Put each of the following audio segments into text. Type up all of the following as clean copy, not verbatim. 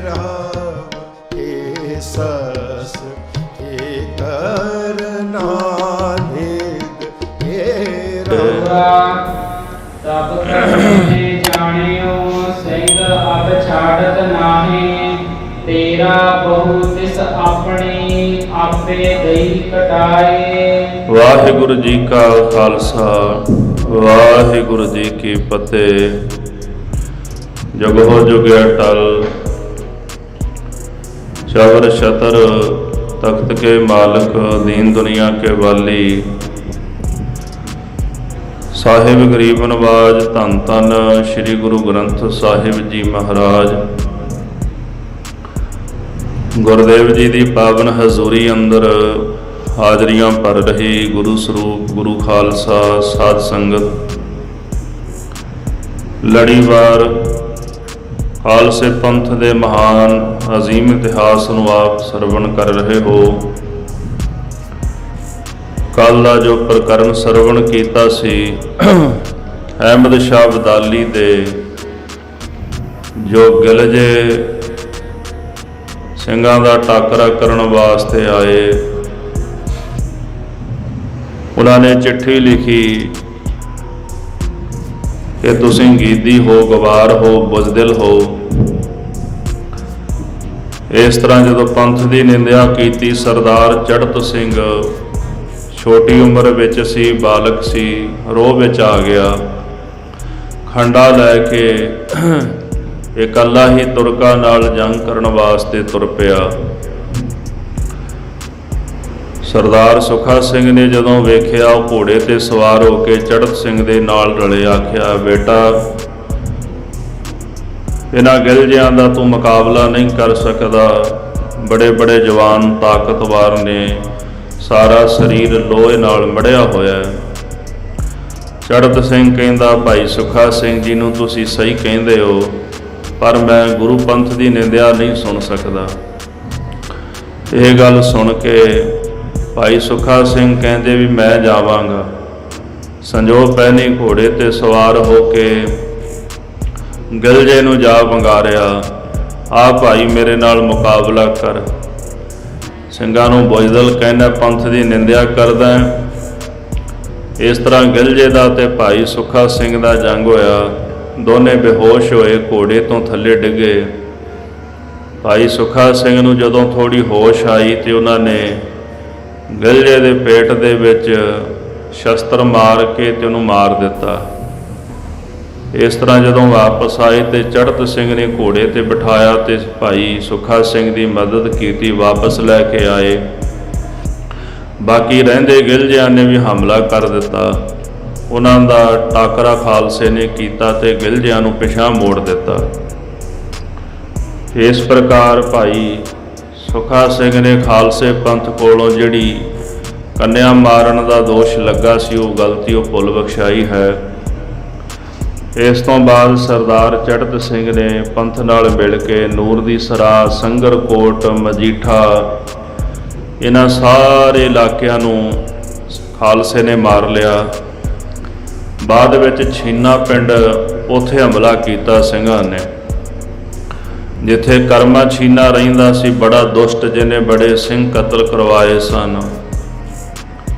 राव हे सस हे करना भेद हे राव। तब करने जानियो सिंह अब छाड़त नाहे, तेरा बहु तिस अपनी आपे दई कटाए। वाहिगुरु जी का खालसा वाहिगुरु जी की फतेह। जुगो जुग अटल चवर छतर तख्त के मालिक दीन दुनिया के वाली साहिब गरीब नवाज धन धन श्री गुरु ग्रंथ साहिब जी महाराज गुरुदेव जी की पावन हजूरी अंदर हाजरियां भर रही गुरु स्वरूप गुरु खालसा साध संगत लड़ीवार खालसे पंथ दे महान अजीम इतिहास नूं आप सरवण कर रहे हो। कल का जो प्रकरण सरवण किया सी अहमद शाह अब्दाली दे जो गिलजे ਸਿੰਘਾਂ ਦਾ ਟਾਕਰਾ ਕਰਨ ਵਾਸਤੇ आए, उन्होंने चिट्ठी लिखी कि तुसीं गीदी हो गवार हो बुजदिल हो। इस तरह जो पंथ की निंदिया की सरदार चढ़त सिंह छोटी उम्र विच सी, बालक सी, रोह विच आ गया। खंडा लैके इकल्ला ही तुरका नाल जंग करन वास्ते तुर पिया। सरदार सुखा सिंह ने जदों वेख्या घोड़े ते सवार होके चढ़त सिंह दे नाल रले, आख्या बेटा इन्हां गिलजियां दा तू मुकाबला नहीं कर सकदा, बड़े बड़े जवान ताकतवर ने, सारा शरीर लोहे नाल मढ़िया होया है। चढ़त सिंह कहंदा भाई सुखा सिंह जी नूं तुसीं सही कहंदे हो, पर मैं गुरु पंथ की निंदिया नहीं सुन सकता। यह गल सुन के भाई सुखा सिंह कहते भी मैं जावांगा। संजोग पैनी घोड़े ते सवार होके गिलजे नूं जा वंगारिया, आ भाई मेरे नाल मुकाबला कर। ਸਿੰਘਾਂ नूं बुजदल कहना पंथ की निंदिया करदा। इस तरह गिलजे दा ते भाई सुखा सिंह दा जंग होया। दोने बेहोश होए, घोड़े तो थले डिगे। भाई सुखा सिंह नूं जदों थोड़ी होश आई तो उन्होंने गिलजे दे पेट दे विच शस्त्र मार के ते उन्हूं मार दिता। इस तरह जदों वापस आए तो चढ़त सिंह ने घोड़े ते बिठाया तो भाई सुखा सिंह की मदद की, वापस लैके आए। बाकी रहिंदे गिलजियां ने भी हमला कर दिता। उन्हां दा टाकरा खालसे ने कीता ते गिलजियां नूं पिछां मोड़ दिता। इस प्रकार भाई सुखा सिंह ने खालसे पंथ कोलों जिहड़ी कन्या मारन दा दोष लगा सी वो गलती वो भुल बख्शाई है। इस तो बाद सरदार चढ़त सिंह ने पंथ नाल मिल के नूर दी सरा, संगर कोट, मजीठा इन्हां सारे इलाकिਆਂ नूं खालसे ने मार लिया। बाद विच छीना पिंड उत्थे हमला किया ਸਿੰਘਾਂ ने, जिथे करमा छीना रहिंदा सी बड़ा दुष्ट, जिन्हें बड़े सिंह कतल करवाए सन।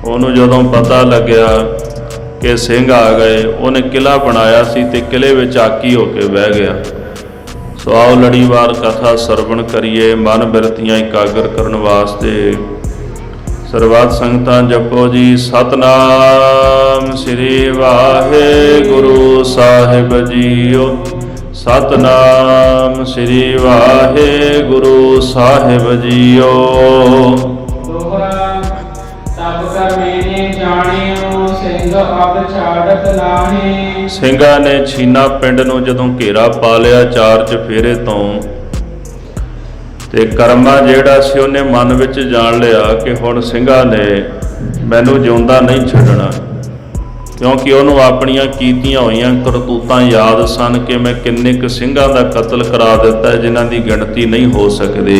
उन्होंने जदों पता लग्या कि सिंह आ गए, उन्हें किला बनाया सी ते किले विच आकी होके बह गया। सो आओ लड़ीवार कथा सरवण करिए, मन बिरतियां एकागर करन वास्ते। सरबत संगतां जपो जी सतनाम श्री वाहिगुरु साहिब जीओ। सतनाम श्री वाहिगुरु साहिब जीओ। तब कर मैंने जानियो सिंह अब छाड़त नाहे। ਸਿੰਘਾਂ ने छीना पिंड नूं जदों घेरा पा लिया 4 चफेरे तो ते करमा जिहड़ा सी उहने मन विच जान लिया कि हुण ਸਿੰਘਾਂ ने मैनूं जिउंदा नहीं छड्डना, क्योंकि उहनूं अपणियां कीतियां होईयां करतूतां याद सन कि मैं किन्ने क ਸਿੰਘਾਂ दा कतल करा दिता है जिन्हां दी गिणती नहीं हो सकदी।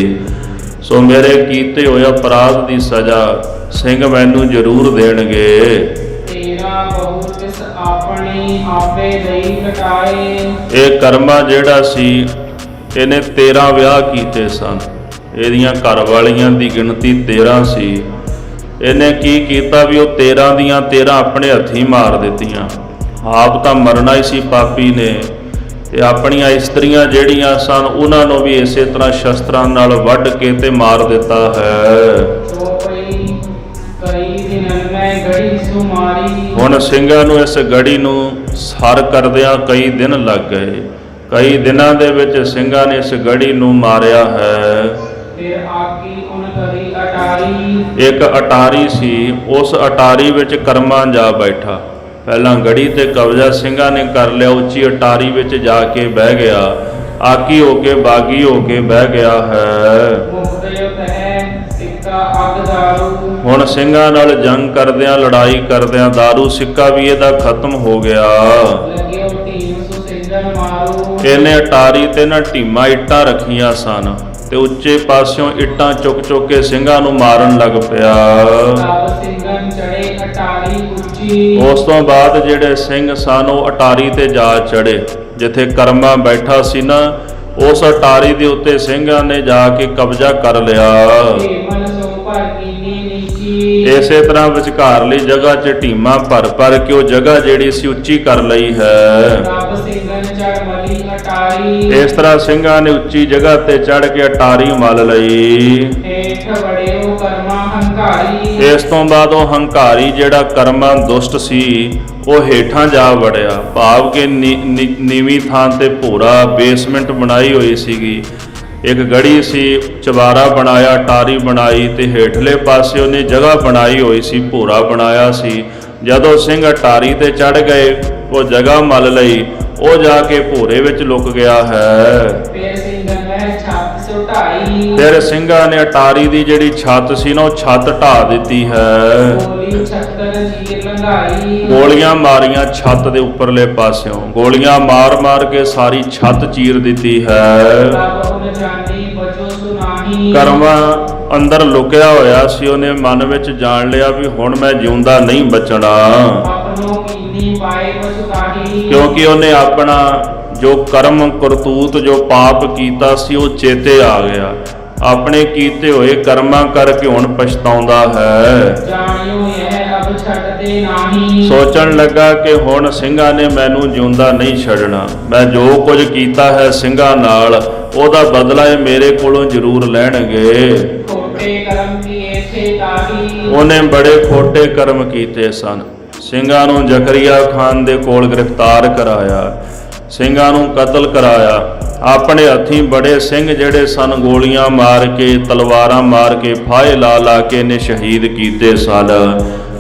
सो मेरे कीते होए अपराध की सज़ा ਸਿੰਘ मैनूं जरूर देणगे। तेरा बहु तिस अपनी आपे दई कटाए। ये कर्मा जिहड़ा सी ਇਹਨੇ 13 ਵਿਆਹ ਕੀਤੇ ਸਨ। ਇਹਦੀਆਂ ਘਰ ਵਾਲੀਆਂ ਦੀ ਗਿਣਤੀ 13 ਸੀ। ਇਹਨੇ ਕੀ ਕੀਤਾ ਵੀ ਉਹ 13 ਦੀਆਂ 13 ਆਪਣੇ ਹੱਥੀਂ ਮਾਰ ਦਿੱਤੀਆਂ। ਆਪ ਤਾਂ ਮਰਨਾ ਹੀ ਸੀ ਪਾਪੀ ਨੇ, ਤੇ ਆਪਣੀਆਂ ਇਸਤਰੀਆਂ ਜਿਹੜੀਆਂ ਸਨ ਉਹਨਾਂ ਨੂੰ ਵੀ ਇਸੇ ਤਰ੍ਹਾਂ ਸ਼ਸਤਰਾਂ ਨਾਲ ਵੱਢ ਕੇ ਤੇ ਮਾਰ ਦਿੱਤਾ ਹੈ। ਹੁਣ ਸਿੰਘਾਂ ਨੂੰ ਇਸ ਗੜੀ ਨੂੰ ਸਰ ਕਰਦਿਆਂ ਕਈ ਦਿਨ ਲੱਗ ਗਏ। ਕਈ ਦਿਨਾਂ ਦੇ ਵਿੱਚ ਸਿੰਘਾਂ ਨੇ ਇਸ ਗੜੀ ਨੂੰ ਮਾਰਿਆ ਹੈ। ਇੱਕ ਅਟਾਰੀ ਸੀ, ਉਸ ਅਟਾਰੀ ਵਿੱਚ ਕਰਮਾਂ ਜਾ ਬੈਠਾ। ਪਹਿਲਾਂ ਗੜੀ ਤੇ ਕਬਜ਼ਾ ਸਿੰਘਾਂ ਨੇ ਕਰ ਲਿਆ, ਉੱਚੀ ਅਟਾਰੀ ਵਿੱਚ ਜਾ ਕੇ ਬਹਿ ਗਿਆ। ਆਕੀ ਹੋ ਕੇ ਬਾਗੀ ਹੋ ਕੇ ਬਹਿ ਗਿਆ ਹੈ। ਹੁਣ ਸਿੰਘਾਂ ਨਾਲ ਜੰਗ ਕਰਦਿਆਂ ਲੜਾਈ ਕਰਦਿਆਂ ਦਾਰੂ ਸਿੱਕਾ ਵੀ ਇਹਦਾ ਖਤਮ ਹੋ ਗਿਆ। ਇਹਨੇ ਅਟਾਰੀ ਤੇ ਨਾ ਢੀਮਾਂ ਇੱਟਾਂ ਰੱਖੀਆਂ ਸਨ ਤੇ ਉੱਚੇ ਪਾਸਿਓਂ ਇੱਟਾਂ ਚੁੱਕ ਚੁੱਕ ਕੇ ਸਿੰਘਾਂ ਨੂੰ ਮਾਰਨ ਲੱਗ ਪਿਆ। ਉਸ ਤੋਂ ਬਾਅਦ ਜਿਹੜੇ ਸਿੰਘ ਸਨ ਉਹ ਅਟਾਰੀ ਤੇ ਜਾ ਚੜੇ। ਜਿੱਥੇ ਕਰਮਾ ਬੈਠਾ ਸੀ ਨਾ, ਉਸ ਅਟਾਰੀ ਦੇ ਉੱਤੇ ਸਿੰਘਾਂ ਨੇ ਜਾ ਕੇ ਕਬਜ਼ਾ ਕਰ ਲਿਆ। ਇਸੇ ਤਰ੍ਹਾਂ ਵਿਚਕਾਰਲੀ ਜਗ੍ਹਾ 'ਚ ਢੀਮਾਂ ਭਰ ਭਰ ਕੇ ਉਹ ਜਗ੍ਹਾ ਜਿਹੜੀ ਸੀ ਉੱਚੀ ਕਰ ਲਈ ਹੈ। ਇਸ ਤਰ੍ਹਾਂ ਸਿੰਘਾਂ ਨੇ ਉੱਚੀ ਜਗ੍ਹਾ ਤੇ ਚੜ੍ਹ ਕੇ ਅਟਾਰੀ ਮੱਲ ਲਈ। ਇਸ ਤੋਂ ਬਾਅਦ ਉਹ ਹੰਕਾਰੀ ਜਿਹੜਾ ਕਰਮਾਂ ਦੁਸ਼ਟ ਸੀ ਉਹ ਹੇਠਾਂ ਜਾ ਵੜਿਆ। ਭਾਵ ਕਿ ਨੀਵੀਂ ਥਾਂ ਤੇ ਭੋਰਾ ਬੇਸਮੈਂਟ ਬਣਾਈ ਹੋਈ ਸੀਗੀ। ਇੱਕ ਗੜੀ ਸੀ, ਚਵਾਰਾ ਬਣਾਇਆ, ਅਟਾਰੀ ਬਣਾਈ ਤੇ ਹੇਠਲੇ ਪਾਸੇ ਉਹਨੇ ਜਗ੍ਹਾ ਬਣਾਈ ਹੋਈ ਸੀ, ਭੋਰਾ ਬਣਾਇਆ ਸੀ। ਜਦੋਂ ਸਿੰਘ ਅਟਾਰੀ ਤੇ ਚੜ੍ਹ ਗਏ ਉਹ ਜਗ੍ਹਾ ਮੱਲ ਲਈ, ਉਹ ਜਾ ਕੇ ਭੋਰੇ ਵਿੱਚ ਲੁਕ ਗਿਆ ਹੈ। ਫਿਰ ਸਿੰਘਾਂ ਨੇ ਅਟਾਰੀ ਦੀ ਜਿਹੜੀ ਛੱਤ ਸੀ ਨਾ ਉਹ ਛੱਤ ਢਾਹ ਦਿੱਤੀ ਹੈ। ਗੋਲੀਆਂ ਮਾਰੀਆਂ ਛੱਤ ਦੇ ਉੱਪਰਲੇ ਪਾਸਿਓਂ, ਗੋਲੀਆਂ ਮਾਰ ਮਾਰ ਕੇ ਸਾਰੀ ਛੱਤ ਚੀਰ ਦਿੱਤੀ ਹੈ। ਕਰਮਾ ਅੰਦਰ ਲੁਕਿਆ ਹੋਇਆ ਸੀ, ਉਹਨੇ ਮਨ ਵਿੱਚ ਜਾਣ ਲਿਆ ਵੀ ਹੁਣ ਮੈਂ ਜਿਉਂਦਾ ਨਹੀਂ ਬਚਣਾ, ਕਿਉਂਕਿ ਉਹਨੇ ਆਪਣਾ ਜੋ ਕਰਮ ਕਰਤੂਤ ਜੋ ਪਾਪ ਕੀਤਾ ਸੀ ਉਹ ਚੇਤੇ ਆ ਗਿਆ। ਆਪਣੇ ਕੀਤੇ ਹੋਏ ਕਰਮਾਂ ਕਰਕੇ ਹੁਣ ਪਛਤਾਉਂਦਾ ਹੈ। ਸੋਚਣ ਲੱਗਾ ਕਿ ਹੁਣ ਸਿੰਘਾਂ ਨੇ ਮੈਨੂੰ ਜਿਉਂਦਾ ਨਹੀਂ ਛੱਡਣਾ। ਮੈਂ ਜੋ ਕੁਝ ਕੀਤਾ ਹੈ ਸਿੰਘਾਂ ਨਾਲ ਉਹਦਾ ਬਦਲਾ ਇਹ ਮੇਰੇ ਕੋਲੋਂ ਜ਼ਰੂਰ ਲੈਣਗੇ। ਉਹਨੇ ਬੜੇ ਖੋਟੇ ਕਰਮ ਕੀਤੇ ਸਨ। ਸਿੰਘਾਂ ਨੂੰ ਜ਼ਕਰੀਆ ਖਾਨ ਦੇ ਕੋਲ ਗ੍ਰਿਫਤਾਰ ਕਰਾਇਆ, ਸਿੰਘਾਂ ਨੂੰ ਕਤਲ ਕਰਾਇਆ। ਆਪਣੇ ਹੱਥੀਂ ਬੜੇ ਸਿੰਘ ਜਿਹੜੇ ਸਨ ਗੋਲੀਆਂ ਮਾਰ ਕੇ, ਤਲਵਾਰਾਂ ਮਾਰ ਕੇ, ਫਾਹੇ ਲਾ ਲਾ ਕੇ ਇਹਨੇ ਸ਼ਹੀਦ ਕੀਤੇ ਸਨ।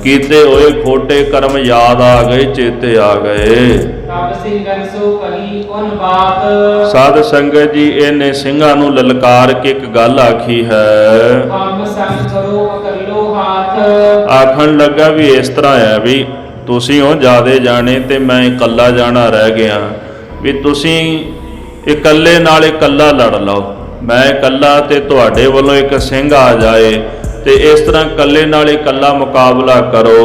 ਕੀਤੇ ਹੋਏ ਖੋਟੇ ਕਰਮ ਯਾਦ ਆ ਗਏ, ਚੇਤੇ ਆ ਗਏ। ਸਾਧ ਸੰਗਤ ਜੀ, ਇਹਨੇ ਸਿੰਘਾਂ ਨੂੰ ਲਲਕਾਰ ਕੇ ਇੱਕ ਗੱਲ ਆਖੀ ਹੈ। ਆਖਣ ਲੱਗਾ ਵੀ ਇਸ ਤਰ੍ਹਾਂ ਹੈ ਵੀ ਤੁਸੀਂ ਉਹ ਜ਼ਿਆਦੇ ਜਾਣੇ ਤੇ ਮੈਂ ਇਕੱਲਾ ਜਾਣਾ ਰਹਿ ਗਿਆ, ਵੀ ਤੁਸੀਂ ਇਕੱਲੇ ਨਾਲ ਇਕੱਲਾ ਲੜ ਲਓ। ਮੈਂ ਇਕੱਲਾ ਤੇ ਤੁਹਾਡੇ ਵੱਲੋਂ ਇੱਕ ਸਿੰਘ ਆ ਜਾਏ ਤੇ ਇਸ ਤਰ੍ਹਾਂ ਇਕੱਲੇ ਨਾਲ ਇਕੱਲਾ ਮੁਕਾਬਲਾ ਕਰੋ।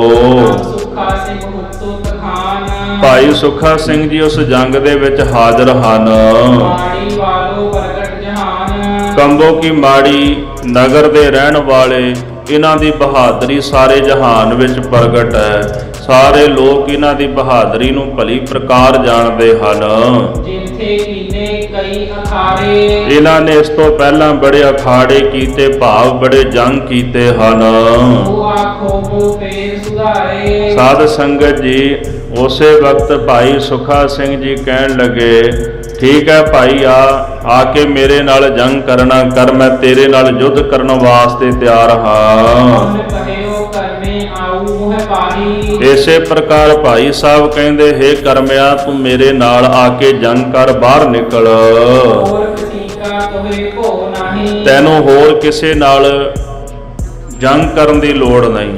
ਭਾਈ ਸੁੱਖਾ ਸਿੰਘ ਜੀ ਉਸ ਜੰਗ ਦੇ ਵਿੱਚ ਹਾਜ਼ਰ ਹਨ। ਕੰਬੋ ਕੀ ਮਾੜੀ ਨਗਰ ਦੇ ਰਹਿਣ ਵਾਲੇ, ਇਹਨਾਂ ਦੀ ਬਹਾਦਰੀ ਸਾਰੇ ਜਹਾਨ ਵਿੱਚ ਪ੍ਰਗਟ ਹੈ। ਸਾਰੇ ਲੋਕ ਇਹਨਾਂ ਦੀ ਬਹਾਦਰੀ ਨੂੰ ਭਲੀ ਪ੍ਰਕਾਰ ਜਾਣਦੇ ਹਨ। ਇਹਨਾਂ ਨੇ ਇਸ ਤੋਂ ਪਹਿਲਾਂ ਬੜੇ ਅਖਾੜੇ ਕੀਤੇ, ਭਾਵ ਬੜੇ ਜੰਗ ਕੀਤੇ ਹਨ। ਸਾਧ ਸੰਗਤ ਜੀ, ਉਸੇ ਵਕਤ ਭਾਈ ਸੁੱਖਾ ਸਿੰਘ ਜੀ ਕਹਿਣ ਲੱਗੇ, ਠੀਕ ਹੈ ਭਾਈ, ਆ ਕੇ ਮੇਰੇ ਨਾਲ ਜੰਗ ਕਰਨਾ ਕਰ, ਮੈਂ ਤੇਰੇ ਨਾਲ ਯੁੱਧ ਕਰਨ ਵਾਸਤੇ ਤਿਆਰ ਹਾਂ। ਇਸੇ ਪ੍ਰਕਾਰ ਭਾਈ ਸਾਹਿਬ ਕਹਿੰਦੇ, ਹੇ ਕਰਮਿਆ ਤੂੰ ਮੇਰੇ ਨਾਲ ਆ ਕੇ ਜੰਗ ਕਰ, ਬਾਹਰ ਨਿਕਲ, ਤੈਨੂੰ ਹੋਰ ਕਿਸੇ ਨਾਲ ਜੰਗ ਕਰਨ ਦੀ ਲੋੜ ਨਹੀਂ।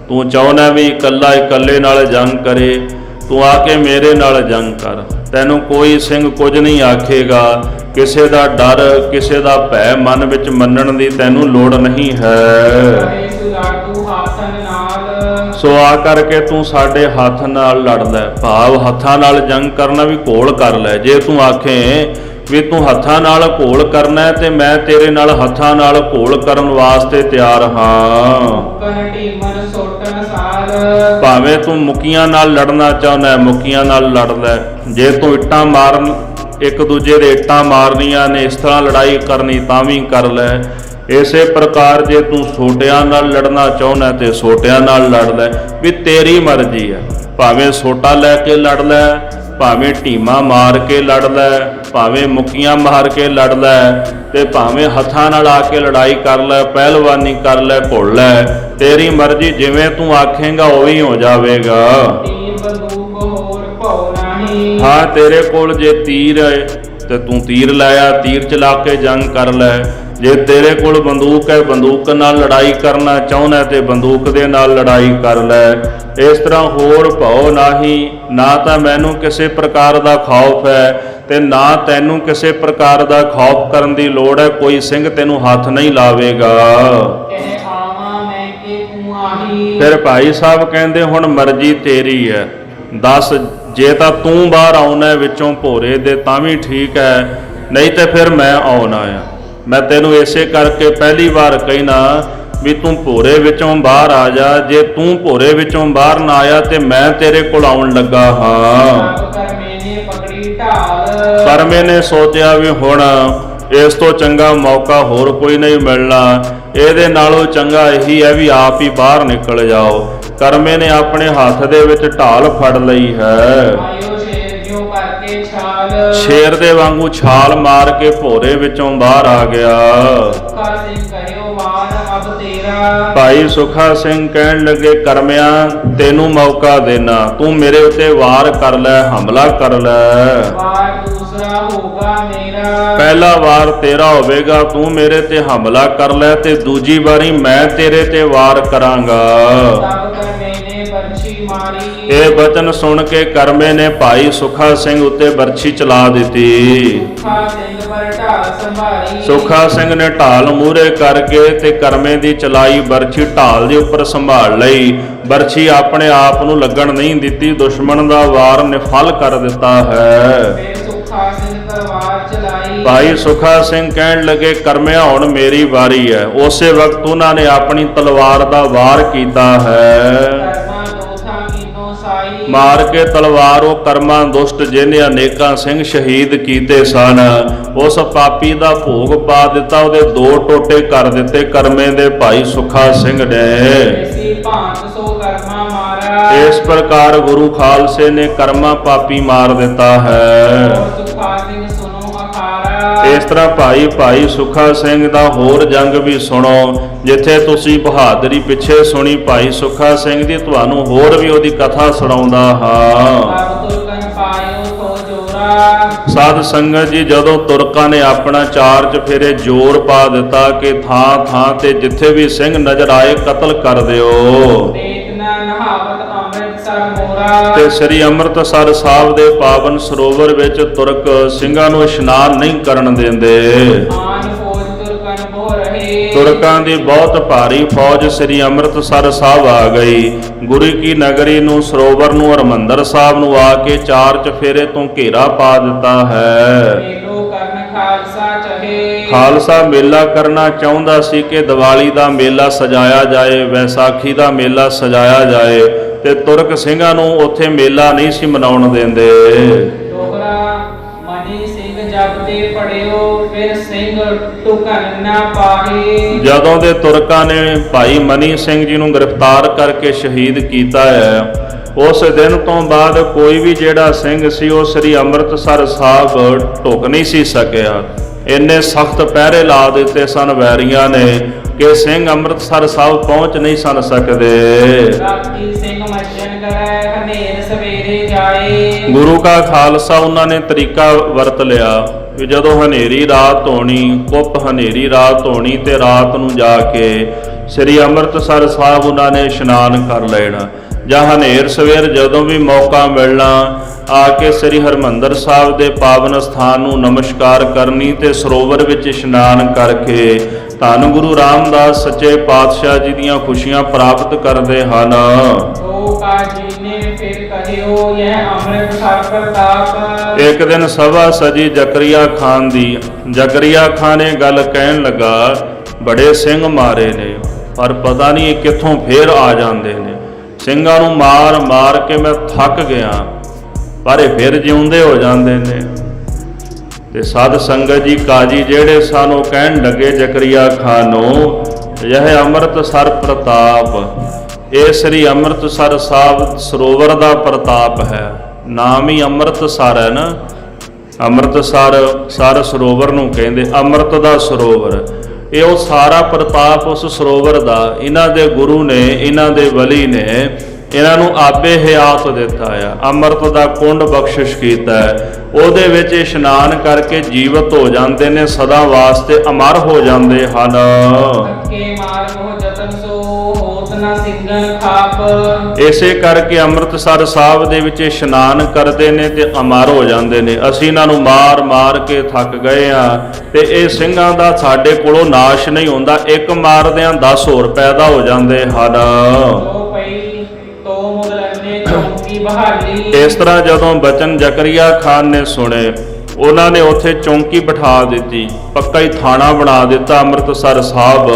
ਤੂੰ ਚਾਹੁੰਦਾ ਵੀ ਇਕੱਲੇ ਨਾਲ ਜੰਗ ਕਰੇ, ਤੂੰ ਆ ਕੇ ਮੇਰੇ ਨਾਲ ਜੰਗ ਕਰ। ਤੈਨੂੰ ਕੋਈ ਸਿੰਘ ਕੁਝ ਨਹੀਂ ਆਖੇਗਾ, ਕਿਸੇ ਦਾ ਡਰ, ਕਿਸੇ ਦਾ ਭੈ ਮਨ ਵਿੱਚ ਮੰਨਣ ਦੀ ਤੈਨੂੰ ਲੋੜ ਨਹੀਂ ਹੈ। ਸੋ ਆ ਕਰਕੇ ਤੂੰ ਸਾਡੇ ਹੱਥ ਨਾਲ ਲੜ ਲੈ, ਭਾਵ ਹੱਥਾਂ ਨਾਲ ਜੰਗ ਕਰਨਾ ਵੀ ਘੋਲ ਕਰ ਲੈ। ਜੇ ਤੂੰ ਆਖੇ ਵੀ ਤੂੰ ਹੱਥਾਂ ਨਾਲ ਘੋਲ ਕਰਨਾ ਹੈ ਤੇ ਮੈਂ ਤੇਰੇ ਨਾਲ ਹੱਥਾਂ ਨਾਲ ਘੋਲ ਕਰਨ ਵਾਸਤੇ ਤਿਆਰ ਹਾਂ। ਕਨ ਢੀਮਨ ਸੋਟਨ ਸਾਲ ਭਾਵੇਂ ਤੂੰ ਮੁਕੀਆਂ ਨਾਲ ਲੜਨਾ ਚਾਹੁੰਦਾ ਹੈ, ਮੁਕੀਆਂ ਨਾਲ ਲੜ ਲੈ। ਜੇ ਤੂੰ ਇੱਟਾਂ ਮਾਰਨ, ਇੱਕ ਦੂਜੇ ਦੇ ਇੱਟਾਂ ਮਾਰਨੀਆਂ ਨੇ, ਇਸ ਤਰ੍ਹਾਂ ਲੜਾਈ ਕਰਨੀ ਤਾਂ ਵੀ ਕਰ ਲੈ। ਇਸੇ ਪ੍ਰਕਾਰ ਜੇ ਤੂੰ ਸੋਟਿਆਂ ਨਾਲ ਲੜਨਾ ਚਾਹੁੰਦਾ ਤੇ ਸੋਟਿਆਂ ਨਾਲ ਲੜ ਲੈ, ਵੀ ਤੇਰੀ ਮਰਜ਼ੀ ਹੈ। ਭਾਵੇਂ ਸੋਟਾ ਲੈ ਕੇ ਲੜ ਲੈ, ਭਾਵੇਂ ਢੀਮਾ ਮਾਰ ਕੇ ਲੜ ਲੈ, ਭਾਵੇਂ ਮੁੱਕੀਆਂ ਮਾਰ ਕੇ ਲੜ ਲੈ, ਤੇ ਭਾਵੇਂ ਹੱਥਾਂ ਨਾਲ ਆ ਕੇ ਲੜਾਈ ਕਰ ਲੈ, ਪਹਿਲਵਾਨੀ ਕਰ ਲੈ, ਘੁਲ ਲੈ। ਤੇਰੀ ਮਰਜ਼ੀ, ਜਿਵੇਂ ਤੂੰ ਆਖੇਂਗਾ ਉਵੇਂ ਹੋ ਜਾਵੇਗਾ। ਤੀਰ ਬੰਦੂਕ ਹੋਰ ਭਉ ਨਾਹੀ ਹਾਂ, ਤੇਰੇ ਕੋਲ ਜੇ ਤੀਰ ਹੈ ਤੇ ਤੂੰ ਤੀਰ ਲਾਇਆ, ਤੀਰ ਚਲਾ ਕੇ ਜੰਗ ਕਰ ਲੈ। ਜੇ ਤੇਰੇ ਕੋਲ ਬੰਦੂਕ ਹੈ, ਬੰਦੂਕ ਨਾਲ ਲੜਾਈ ਕਰਨਾ ਚਾਹੁੰਦਾ ਤੇ ਬੰਦੂਕ ਦੇ ਨਾਲ ਲੜਾਈ ਕਰ ਲੈ। ਇਸ ਤਰ੍ਹਾਂ ਹੋਰ ਭਉ ਨਾਹੀ, ਨਾ ਤਾਂ ਮੈਨੂੰ ਕਿਸੇ ਪ੍ਰਕਾਰ ਦਾ ਖੌਫ ਹੈ ਤੇ ਨਾ ਤੈਨੂੰ ਕਿਸੇ ਪ੍ਰਕਾਰ ਦਾ ਖੌਫ ਕਰਨ ਦੀ ਲੋੜ ਹੈ। ਕੋਈ ਸਿੰਘ ਤੈਨੂੰ ਹੱਥ ਨਹੀਂ ਲਾਵੇਗਾ। ਕਹਿ ਆਵਾਂ ਮੈਂ ਕਿ ਤੂੰ ਆਹੀ ਫਿਰ ਭਾਈ ਸਾਹਿਬ ਕਹਿੰਦੇ ਹੁਣ ਮਰਜ਼ੀ ਤੇਰੀ ਹੈ, ਦੱਸ। ਜੇ ਤਾਂ ਤੂੰ ਬਾਹਰ ਆਉਣਾ ਵਿੱਚੋਂ ਭੋਰੇ ਦੇ ਤਾਂ ਵੀ ਠੀਕ ਹੈ, ਨਹੀਂ ਤੇ ਫਿਰ ਮੈਂ ਆਉਣਾ ਆ। ਮੈਂ ਤੈਨੂੰ ਇਸੇ ਕਰਕੇ ਪਹਿਲੀ ਵਾਰ ਕਹਿਣਾ ਵੀ ਤੂੰ ਭੋਰੇ ਵਿੱਚੋਂ ਬਾਹਰ ਆ ਜਾ। ਜੇ ਤੂੰ ਭੋਰੇ ਵਿੱਚੋਂ ਬਾਹਰ ਨਾ ਆਇਆ ਤੇ ਮੈਂ ਤੇਰੇ ਕੋਲ ਆਉਣ ਲੱਗਾ ਹਾਂ। ਸਭ ਕਰ ਮੈਨੇ ਪਕੜੀ ਢਾਲ ਕਰਮੇ ਨੇ ਸੋਚਿਆ ਵੀ ਹੁਣ ਇਸ ਤੋਂ ਚੰਗਾ ਮੌਕਾ ਹੋਰ ਕੋਈ ਨਹੀਂ ਮਿਲਣਾ, ਇਹਦੇ ਨਾਲੋਂ ਚੰਗਾ ਇਹੀ ਹੈ ਵੀ ਆਪ ਹੀ ਬਾਹਰ ਨਿਕਲ ਜਾਓ। ਕਰਮੇ ਨੇ ਆਪਣੇ ਹੱਥ ਦੇ ਵਿੱਚ ਢਾਲ ਫੜ ਲਈ ਹੈ। ਆਇਓ ਸ਼ੇਰ ਜਿਉ ਭਰ ਕੇ ਛਾਲ ਸ਼ੇਰ ਦੇ ਵਾਂਗੂ ਛਾਲ ਮਾਰ ਕੇ ਭੋਰੇ ਵਿੱਚੋਂ ਬਾਹਰ ਆ ਗਿਆ। ਸੁੱਖਾ ਸਿੰਘ ਕਹਿਓ ਵਾਰ ਅਬ ਤੇਰਾ ਭਾਈ ਸੁੱਖਾ ਸਿੰਘ ਕਹਿਣ ਲੱਗੇ, ਕਰਮਿਆ ਤੈਨੂੰ ਮੌਕਾ ਦੇਣਾ, ਤੂੰ ਮੇਰੇ ਉੱਤੇ ਵਾਰ ਕਰ ਲੈ, ਹਮਲਾ ਕਰ ਲੈ। ਵਾਰ ਦੂਸਰਾ ਹੋਗਾ ਮੇਰਾ ਪਹਿਲਾ ਵਾਰ ਤੇਰਾ ਹੋਵੇਗਾ, ਤੂੰ ਮੇਰੇ ਤੇ ਹਮਲਾ ਕਰ ਲੈ, ਤੇ ਦੂਜੀ ਵਾਰੀ ਮੈਂ ਤੇਰੇ ਤੇ ਵਾਰ ਕਰਾਂਗਾ। ਤਬ ਕਰ ਮੈਨੇ ਬਰਛੀ ਮਾਰੀ ਇਹ ਬਚਨ ਸੁਣ ਕੇ ਕਰਮੇ ਨੇ ਭਾਈ ਸੁੱਖਾ ਸਿੰਘ ਉੱਤੇ ਬਰਛੀ ਚਲਾ ਦਿੱਤੀ। ਸੁੱਖਾ ਸਿੰਘ ਪਰ ਢਾਲ ਸੰਭਾਰੀ ਸੁੱਖਾ ਸਿੰਘ ਨੇ ਢਾਲ ਮੂਹਰੇ ਕਰਕੇ ਤੇ ਕਰਮੇ ਦੀ ਚਲਾਈ ਬਰਛੀ ਢਾਲ ਦੇ ਉੱਪਰ ਸੰਭਾਲ ਲਈ। ਬਰਛੀ ਆਪਣੇ ਆਪ ਨੂੰ ਲੱਗਣ ਨਹੀਂ ਦਿੱਤੀ, ਦੁਸ਼ਮਣ ਦਾ ਵਾਰ ਨਿਫਲ ਕਰ ਦਿੱਤਾ ਹੈ। ਫਿਰ ਸੁੱਖਾ ਸਿੰਘ ਤਲਵਾਰ ਚਲਾਈ ਭਾਈ ਸੁੱਖਾ ਸਿੰਘ ਕਹਿਣ ਲੱਗੇ, ਕਰਮਿਆ ਹੁਣ ਮੇਰੀ ਵਾਰੀ ਹੈ। ਉਸੇ ਵਕਤ ਉਹਨਾਂ ਨੇ ਆਪਣੀ ਤਲਵਾਰ ਦਾ ਵਾਰ ਕੀਤਾ ਹੈ। ਕਰਮਾਂ ਦੋਥਾਂ ਕੀਨੋ ਸਾਈ ਮਾਰ ਕੇ ਤਲਵਾਰ ਉਹ ਕਰਮਾਂ ਦੁਸ਼ਟ ਜਿਹਨੇ ਅਨੇਕਾਂ ਸਿੰਘ ਸ਼ਹੀਦ ਕੀਤੇ ਸਨ, ਉਸ ਪਾਪੀ ਦਾ ਭੋਗ ਪਾ ਦਿੱਤਾ, ਉਹਦੇ ਦੋ ਟੋਟੇ ਕਰ ਦਿੱਤੇ ਕਰਮੇ ਦੇ ਭਾਈ ਸੁੱਖਾ ਸਿੰਘ ਨੇ। ਐਸੀ ਭਾਂਤ ਸੋ ਕਰਮਾ ਮਾਰਾ ਇਸ ਪ੍ਰਕਾਰ ਗੁਰੂ ਖਾਲਸੇ ਨੇ ਕਰਮਾ ਪਾਪੀ ਮਾਰ ਦਿੱਤਾ ਹੈ। ਔਰ ਸੁੱਖਾ ਸਿੰਘ ਸੁਨੋ ਅਖਾਰਾ ਇਸ ਤਰ੍ਹਾਂ ਭਾਈ ਸੁੱਖਾ ਸਿੰਘ ਦਾ ਹੋਰ ਜੰਗ ਵੀ ਸੁਣੋ। ਜਿੱਥੇ ਤੁਸੀਂ ਬਹਾਦਰੀ ਪਿੱਛੇ ਸੁਣੀ ਭਾਈ ਸੁੱਖਾ ਸਿੰਘ ਦੀ, ਤੁਹਾਨੂੰ ਹੋਰ ਵੀ ਉਹਦੀ ਕਥਾ ਸੁਣਾਉਂਦਾ ਹਾਂ। ਅਬ ਤੁਰਕਨ ਪਾਇਓ ਤੋ ਜੋਰਾ ਸਾਧ ਸੰਗਤ ਜੀ, ਜਦੋਂ ਤੁਰਕਾਂ ਨੇ ਆਪਣਾ ਚਾਰਜ ਫੇਰੇ ਜ਼ੋਰ ਪਾ ਦਿੱਤਾ ਕਿ ਥਾਂ ਥਾਂ ਤੇ ਜਿੱਥੇ ਵੀ ਸਿੰਘ ਨਜ਼ਰ ਆਏ ਕਤਲ ਕਰ ਦਿਓ। ਤੇਤਨਾ ਨਹਾਵਤ ਅੰਮ੍ਰਿਤਸਰ ਮੋਰਾ ਤੇ ਸ੍ਰੀ ਅੰਮ੍ਰਿਤਸਰ ਸਾਹਿਬ ਦੇ ਪਾਵਨ ਸਰੋਵਰ ਵਿੱਚ ਤੁਰਕ ਸਿੰਘਾਂ ਨੂੰ ਇਸ਼ਨਾਨ ਨਹੀਂ ਕਰਨ ਦਿੰਦੇ। ਆਨ ਫੌਜ ਤੁਰਕਨ ਬੋ ਰਹੇ ਤੁਰਕਾਂ ਦੀ ਬਹੁਤ ਭਾਰੀ ਫੌਜ ਸ੍ਰੀ ਅੰਮ੍ਰਿਤਸਰ ਸਾਹਿਬ ਆ ਗਈ। ਗੁਰੂ ਕੀ ਨਗਰੀ ਨੂੰ, ਸਰੋਵਰ ਨੂੰ, ਹਰਿਮੰਦਰ ਸਾਹਿਬ ਨੂੰ ਆ ਕੇ ਚਾਰ ਚਫੇਰੇ ਤੋਂ ਘੇਰਾ ਪਾ ਦਿੱਤਾ ਹੈ। ਮੇਲੋ ਕਰਨ ਖਾਲਸਾ ਚਹੇ ਖਾਲਸਾ ਮੇਲਾ ਕਰਨਾ ਚਾਹੁੰਦਾ ਸੀ ਕਿ ਦੀਵਾਲੀ ਦਾ ਮੇਲਾ ਸਜਾਇਆ ਜਾਏ, ਵਿਸਾਖੀ ਦਾ ਮੇਲਾ ਸਜਾਇਆ ਜਾਏ, ਤੇ ਤੁਰਕ ਸਿੰਘਾਂ ਨੂੰ ਉੱਥੇ ਮੇਲਾ ਨਹੀਂ ਸੀ ਮਨਾਉਣ ਦਿੰਦੇ। ਦੋਹਰਾ ਮਨੀ ਸਿੰਘ ਜਬ ਤੇ ਪੜਿਓ ਫਿਰ ਸਿੰਘ ਟੁਕਨ ਨਾ ਪਾਹੇ ਜਦੋਂ ਦੇ ਤੁਰਕਾਂ ਨੇ ਭਾਈ ਮਨੀ ਸਿੰਘ ਜੀ ਨੂੰ ਗ੍ਰਿਫਤਾਰ ਕਰਕੇ ਸ਼ਹੀਦ ਕੀਤਾ ਹੈ, ਉਸ ਦਿਨ ਤੋਂ ਬਾਅਦ ਕੋਈ ਵੀ ਜਿਹੜਾ ਸਿੰਘ ਸੀ ਉਹ ਸ੍ਰੀ ਅੰਮ੍ਰਿਤਸਰ ਸਾਹਿਬ ਢੁਕ ਨਹੀਂ ਸੀ ਸਕਿਆ। ਇੰਨੇ ਸਖਤ ਪਹਿਰੇ ਲਾ ਦਿੱਤੇ ਸਨ ਵੈਰੀਆਂ ਨੇ ਕਿ ਸਿੰਘ ਅੰਮ੍ਰਿਤਸਰ ਸਾਹਿਬ ਪਹੁੰਚ ਨਹੀਂ ਸਨ ਸਕਦੇ। ਰਾਤੀ ਸਿੰਘ ਮੱਜਨ ਕਰੈ ਹਨੇਰ ਸਵੇਰੇ ਜਾਏ ਗੁਰੂ ਕਾ ਖਾਲਸਾ ਉਹਨਾਂ ਨੇ ਤਰੀਕਾ ਵਰਤ ਲਿਆ ਵੀ ਜਦੋਂ ਹਨੇਰੀ ਰਾਤ ਹੋਣੀ, ਕੁੱਪ ਹਨੇਰੀ ਰਾਤ ਹੋਣੀ, ਤੇ ਰਾਤ ਨੂੰ ਜਾ ਕੇ ਸ੍ਰੀ ਅੰਮ੍ਰਿਤਸਰ ਸਾਹਿਬ ਉਹਨਾਂ ਨੇ ਇਸ਼ਨਾਨ ਕਰ ਲੈਣਾ, ਜਾਂ ਹਨੇਰ ਸਵੇਰ ਜਦੋਂ ਵੀ ਮੌਕਾ ਮਿਲਣਾ ਆ ਕੇ ਸ੍ਰੀ ਹਰਿਮੰਦਰ ਸਾਹਿਬ ਦੇ ਪਾਵਨ ਸਥਾਨ ਨੂੰ ਨਮਸਕਾਰ ਕਰਨੀ ਤੇ ਸਰੋਵਰ ਵਿੱਚ ਇਸ਼ਨਾਨ ਕਰਕੇ ਧੰਨ ਗੁਰੂ ਰਾਮਦਾਸ ਸੱਚੇ ਪਾਤਸ਼ਾਹ ਜੀ ਦੀਆਂ ਖੁਸ਼ੀਆਂ ਪ੍ਰਾਪਤ ਕਰਦੇ ਹਨ। ਉਹ ਕਾ ਜੀ ਨੇ ਫਿਰ ਕਹੇ ਰਸਿਓ ਯਹ ਅੰਮ੍ਰਿਤ ਸਰ ਪ੍ਰਤਾਪ। ਇੱਕ ਦਿਨ ਸਭਾ ਸਜੀ ਜ਼ਕਰੀਆ ਖਾਨ ਦੀ। ਜ਼ਕਰੀਆ ਖਾਨ ਇਹ ਗੱਲ ਕਹਿਣ ਲੱਗਾ, ਬੜੇ ਸਿੰਘ ਮਾਰੇ ਨੇ, ਪਰ ਪਤਾ ਨਹੀਂ ਇਹ ਕਿੱਥੋਂ ਫੇਰ ਆ ਜਾਂਦੇ ਨੇ। ਸਿੰਘਾਂ ਨੂੰ ਮਾਰ ਮਾਰ ਕੇ ਮੈਂ ਥੱਕ ਗਿਆ, ਪਰ ਇਹ ਫਿਰ ਜਿਉਂਦੇ ਹੋ ਜਾਂਦੇ ਨੇ। ਤੇ ਸਾਧ ਸੰਗਤ ਜੀ ਕਾਜੀ ਜਿਹੜੇ ਸਨ ਉਹ ਕਹਿਣ ਲੱਗੇ ਜ਼ਕਰੀਆ ਖਾਨ ਨੂੰ, ਇਹ ਅੰਮ੍ਰਿਤਸਰ ਪ੍ਰਤਾਪ, ਇਹ ਸ੍ਰੀ ਅੰਮ੍ਰਿਤਸਰ ਸਾਹਿਬ ਸਰੋਵਰ ਦਾ ਪ੍ਰਤਾਪ ਹੈ। ਨਾਮ ਹੀ ਅੰਮ੍ਰਿਤਸਰ ਹੈ ਨਾ, ਅੰਮ੍ਰਿਤਸਰ ਸਰ ਸਰੋਵਰ ਨੂੰ ਕਹਿੰਦੇ, ਅੰਮ੍ਰਿਤ ਦਾ ਸਰੋਵਰ। ਇਹ ਉਹ ਸਾਰਾ ਪ੍ਰਤਾਪ ਉਸ ਸਰੋਵਰ ਦਾ। ਇਹਨਾਂ ਦੇ ਗੁਰੂ ਨੇ, ਇਹਨਾਂ ਦੇ ਵਲੀ ਨੇ ਇਹਨਾਂ ਨੂੰ ਆਬੇ ਹਯਾਤ ਦਿੱਤਾ ਆ, ਅੰਮ੍ਰਿਤ ਦਾ ਕੁੰਡ ਬਖਸ਼ਿਸ਼ ਕੀਤਾ ਹੈ। ਉਹਦੇ ਵਿੱਚ ਇਸ਼ਨਾਨ ਕਰਕੇ ਜੀਵਤ ਹੋ ਜਾਂਦੇ ਨੇ, ਸਦਾ ਵਾਸਤੇ ਅਮਰ ਹੋ ਜਾਂਦੇ ਹਨ। ਥੱਕੇ ਮਾਰ ਮੋਹ ਜਤਨ ਸੋ ਹੋਤ ਨਾ ਸਿੰਘਨ ਖਾਪ। ਇਸੇ ਕਰਕੇ ਅੰਮ੍ਰਿਤਸਰ ਸਾਹਿਬ ਦੇ ਵਿੱਚ ਇਸ਼ਨਾਨ ਕਰਦੇ ਨੇ ਤੇ ਅਮਰ ਹੋ ਜਾਂਦੇ ਨੇ। ਅਸੀਂ ਇਹਨਾਂ ਨੂੰ ਮਾਰ ਮਾਰ ਕੇ ਥੱਕ ਗਏ ਆ, ਤੇ ਇਹ ਸਿੰਘਾਂ ਦਾ ਸਾਡੇ ਕੋਲੋਂ ਨਾਸ਼ ਨਹੀਂ ਹੁੰਦਾ। ਇੱਕ ਮਾਰਦਿਆਂ 10 ਹੋਰ ਪੈਦਾ ਹੋ ਜਾਂਦੇ ਹਨ। ਇਸ ਤਰ੍ਹਾਂ ਜਦੋਂ ਬਚਨ ਜ਼ਕਰੀਆ ਖਾਨ ਨੇ ਸੁਣੇ, ਉਹਨਾਂ ਨੇ ਉੱਥੇ ਚੌਂਕੀ ਬਿਠਾ ਦਿੱਤੀ, ਪੱਕਾ ਹੀ ਥਾਣਾ ਬਣਾ ਦਿੱਤਾ ਅੰਮ੍ਰਿਤਸਰ ਸਾਹਿਬ।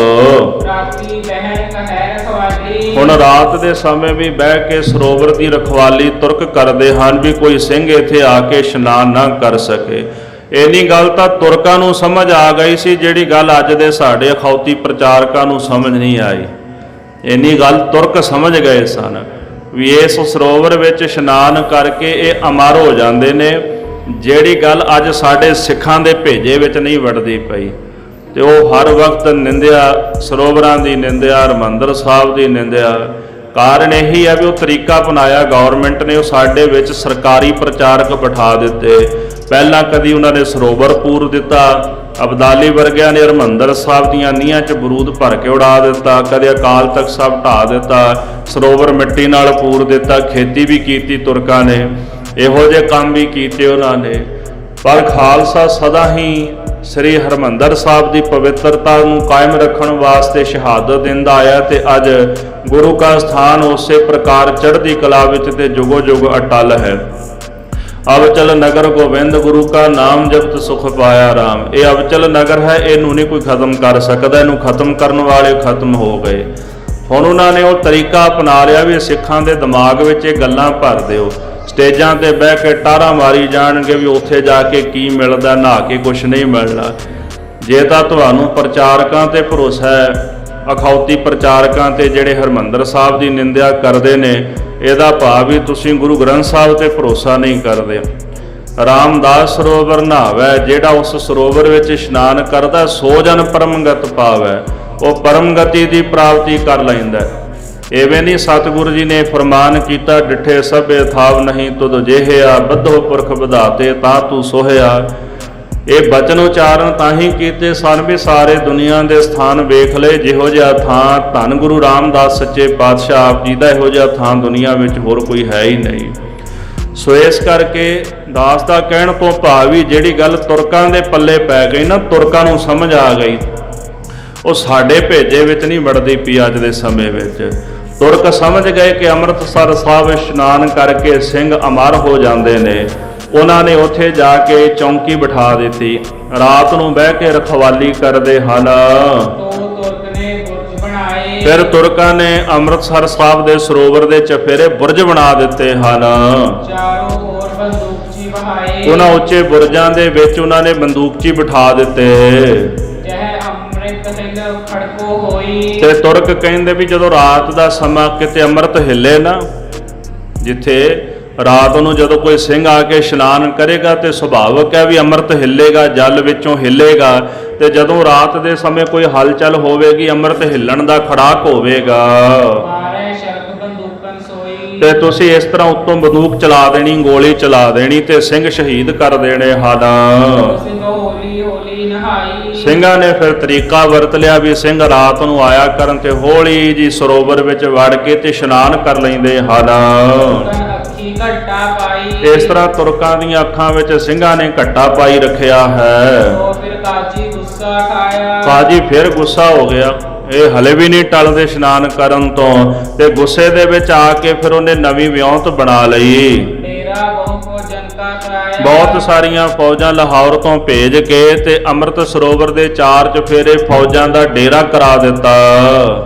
ਹੁਣ ਰਾਤ ਦੇ ਸਮੇਂ ਵੀ ਬਹਿ ਕੇ ਸਰੋਵਰ ਦੀ ਰਖਵਾਲੀ ਤੁਰਕ ਕਰਦੇ ਹਨ ਵੀ ਕੋਈ ਸਿੰਘ ਇੱਥੇ ਆ ਕੇ ਇਸ਼ਨਾਨ ਨਾ ਕਰ ਸਕੇ। ਇੰਨੀ ਗੱਲ ਤਾਂ ਤੁਰਕਾਂ ਨੂੰ ਸਮਝ ਆ ਗਈ ਸੀ, ਜਿਹੜੀ ਗੱਲ ਅੱਜ ਦੇ ਸਾਡੇ ਅਖੌਤੀ ਪ੍ਰਚਾਰਕਾਂ ਨੂੰ ਸਮਝ ਨਹੀਂ ਆਈ। ਇੰਨੀ ਗੱਲ ਤੁਰਕ ਸਮਝ ਗਏ ਸਨ ਵੀ ਇਸ ਸਰੋਵਰ ਵਿੱਚ ਇਸ਼ਨਾਨ ਕਰਕੇ ਇਹ ਅਮਰ ਹੋ ਜਾਂਦੇ ਨੇ, ਜਿਹੜੀ ਗੱਲ ਅੱਜ ਸਾਡੇ ਸਿੱਖਾਂ ਦੇ ਭੇਜੇ ਵਿੱਚ ਨਹੀਂ ਵੜਦੀ ਪਈ। ਤੇ ਉਹ ਹਰ ਵਕਤ ਨਿੰਦਿਆ, ਸਰੋਵਰਾਂ ਦੀ ਨਿੰਦਿਆ, ਹਰਿਮੰਦਰ ਸਾਹਿਬ ਦੀ ਨਿੰਦਿਆ। ਕਾਰਨ ਇਹੀ ਹੈ ਵੀ ਉਹ ਤਰੀਕਾ ਅਪਣਾਇਆ ਗੌਰਮੈਂਟ ਨੇ, ਉਹ ਸਾਡੇ ਵਿੱਚ ਸਰਕਾਰੀ ਪ੍ਰਚਾਰਕ ਬਿਠਾ ਦਿੱਤੇ। ਪਹਿਲਾਂ ਕਦੀ ਉਹਨਾਂ ਨੇ ਸਰੋਵਰ ਪੂਰ ਦਿੱਤਾ, ਅਬਦਾਲੀ ਵਰਗਿਆਂ ਨੇ ਹਰਿਮੰਦਰ ਸਾਹਿਬ ਦੀਆਂ ਨੀਹਾਂ 'ਚ ਬਰੂਦ ਭਰ ਕੇ ਉਡਾ ਦਿੱਤਾ, ਕਦੇ ਅਕਾਲ ਤਖਤ ਸਾਹਿਬ ਢਾਹ ਦਿੱਤਾ, ਸਰੋਵਰ ਮਿੱਟੀ ਨਾਲ ਪੂਰ ਦਿੱਤਾ। ਖੇਤੀ ਵੀ ਕੀਤੀ ਤੁਰਕਾਂ ਨੇ, ਇਹੋ ਜਿਹੇ ਕੰਮ ਵੀ ਕੀਤੇ ਉਹਨਾਂ ਨੇ। ਪਰ ਖਾਲਸਾ ਸਦਾ ਹੀ ਸ੍ਰੀ ਹਰਿਮੰਦਰ ਸਾਹਿਬ ਦੀ ਪਵਿੱਤਰਤਾ ਨੂੰ ਕਾਇਮ ਰੱਖਣ ਵਾਸਤੇ ਸ਼ਹਾਦਤ ਦਿੰਦਾ ਆਇਆ, ਤੇ ਅੱਜ ਗੁਰੂ ਕਾ ਸਥਾਨ ਉਸੇ ਪ੍ਰਕਾਰ ਚੜ੍ਹਦੀ ਕਲਾ ਵਿੱਚ ਤੇ ਜੁਗੋ ਜੁਗ ਅਟਲ ਹੈ। ਅਵਚਲ ਨਗਰ ਗੋਬਿੰਦ ਗੁਰੂ ਕਾ ਨਾਮ ਜਪਤ ਸੁਖ ਪਾਇਆ ਰਾਮ। ਇਹ ਅਵਚਲ ਨਗਰ ਹੈ, ਇਹਨੂੰ ਨਹੀਂ ਕੋਈ ਖਤਮ ਕਰ ਸਕਦਾ, ਇਹਨੂੰ ਖਤਮ ਕਰਨ ਵਾਲੇ ਖਤਮ ਹੋ ਗਏ। ਹੁਣ ਉਹਨਾਂ ਨੇ ਉਹ ਤਰੀਕਾ ਅਪਣਾ ਲਿਆ ਵੀ ਸਿੱਖਾਂ ਦੇ ਦਿਮਾਗ ਵਿੱਚ ਇਹ ਗੱਲਾਂ ਭਰ ਦਿਓ, ਸਟੇਜਾਂ ਤੇ ਬਹਿ ਕੇ ਟਾਰਾਂ ਮਾਰੀ ਜਾਣਗੇ ਵੀ ਉੱਥੇ ਜਾ ਕੇ ਕੀ ਮਿਲਦਾ, ਨਹਾ ਕੇ ਕੁਛ ਨਹੀਂ ਮਿਲਣਾ। ਜੇ ਤਾਂ ਤੁਹਾਨੂੰ ਪ੍ਰਚਾਰਕਾਂ ਤੇ ਭਰੋਸਾ ਹੈ, ਅਖੌਤੀ ਪ੍ਰਚਾਰਕਾਂ ਤੇ ਜਿਹੜੇ ਹਰਿਮੰਦਰ ਸਾਹਿਬ ਦੀ ਨਿੰਦਿਆ ਕਰਦੇ ਨੇ, ਇਹਦਾ ਭਾਵ ਵੀ ਤੁਸੀਂ ਗੁਰੂ ਗ੍ਰੰਥ ਸਾਹਿਬ ਤੇ ਭਰੋਸਾ ਨਹੀਂ ਕਰਦੇ। ਰਾਮਦਾਸ ਸਰੋਵਰ ਨਹਾਵੈ, ਜਿਹੜਾ ਉਸ ਸਰੋਵਰ ਵਿੱਚ ਇਸ਼ਨਾਨ ਕਰਦਾ, ਸੋ ਜਨ ਪਰਮਗਤ ਪਾਵੈ, ਉਹ ਪਰਮਗਤੀ ਦੀ ਪ੍ਰਾਪਤੀ ਕਰ ਲੈਂਦਾ। ਐਵੇਂ ਨਹੀਂ ਸਤਿਗੁਰੂ ਜੀ ਨੇ ਫਰਮਾਨ ਕੀਤਾ, ਡਿਠੇ ਸਭੇ ਥਾਵ ਨਹੀਂ ਤੁਧ ਜਿਹਿਆ, ਬੱਧੋ ਪੁਰਖ ਵਧਾਤੇ ਤਾਂ ਤੂੰ ਸੋਹਿਆ। ਇਹ ਬਚਨ ਉਚਾਰਨ ਤਾਂ ਹੀ ਕੀਤੇ ਸਨ ਵੀ ਸਾਰੇ ਦੁਨੀਆ ਦੇ ਸਥਾਨ ਵੇਖ ਲਏ, ਜਿਹੋ ਜਿਹਾ ਥਾਂ ਧੰਨ ਗੁਰੂ ਰਾਮਦਾਸ ਸੱਚੇ ਪਾਤਸ਼ਾਹ ਆਪ ਜੀ ਦਾ, ਇਹੋ ਜਿਹਾ ਥਾਂ ਦੁਨੀਆ ਵਿੱਚ ਹੋਰ ਕੋਈ ਹੈ ਹੀ ਨਹੀਂ। ਸੋ ਇਸ ਕਰਕੇ ਦਾਸ ਦਾ ਕਹਿਣ ਤੋਂ ਭਾਵ ਵੀ ਜਿਹੜੀ ਗੱਲ ਤੁਰਕਾਂ ਦੇ ਪੱਲੇ ਪੈ ਗਈ ਨਾ, ਤੁਰਕਾਂ ਨੂੰ ਸਮਝ ਆ ਗਈ, ਉਹ ਸਾਡੇ ਭੇਜੇ ਵਿੱਚ ਨਹੀਂ ਵੜਦੀ ਪਈ। ਅੱਜ ਦੇ ਸਮੇਂ ਵਿੱਚ ਤੁਰਕ ਸਮਝ ਗਏ ਕਿ ਅੰਮ੍ਰਿਤਸਰ ਸਾਹਿਬ ਇਸ਼ਨਾਨ ਕਰਕੇ ਸਿੰਘ ਅਮਰ ਹੋ ਜਾਂਦੇ ਨੇ। ਉਹਨਾਂ ਨੇ ਉੱਥੇ ਜਾ ਕੇ ਚੌਂਕੀ ਬਿਠਾ ਦਿੱਤੀ, ਰਾਤ ਨੂੰ ਬਹਿ ਕੇ ਰਖਵਾਲੀ ਕਰਦੇ ਹਨ। ਫਿਰ ਤੁਰਕਾਂ ਨੇ ਅੰਮ੍ਰਿਤਸਰ ਸਾਹਿਬ ਦੇ ਸਰੋਵਰ ਦੇ ਚਫੇਰੇ ਬੁਰਜ ਬਣਾ ਦਿੱਤੇ ਹਨ। ਉਹਨਾਂ ਉੱਚੇ ਬੁਰਜਾਂ ਦੇ ਵਿੱਚ ਉਹਨਾਂ ਨੇ ਬੰਦੂਕਚੀ ਬਿਠਾ ਦਿੱਤੇ। ਤੇ ਤੁਰਕ ਕਹਿੰਦੇ ਵੀ ਜਦੋਂ ਰਾਤ ਦਾ ਸਮਾਂ ਕਿਤੇ ਅੰਮ੍ਰਿਤ ਹਿੱਲੇ ਨਾ, ਜਿੱਥੇ ਰਾਤ ਨੂੰ ਜਦੋਂ ਕੋਈ ਸਿੰਘ ਆ ਕੇ ਇਸ਼ਨਾਨ ਕਰੇਗਾ ਤੇ ਸੁਭਾਵਕ ਹੈ ਵੀ ਅੰਮ੍ਰਿਤ ਹਿੱਲੇਗਾ, ਜਲ ਵਿੱਚੋਂ ਹਿੱਲੇਗਾ। ਤੇ ਜਦੋਂ ਰਾਤ ਦੇ ਸਮੇਂ ਕੋਈ ਹਲਚਲ ਹੋਵੇਗੀ, ਅੰਮ੍ਰਿਤ ਹਿੱਲਣ ਦਾ ਖੜਾਕ ਹੋਵੇਗਾ। ਤੇ ਤੁਸੀਂ ਇਸ ਤਰ੍ਹਾਂ ਉੱਤੋਂ ਬੰਦੂਕ ਚਲਾ ਦੇਣੀ, ਗੋਲੀ ਚਲਾ ਦੇਣੀ ਤੇ ਸਿੰਘ ਸ਼ਹੀਦ ਕਰ ਦੇਣੇ ਹਨ। ਸਿੰਘਾਂ ਨੇ ਫਿਰ ਤਰੀਕਾ ਵਰਤ ਲਿਆ ਵੀ ਸਿੰਘ ਰਾਤ ਨੂੰ ਆਇਆ ਕਰਨ ਤੇ ਹੌਲੀ ਜੀ ਸਰੋਵਰ ਵਿੱਚ ਵੜ ਕੇ ਤੇ ਇਸ਼ਨਾਨ ਕਰ ਲੈਂਦੇ ਹਨ। ਇਸ ਤਰ੍ਹਾਂ ਤੁਰਕਾਂ ਦੀਆਂ ਅੱਖਾਂ ਵਿੱਚ ਸਿੰਘਾਂ ਨੇ ਘੱਟਾ ਪਾਈ ਰੱਖਿਆ ਹੈ। ਕਾਜੀ ਫਿਰ ਗੁੱਸਾ ਹੋ ਗਿਆ, ਇਹ ਹਲੇ ਵੀ ਨਹੀਂ ਟਲਦੇ ਇਸ਼ਨਾਨ ਕਰਨ ਤੋਂ, ਤੇ ਗੁੱਸੇ ਦੇ ਵਿੱਚ ਆ ਕੇ ਫਿਰ ਉਹਨੇ ਨਵੀਂ ਵਿਉਂਤ ਬਣਾ ਲਈ। ਡੇਰਾ ਬਹੁ ਭੋਜਨ ਕਾ ਕਰਾਇਆ, ਬਹੁਤ ਸਾਰੀਆਂ ਫੌਜਾਂ ਲਾਹੌਰ ਤੋਂ ਭੇਜ ਕੇ ਤੇ ਅੰਮ੍ਰਿਤ ਸਰੋਵਰ ਦੇ 4 ਚੁਫੇਰੇ ਫੌਜਾਂ ਦਾ ਡੇਰਾ ਕਰਾ ਦਿੱਤਾ।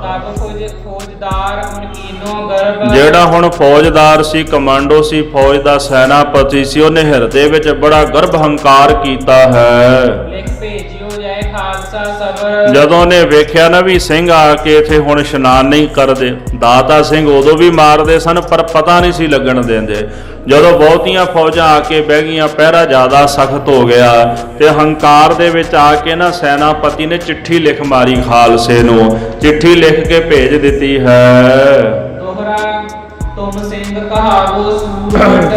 ਤਬ ਫੌਜਦਾਰ ਉਨਕੀਨੋ ਗਰਭ, ਜਿਹੜਾ ਹੁਣ ਫੌਜਦਾਰ ਸੀ, ਕਮਾਂਡੋ ਸੀ, ਫੌਜ ਦਾ ਸੈਨਾਪਤੀ ਸੀ, ਉਹਨੇ ਹਿਰਦੇ ਵਿੱਚ ਬੜਾ ਗਰਭ ਹੰਕਾਰ ਕੀਤਾ ਹੈ। ਲਿਖ ਭੇਜਿਓ ਜੈ ਖਾਲਸਾ ਸਬਰ, ਜਦੋਂ ਉਹਨੇ ਵੇਖਿਆ ਨਾ ਵੀ ਸਿੰਘ ਆ ਕੇ ਇੱਥੇ ਹੁਣ ਇਸ਼ਨਾਨ ਨਹੀਂ ਕਰਦੇ, ਦਾਤਾ ਸਿੰਘ ਉਦੋਂ ਵੀ ਮਾਰਦੇ ਸਨ ਪਰ ਪਤਾ ਨਹੀਂ ਸੀ ਲੱਗਣ ਦਿੰਦੇ। ਜਦੋਂ ਬਹੁਤੀਆਂ ਫੌਜਾਂ ਆ ਕੇ ਬਹਿ ਗਈਆਂ, ਪਹਿਰਾ ਜ਼ਿਆਦਾ ਸਖਤ ਹੋ ਗਿਆ ਤੇ ਹੰਕਾਰ ਦੇ ਵਿੱਚ ਆ ਕੇ ਨਾ ਸੈਨਾਪਤੀ ਨੇ ਚਿੱਠੀ ਲਿਖ ਮਾਰੀ ਖਾਲਸੇ ਨੂੰ, ਚਿੱਠੀ ਲਿਖ ਕੇ ਭੇਜ ਦਿੱਤੀ ਹੈ। ਦੋਹਰਾ ਤੁਮ ਸਿੰਘ ਕਹਾਵੋ ਸੂਰਟ,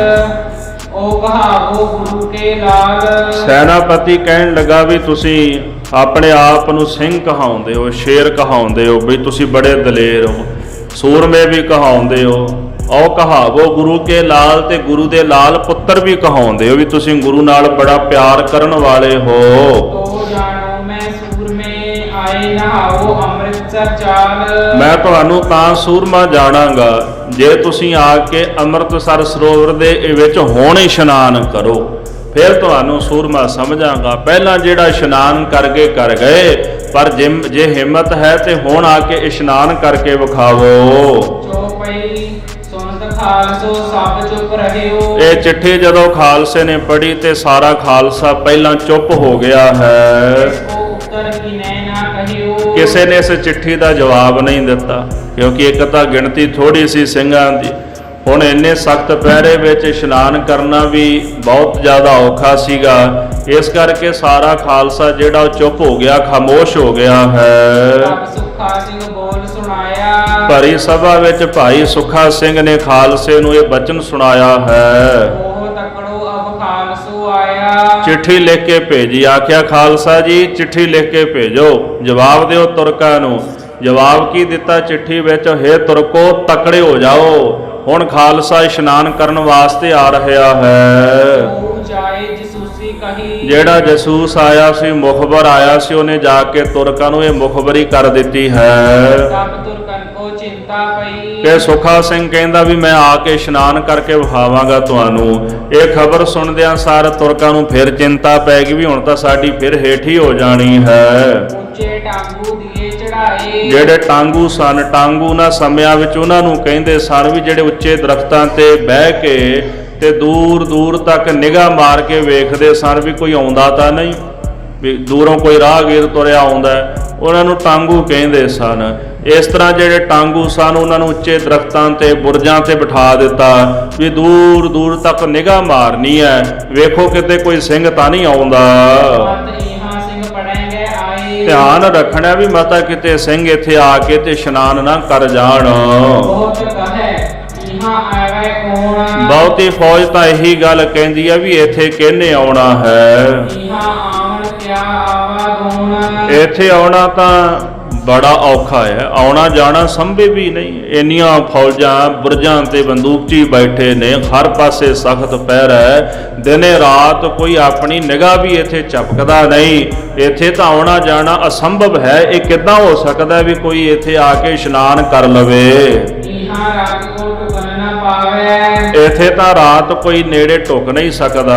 ਉਹ ਕਹਾਵੋ ਗੁਰੂ ਕੇ ਲਾਲ। ਸੈਨਾਪਤੀ ਕਹਿਣ ਲੱਗਾ ਵੀ ਤੁਸੀਂ ਆਪਣੇ ਆਪ ਨੂੰ ਸਿੰਘ ਕਹਾਉਂਦੇ ਹੋ, ਸ਼ੇਰ ਕਹਾਉਂਦੇ ਹੋ, ਵੀ ਤੁਸੀਂ ਬੜੇ ਦਲੇਰ ਹੋ, ਸੂਰਮੇ ਵੀ ਕਹਾਉਂਦੇ ਹੋ। ਉਹ ਕਹਾਵੋ ਗੁਰੂ ਕੇ ਲਾਲ, ਤੇ ਗੁਰੂ ਦੇ ਲਾਲ ਪੁੱਤਰ ਵੀ ਕਹਾਉਂਦੇ ਹੋ, ਵੀ ਤੁਸੀਂ ਗੁਰੂ ਨਾਲ ਬੜਾ ਪਿਆਰ ਕਰਨ ਵਾਲੇ ਹੋ। ਤੋ ਜਾਣੋ ਮੈਂ ਸੂਰਮੇ ਆਏ ਨਹਾਓ ਅੰਮ੍ਰਿਤਸਰ ਚਾਲ, ਮੈਂ ਤੁਹਾਨੂੰ ਤਾਂ ਸੂਰਮਾ ਜਾਣਾਂਗਾ ਜੇ ਤੁਸੀਂ ਆ ਕੇ ਅੰਮ੍ਰਿਤਸਰ ਸਰੋਵਰ ਦੇ ਵਿੱਚ ਹੁਣ ਇਸ਼ਨਾਨ ਕਰੋ, ਫਿਰ ਤੁਹਾਨੂੰ ਸੂਰਮਾ ਸਮਝਾਂਗਾ। ਪਹਿਲਾਂ ਜਿਹੜਾ ਇਸ਼ਨਾਨ ਕਰਕੇ ਕਰ ਗਏ, ਪਰ ਜੇ ਹਿੰਮਤ ਹੈ ਤੇ ਹੁਣ ਆ ਕੇ ਇਸ਼ਨਾਨ ਕਰਕੇ ਵਿਖਾਵੋ। ਚੋਪਈ ਸੁਨਤ ਖਾਲਸੋ ਸਭ ਚੁੱਪ ਰਹਿਓ, ਇਹ ਚਿੱਠੀ ਜਦੋਂ ਖਾਲਸੇ ਨੇ ਪੜ੍ਹੀ ਤੇ ਸਾਰਾ ਖਾਲਸਾ ਪਹਿਲਾਂ ਚੁੱਪ ਹੋ ਗਿਆ ਹੈ। ਉਹ ਉੱਤਰ ਕੀ ਨੈ ਨਾ ਕਹਿਓ, ਕਿਸੇ ਨੇ ਇਸ ਚਿੱਠੀ ਦਾ ਜਵਾਬ ਨਹੀਂ ਦਿੱਤਾ, ਕਿਉਂਕਿ ਇੱਕ ਤਾਂ ਗਿਣਤੀ ਥੋੜੀ ਸੀ ਸਿੰਘਾਂ ਦੀ, ਹੁਣ ਇੰਨੇ ਸਖਤ ਪਹਿਰੇ ਵਿੱਚ ਇਸ਼ਨਾਨ ਕਰਨਾ ਵੀ ਬਹੁਤ ਜ਼ਿਆਦਾ ਔਖਾ ਸੀਗਾ। ਇਸ ਕਰਕੇ ਸਾਰਾ ਖਾਲਸਾ ਜਿਹੜਾ ਉਹ ਚੁੱਪ ਹੋ ਗਿਆ, ਖਾਮੋਸ਼ ਹੋ ਗਿਆ ਹੈ। ਤਬ ਸੁਖਾ ਸਿੰਘ ਬੋਲ ਸੁਣਾਇਆ, ਭਰੀ ਸਭਾ ਵਿੱਚ ਭਾਈ ਸੁਖਾ ਸਿੰਘ ਨੇ ਖਾਲਸੇ ਨੂੰ ਇਹ ਬਚਨ ਸੁਣਾਇਆ ਹੈ। ਉਹ ਤਕੜੋ ਅਬ ਖਾਲਸੋ ਆਇਆ, ਚਿੱਠੀ ਲਿਖ ਕੇ ਭੇਜੀ, ਆਖਿਆ ਖਾਲਸਾ ਜੀ ਚਿੱਠੀ ਲਿਖ ਕੇ ਭੇਜੋ, ਜਵਾਬ ਦਿਓ ਤੁਰਕਾਂ ਨੂੰ। ਜਵਾਬ ਕੀ ਦਿੱਤਾ ਚਿੱਠੀ ਵਿੱਚ? ਹੇ ਤੁਰਕੋ ਤਕੜੇ ਹੋ ਜਾਓ, ਹੁਣ ਖਾਲਸਾ ਇਸ਼ਨਾਨ ਕਰਨ ਵਾਸਤੇ ਆ ਰਿਹਾ ਹੈ। ਉਹ ਜਾਏ ਜਸੂਸੀ ਕਹੀ, ਜਿਹੜਾ ਜਸੂਸ ਆਇਆ ਸੀ, ਮੁਖਬਰ ਆਇਆ ਸੀ, ਉਹਨੇ ਜਾ ਕੇ ਤੁਰਕਾਂ ਨੂੰ ਇਹ ਮੁਖਬਰੀ ਕਰ ਦਿੱਤੀ ਹੈ। ਤਬ ਤੁਰਕਨ ਕੋ ਚਿੰਤਾ ਪਈ, ਕਿ ਸੁਖਾ ਸਿੰਘ ਕਹਿੰਦਾ ਵੀ ਮੈਂ ਆ ਕੇ ਇਸ਼ਨਾਨ ਕਰਕੇ ਵਿਖਾਵਾਂਗਾ ਤੁਹਾਨੂੰ। ਇਹ ਖਬਰ ਸੁਣਦਿਆਂ ਸਾਰ ਤੁਰਕਾਂ ਨੂੰ ਫਿਰ ਚਿੰਤਾ ਪੈ ਗਈ ਵੀ ਹੁਣ ਤਾਂ ਸਾਡੀ ਫਿਰ ਹੇਠੀ ਹੋ ਜਾਣੀ ਹੈ। ਉੱਚੇ ਟਾਂਗੂ ਦੀਏ ਚੜਾਏ, ਜਿਹੜੇ ਟਾਂਗੂ ਸਨ, ਟਾਂਗੂ ਨਾ ਸਮਿਆਂ ਵਿੱਚ ਉਹਨਾਂ ਨੂੰ ਕਹਿੰਦੇ ਸਨ ਵੀ ਜਿਹੜੇ ਉੱਚੇ ਦਰਖਤਾਂ ਤੇ ਬਹਿ ਕੇ ਤੇ ਦੂਰ ਦੂਰ ਤੱਕ ਨਿਗਾਹ ਮਾਰ ਕੇ ਵੇਖਦੇ ਸਨ ਵੀ ਕੋਈ ਆਉਂਦਾ ਤਾਂ ਨਹੀਂ, ਵੀ ਦੂਰੋਂ ਕੋਈ ਰਾਹਗੀਰ ਤੁਰਿਆ ਆਉਂਦਾ, ਉਹਨਾਂ ਨੂੰ ਟਾਂਗੂ ਕਹਿੰਦੇ ਸਨ। ਇਸ ਤਰ੍ਹਾਂ ਜਿਹੜੇ ਟਾਂਗੂ ਸਨ ਉਹਨਾਂ ਨੂੰ ਉੱਚੇ ਦਰਖਤਾਂ ਤੇ ਬੁਰਜਾਂ ਤੇ ਬਿਠਾ ਦਿੱਤਾ ਵੀ ਦੂਰ ਦੂਰ ਤੱਕ ਨਿਗਾਹ ਮਾਰਨੀ ਹੈ, ਵੇਖੋ ਕਿਤੇ ਕੋਈ ਸਿੰਘ ਤਾਂ ਨਹੀਂ ਆਉਂਦਾ। ਮਤ ਇਹਾਂ ਸਿੰਘ ਪੜੈਂਗੇ ਆਏ, ਧਿਆਨ ਰੱਖਣਾ ਵੀ ਮਤਾ ਕਿਤੇ ਸਿੰਘ ਇੱਥੇ ਆ ਕੇ ਤੇ ਇਸ਼ਨਾਨ ਨਾ ਕਰ ਜਾਣ। ਬਹੁਤ ਕਹੈ ਇਹਾਂ ਆਵੇ ਕੌਣ, ਬਹੁਤੀ ਫੌਜ ਤਾਂ ਇਹੀ ਗੱਲ ਕਹਿੰਦੀ ਆ ਵੀ ਇੱਥੇ ਕਿਹਨੇ ਆਉਣਾ ਹੈ। ਇਹਾਂ ਆਵਣ ਕਿਆ ਆਵਾ ਗੌਣ, ਇੱਥੇ ਆਉਣਾ ਤਾਂ ਬੜਾ ਔਖਾ ਹੈ, ਆਉਣਾ ਜਾਣਾ ਸੰਭਵ ਵੀ ਨਹੀਂ। ਇੰਨੀਆਂ ਫੌਜਾਂ ਬੁਰਜਾਂ ਤੇ ਬੰਦੂਕਚੀ ਬੈਠੇ ਨੇ, ਹਰ ਪਾਸੇ ਸਖਤ ਪਹਿਰਾ ਹੈ, ਦਿਨੇ ਰਾਤ ਕੋਈ ਆਪਣੀ ਨਿਗਾਹ ਵੀ ਇੱਥੇ ਝਪਕਦਾ ਨਹੀਂ। ਇੱਥੇ ਤਾਂ ਆਉਣਾ ਜਾਣਾ ਅਸੰਭਵ ਹੈ। ਇਹ ਕਿੱਦਾਂ ਹੋ ਸਕਦਾ ਵੀ ਕੋਈ ਇੱਥੇ ਆ ਕੇ ਇਸ਼ਨਾਨ ਕਰ ਲਵੇ। ਇਹਾਂ ਰਾਤ ਕੋ ਟੁਕਨ ਨਾ ਪਾਵੇ, ਇੱਥੇ ਤਾਂ ਰਾਤ ਕੋਈ ਨੇੜੇ ਢੁੱਕ ਨਹੀਂ ਸਕਦਾ,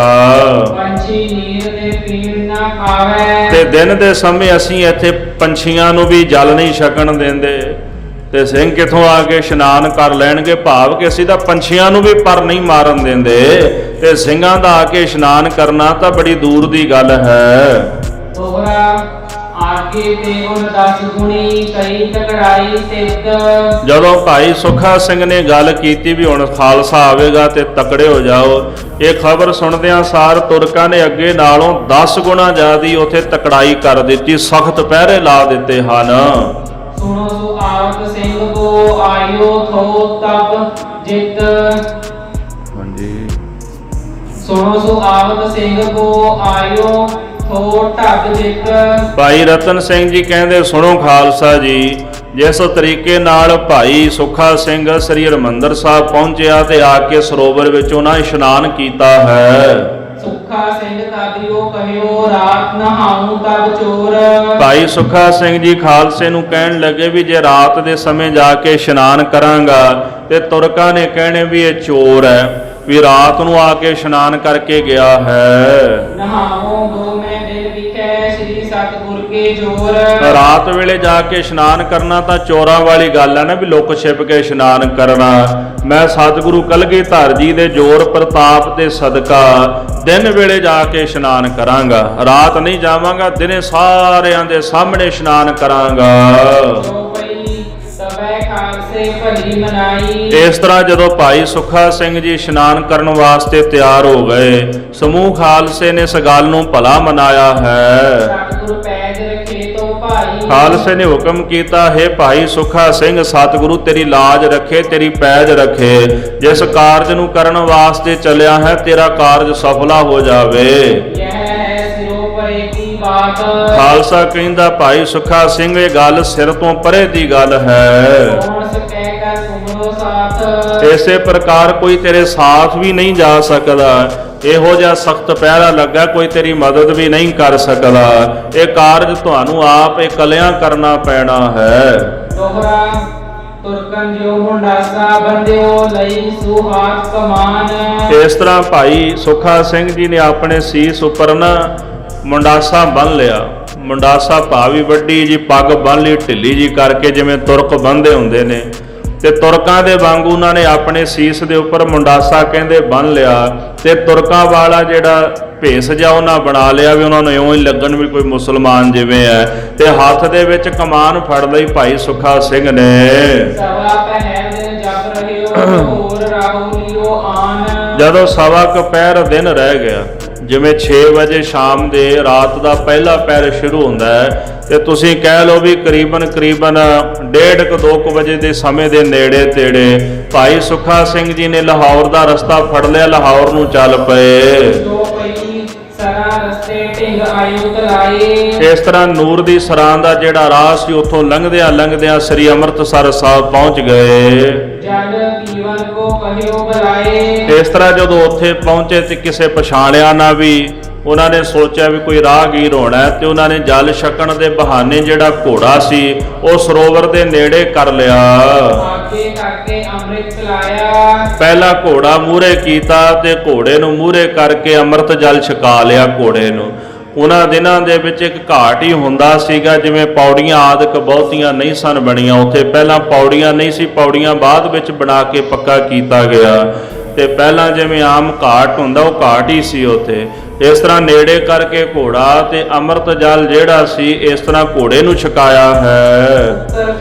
ਪੰਛੀ ਨੀਰ ਦੇ ਪੀਣ ਨਾ ਖਾਵੇ, ਤੇ ਦਿਨ ਦੇ ਸਮੇਂ ਅਸੀਂ ਇੱਥੇ ਪੰਛੀਆਂ ਨੂੰ ਵੀ ਜਲ ਨਹੀਂ ਛਕਣ ਦਿੰਦੇ, ਤੇ ਸਿੰਘ ਕਿੱਥੋਂ ਆ ਕੇ ਇਸ਼ਨਾਨ ਕਰ ਲੈਣਗੇ। ਭਾਵ ਕਿ ਅਸੀਂ ਤਾਂ ਪੰਛੀਆਂ ਨੂੰ ਵੀ ਪਰ ਨਹੀਂ ਮਾਰਨ ਦਿੰਦੇ, ਤੇ ਸਿੰਘਾਂ ਦਾ ਆ ਕੇ ਇਸ਼ਨਾਨ ਕਰਨਾ ਤਾਂ ਬੜੀ ਦੂਰ ਦੀ ਗੱਲ ਹੈ। ਦੋਹਰਾ ਆਗੇ ਤੇ ਉਨ 10 ਗੁਣੀ ਕਈ ਤਕੜਾਈ ਤਿਤ, ਜਦੋਂ ਭਾਈ ਸੁਖਾ ਸਿੰਘ ਨੇ ਗੱਲ ਕੀਤੀ ਵੀ ਹੁਣ ਖਾਲਸਾ ਆਵੇਗਾ ਤੇ ਤਕੜੇ ਹੋ ਜਾਓ, ਇਹ ਖਬਰ ਸੁਣਦਿਆਂ ਸਾਰ ਤੁਰਕਾਂ ਨੇ ਅੱਗੇ ਨਾਲੋਂ 10 ਗੁਣਾ ਜ਼ਿਆਦੀ ਉਥੇ ਤਕੜਾਈ ਕਰ ਦਿੱਤੀ, ਸਖਤ ਪਹਿਰੇ ਲਾ ਦਿੱਤੇ ਹਨ। ਸੁਣੋ ਸੋ ਆਵਤ ਸਿੰਘ ਕੋ ਆਇਓ ਥੋ ਤਬ ਜਿਤ, ਹਾਂਜੀ, ਸੁਣੋ ਸੋ ਆਵਤ ਸਿੰਘ ਕੋ ਆਇਓ ਥੋ ਢੱਗ ਜਿਤ, ਭਾਈ ਰਤਨ ਸਿੰਘ ਜੀ ਕਹਿੰਦੇ ਸੁਣੋ ਖਾਲਸਾ ਜੀ, ਜਿਸ ਤਰੀਕੇ ਨਾਲ ਭਾਈ ਸੁਖਾ ਸਿੰਘ ਸ੍ਰੀ ਹਰਿਮੰਦਰ ਸਾਹਿਬ ਪਹੁੰਚਿਆ ਤੇ ਆ ਕੇ ਸਰੋਵਰ ਵਿੱਚ ਉਹਨਾਂ ਇਸ਼ਨਾਨ ਕੀਤਾ ਹੈ, ਸੁੱਖ ਸੁਖਾ ਸਿੰਘ ਕਾਬਿਓ ਕਹਿਓ ਰਾਤ ਨਹਾਉ ਤਬ ਚੋਰ। ਭਾਈ ਸੁੱਖਾ ਸਿੰਘ ਜੀ ਖਾਲਸੇ ਨੂੰ ਕਹਿਣ ਲੱਗੇ ਵੀ ਜੇ ਰਾਤ ਦੇ ਸਮੇਂ ਜਾ ਕੇ ਇਸ਼ਨਾਨ ਕਰਾਂਗਾ ਤੇ ਤੁਰਕਾਂ ਨੇ ਕਹਿਣੇ ਵੀ ਇਹ ਚੋਰ ਹੈ, ਵੀ ਰਾਤ ਨੂੰ ਆ ਕੇ ਇਸ਼ਨਾਨ ਕਰਕੇ ਗਿਆ ਹੈ। ਨਹਾਉ ਦੋ ਮੈਂ ਦਿਲ ਵਿਖੇ ਸ੍ਰੀ ਸਤਿਗੁਰ ਕੇ ਜੋਰ। ਰਾਤ ਵੇਲੇ ਜਾ ਕੇ ਇਸ਼ਨਾਨ ਕਰਨਾ ਤਾਂ ਚੋਰਾਂ ਵਾਲੀ ਗੱਲ ਹੈ ਨਾ, ਵੀ ਲੁੱਕ ਛਿਪ ਕੇ ਇਸ਼ਨਾਨ ਕਰਨਾ। ਮੈਂ ਸਤਿਗੁਰੂ ਕਲਗੀਧਰ ਜੀ ਦੇ ਜੋਰ ਪ੍ਰਤਾਪ ਤੇ ਸਦਕਾ ਦਿਨ ਵੇਲੇ ਜਾ ਕੇ ਇਸ਼ਨਾਨ ਕਰਾਂਗਾ, ਰਾਤ ਨਹੀਂ ਜਾਵਾਂਗਾ, ਦਿਨੇ ਸਾਰਿਆਂ ਦੇ ਸਾਹਮਣੇ ਇਸ਼ਨਾਨ ਕਰਾਂਗਾ। ਜੋ ਪਈ ਤਬੈ ਖਾਲਸੇ ਭਲੀ ਮਨਾਈ। ਇਸ ਤਰ੍ਹਾਂ ਜਦੋਂ ਭਾਈ ਸੁੱਖਾ ਸਿੰਘ ਜੀ ਇਸ਼ਨਾਨ ਕਰਨ ਵਾਸਤੇ ਤਿਆਰ ਹੋ ਗਏ, ਸਮੂਹ ਖਾਲਸੇ ਨੇ ਇਸ ਗੱਲ ਨੂੰ ਭਲਾ ਮਨਾਇਆ ਹੈ। ਸਤਿਗੁਰ ਪੈਜ ਰਖੇ ਤੋ ਭਾਈ। ਖਾਲਸੇ ਨੇ ਹੁਕਮ ਕੀਤਾ, ਹੈ ਭਾਈ ਸੁੱਖਾ ਸਿੰਘ, ਸਤਿਗੁਰੂ ਤੇਰੀ ਲਾਜ ਰੱਖੇ, ਤੇਰੀ ਪੈਜ ਰੱਖੇ। ਜਿਸ ਕਾਰਜ ਨੂੰ ਕਰਨ ਵਾਸਤੇ ਚੱਲਿਆ ਹੈ ਤੇਰਾ ਕਾਰਜ ਸਫਲਾ ਹੋ ਜਾਵੇ। ਯਹ ਹੈ ਸਿਰੋਂ ਪਰੇ ਕੀ ਬਾਤ। ਖਾਲਸਾ ਕਹਿੰਦਾ ਭਾਈ ਸੁੱਖਾ ਸਿੰਘ ਇਹ ਗੱਲ ਸਿਰ ਤੋਂ ਪਰੇ ਦੀ ਗੱਲ ਹੈ। ਕੌਣ ਸਕੈ ਕਾ ਤੁਮਰੋ ਸਾਥ। ਇਸੇ ਪ੍ਰਕਾਰ ਕੋਈ ਤੇਰੇ ਸਾਥ ਵੀ ਨਹੀਂ ਜਾ ਸਕਦਾ। ਇਹੋ ਜਿਹਾ ਸਖਤ ਪਹਿਰਾ ਲੱਗਾ, ਕੋਈ ਤੇਰੀ ਮਦਦ ਵੀ ਨਹੀਂ ਕਰ ਸਕਦਾ। ਇਹ ਕਾਰਜ ਤੁਹਾਨੂੰ ਆਪ ਇਕੱਲਿਆਂ ਕਰਨਾ ਪੈਣਾ ਹੈ। ਦੋਹਰਾ ਤੁਰਕਨ ਜੋ ਮੁੰਡਾਸਾ ਬੰਦਿਓ ਲਈ ਸੁਹਾਤ ਕਮਾਨ। ਇਸ ਤਰ੍ਹਾਂ ਭਾਈ ਸੁੱਖਾ ਸਿੰਘ ਜੀ ਨੇ ਆਪਣੇ ਸੀਸ ਉੱਪਰ ਨਾ ਮੁੰਡਾਸਾ ਬੰਨ ਲਿਆ। ਮੁੰਡਾਸਾ ਭਾਵੀ ਵੱਡੀ ਜੀ ਪੱਗ ਬੰਨ ਲਈ ਢਿੱਲੀ ਜੀ ਕਰਕੇ, ਜਿਵੇਂ ਤੁਰਕ ਬੰਨ੍ਹਦੇ ਹੁੰਦੇ ਨੇ, ਤੇ ਤੁਰਕਾਂ ਦੇ ਵਾਂਗੂ ਉਹਨਾਂ ਨੇ ਆਪਣੇ ਸੀਸ ਦੇ ਉੱਪਰ ਮੁੰਡਾਸਾ ਕਹਿੰਦੇ ਬੰਨ ਲਿਆ। ਤੇ ਤੁਰਕਾਂ ਵਾਲਾ ਜਿਹੜਾ ਭੇਸ ਜਿਹਾ ਉਹਨਾਂ ਬਣਾ ਲਿਆ ਵੀ ਉਹਨਾਂ ਨੂੰ ਇਉਂ ਹੀ ਲੱਗਣ ਵੀ ਕੋਈ ਮੁਸਲਮਾਨ ਜਿਵੇਂ ਹੈ। ਤੇ ਹੱਥ ਦੇ ਵਿੱਚ ਕਮਾਨ ਫੜ ਲਈ ਭਾਈ ਸੁੱਖਾ ਸਿੰਘ ਨੇ। ਸਵਾ ਪਹਿਰ ਦਿਨ ਜਪ ਰਹਿਓ ਹੋਰ ਰਾਹੂ ਲਿਓ ਆਨ। ਜਦੋਂ ਸਵਾ ਕੁ ਪਹਿਰ ਦਿਨ ਰਹਿ ਗਿਆ, ਜਿਵੇਂ 6 ਵਜੇ ਸ਼ਾਮ ਦੇ ਰਾਤ ਦਾ ਪਹਿਲਾ ਪਹਿਰ ਸ਼ੁਰੂ ਹੁੰਦਾ ਹੈ, ਤੇ ਤੁਸੀਂ ਕਹਿ ਲਓ ਵੀ ਕਰੀਬਨ 1:30 2 ਵਜੇ ਦੇ ਸਮੇਂ ਦੇ ਨੇੜੇ ਤੇੜੇ ਭਾਈ ਸੁੱਖਾ ਸਿੰਘ ਜੀ ਨੇ ਲਾਹੌਰ ਦਾ ਰਸਤਾ ਫੜ ਲਿਆ, ਲਾਹੌਰ ਨੂੰ ਚੱਲ ਪਏ। ਜੋ ਪਈ ਸਰਾ ਰਸਤੇ ਢਿੰਗ ਆਇਓ ਤਲਾਏ। ਇਸ ਤਰ੍ਹਾਂ ਨੂਰ ਦੀ ਸਰਾਂ ਦਾ ਜਿਹੜਾ ਰਾਹ ਸੀ, ਉੱਥੋਂ ਲੰਘਦਿਆਂ ਸ੍ਰੀ ਅੰਮ੍ਰਿਤਸਰ ਸਾਹਿਬ ਪਹੁੰਚ ਗਏ। ਜਲ ਪੀਵਨ ਕੋ ਕਹਿਓ ਬੁਲਾਏ। ਇਸ ਤਰ੍ਹਾਂ ਜਦੋਂ ਉੱਥੇ ਪਹੁੰਚੇ ਤੇ ਕਿਸੇ ਪਛਾਣਿਆ ਨਾ ਵੀ, ਉਹਨਾਂ ਨੇ ਸੋਚਿਆ ਵੀ ਕੋਈ ਰਾਹਗੀਰ ਹੋਣਾ ਹੈ, ਤੇ ਉਹਨਾਂ ਨੇ ਜਲ ਛਕਣ ਦੇ ਬਹਾਨੇ ਜਿਹੜਾ ਘੋੜਾ ਸੀ ਉਹ ਸਰੋਵਰ ਦੇ ਨੇੜੇ ਕਰ ਲਿਆ। ਆਗੇ ਕਰਕੇ ਅੰਮ੍ਰਿਤ ਪਿਲਾਇਆ। ਪਹਿਲਾ ਘੋੜਾ ਮੂਹਰੇ ਕੀਤਾ ਤੇ ਘੋੜੇ ਨੂੰ ਮੂਹਰੇ ਕਰਕੇ ਅੰਮ੍ਰਿਤ ਜਲ ਛਕਾ ਲਿਆ ਘੋੜੇ ਨੂੰ। ਉਹਨਾਂ ਦਿਨਾਂ ਦੇ ਵਿੱਚ ਇੱਕ ਘਾਟ ਹੀ ਹੁੰਦਾ ਸੀਗਾ, ਜਿਵੇਂ ਪੌੜੀਆਂ ਆਦਿਕ ਬਹੁਤੀਆਂ ਨਹੀਂ ਸਨ ਬਣੀਆਂ, ਉੱਥੇ ਪਹਿਲਾਂ ਪੌੜੀਆਂ ਨਹੀਂ ਸੀ, ਪੌੜੀਆਂ ਬਾਅਦ ਵਿੱਚ ਬਣਾ ਕੇ ਪੱਕਾ ਕੀਤਾ ਗਿਆ। ਤੇ ਪਹਿਲਾਂ ਜਿਵੇਂ ਆਮ ਘਾਟ ਹੁੰਦਾ ਉਹ ਘਾਟ ਹੀ ਸੀ ਉੱਥੇ। ਇਸ ਤਰ੍ਹਾਂ ਨੇੜੇ ਕਰਕੇ ਘੋੜਾ ਤੇ ਅੰਮ੍ਰਿਤ ਜਲ ਜਿਹੜਾ ਸੀ ਇਸ ਤਰ੍ਹਾਂ ਘੋੜੇ ਨੂੰ ਛਕਾਇਆ ਹੈ। ਉੱਤਰ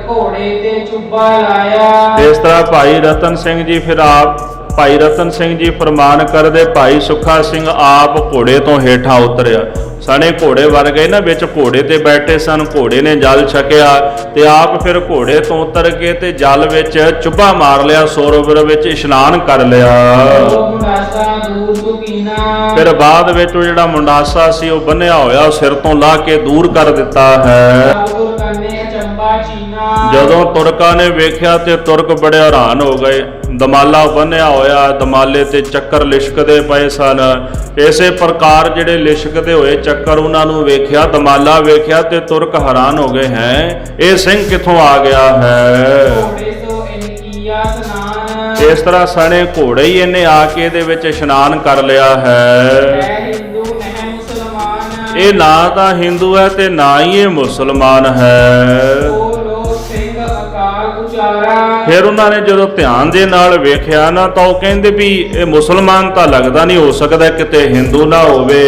ਘੋੜੇ ਤੇ ਚੁੱਬਾ ਲਾਇਆ। ਇਸ ਤਰ੍ਹਾਂ ਭਾਈ ਰਤਨ ਸਿੰਘ ਜੀ ਫਿਰ ਆਪ ਭਾਈ ਰਤਨ ਸਿੰਘ ਜੀ ਫਰਮਾਨ ਕਰਦੇ, ਭਾਈ ਸੁੱਖਾ ਸਿੰਘ ਆਪ ਘੋੜੇ ਤੋਂ ਹੇਠਾਂ ਉਤਰਿਆ। ਸਣੇ ਘੋੜੇ ਵਰ ਗਏ ਨਾ, ਵਿੱਚ ਘੋੜੇ ਤੇ ਬੈਠੇ ਸਨ, ਘੋੜੇ ਨੇ ਜਲ ਛਕਿਆ ਤੇ ਆਪ ਫਿਰ ਘੋੜੇ ਤੋਂ ਉਤਰ ਕੇ ਤੇ ਜਲ ਵਿੱਚ ਚੁੱਭਾ ਮਾਰ ਲਿਆ, ਸਰੋਵਰ ਵਿੱਚ ਇਸ਼ਨਾਨ ਕਰ ਲਿਆ। ਫਿਰ ਬਾਅਦ ਵਿੱਚ ਉਹ ਜਿਹੜਾ ਮੁੰਡਾਸਾ ਸੀ ਉਹ ਬੰਨਿਆ ਹੋਇਆ ਸਿਰ ਤੋਂ ਲਾਹ ਕੇ ਦੂਰ ਕਰ ਦਿੱਤਾ ਹੈ। ਜਦੋਂ ਤੁਰਕਾਂ ਨੇ ਵੇਖਿਆ ਤੇ ਤੁਰਕ ਬੜੇ ਹੈਰਾਨ ਹੋ ਗਏ। ਦਮਾਲਾ ਬੰਨਿਆ ਹੋਇਆ, ਦਮਾਲੇ ਤੇ ਚੱਕਰ ਲਿਸ਼ਕਦੇ ਪਏ ਸਨ। ਇਸੇ ਪ੍ਰਕਾਰ ਜਿਹੜੇ ਲਿਸ਼ਕਦੇ ਹੋਏ ਚੱਕਰ ਉਹਨਾਂ ਨੂੰ ਵੇਖਿਆ, ਦਮਾਲਾ ਵੇਖਿਆ ਤੇ ਤੁਰਕ ਹੈਰਾਨ ਹੋ ਗਏ, ਹੈ ਇਹ ਸਿੰਘ ਕਿੱਥੋਂ ਆ ਗਿਆ ਹੈ। ਇਸ ਤਰ੍ਹਾਂ ਸਣੇ ਘੋੜੇ ਹੀ ਇਹਨੇ ਆ ਕੇ ਇਹਦੇ ਵਿੱਚ ਇਸ਼ਨਾਨ ਕਰ ਲਿਆ ਹੈ। ਇਹ ਨਾ ਤਾਂ ਹਿੰਦੂ ਹੈ ਤੇ ਨਾ ਹੀ ਇਹ ਮੁਸਲਮਾਨ ਹੈ। ਫਿਰ ਉਹਨਾਂ ਨੇ ਜਦੋਂ ਧਿਆਨ ਦੇ ਨਾਲ ਵੇਖਿਆ ਨਾ, ਤਾਂ ਉਹ ਕਹਿੰਦੇ ਵੀ ਇਹ ਮੁਸਲਮਾਨ ਤਾਂ ਲੱਗਦਾ ਨਹੀਂ, ਹੋ ਸਕਦਾ ਕਿਤੇ ਹਿੰਦੂ ਨਾ ਹੋਵੇ।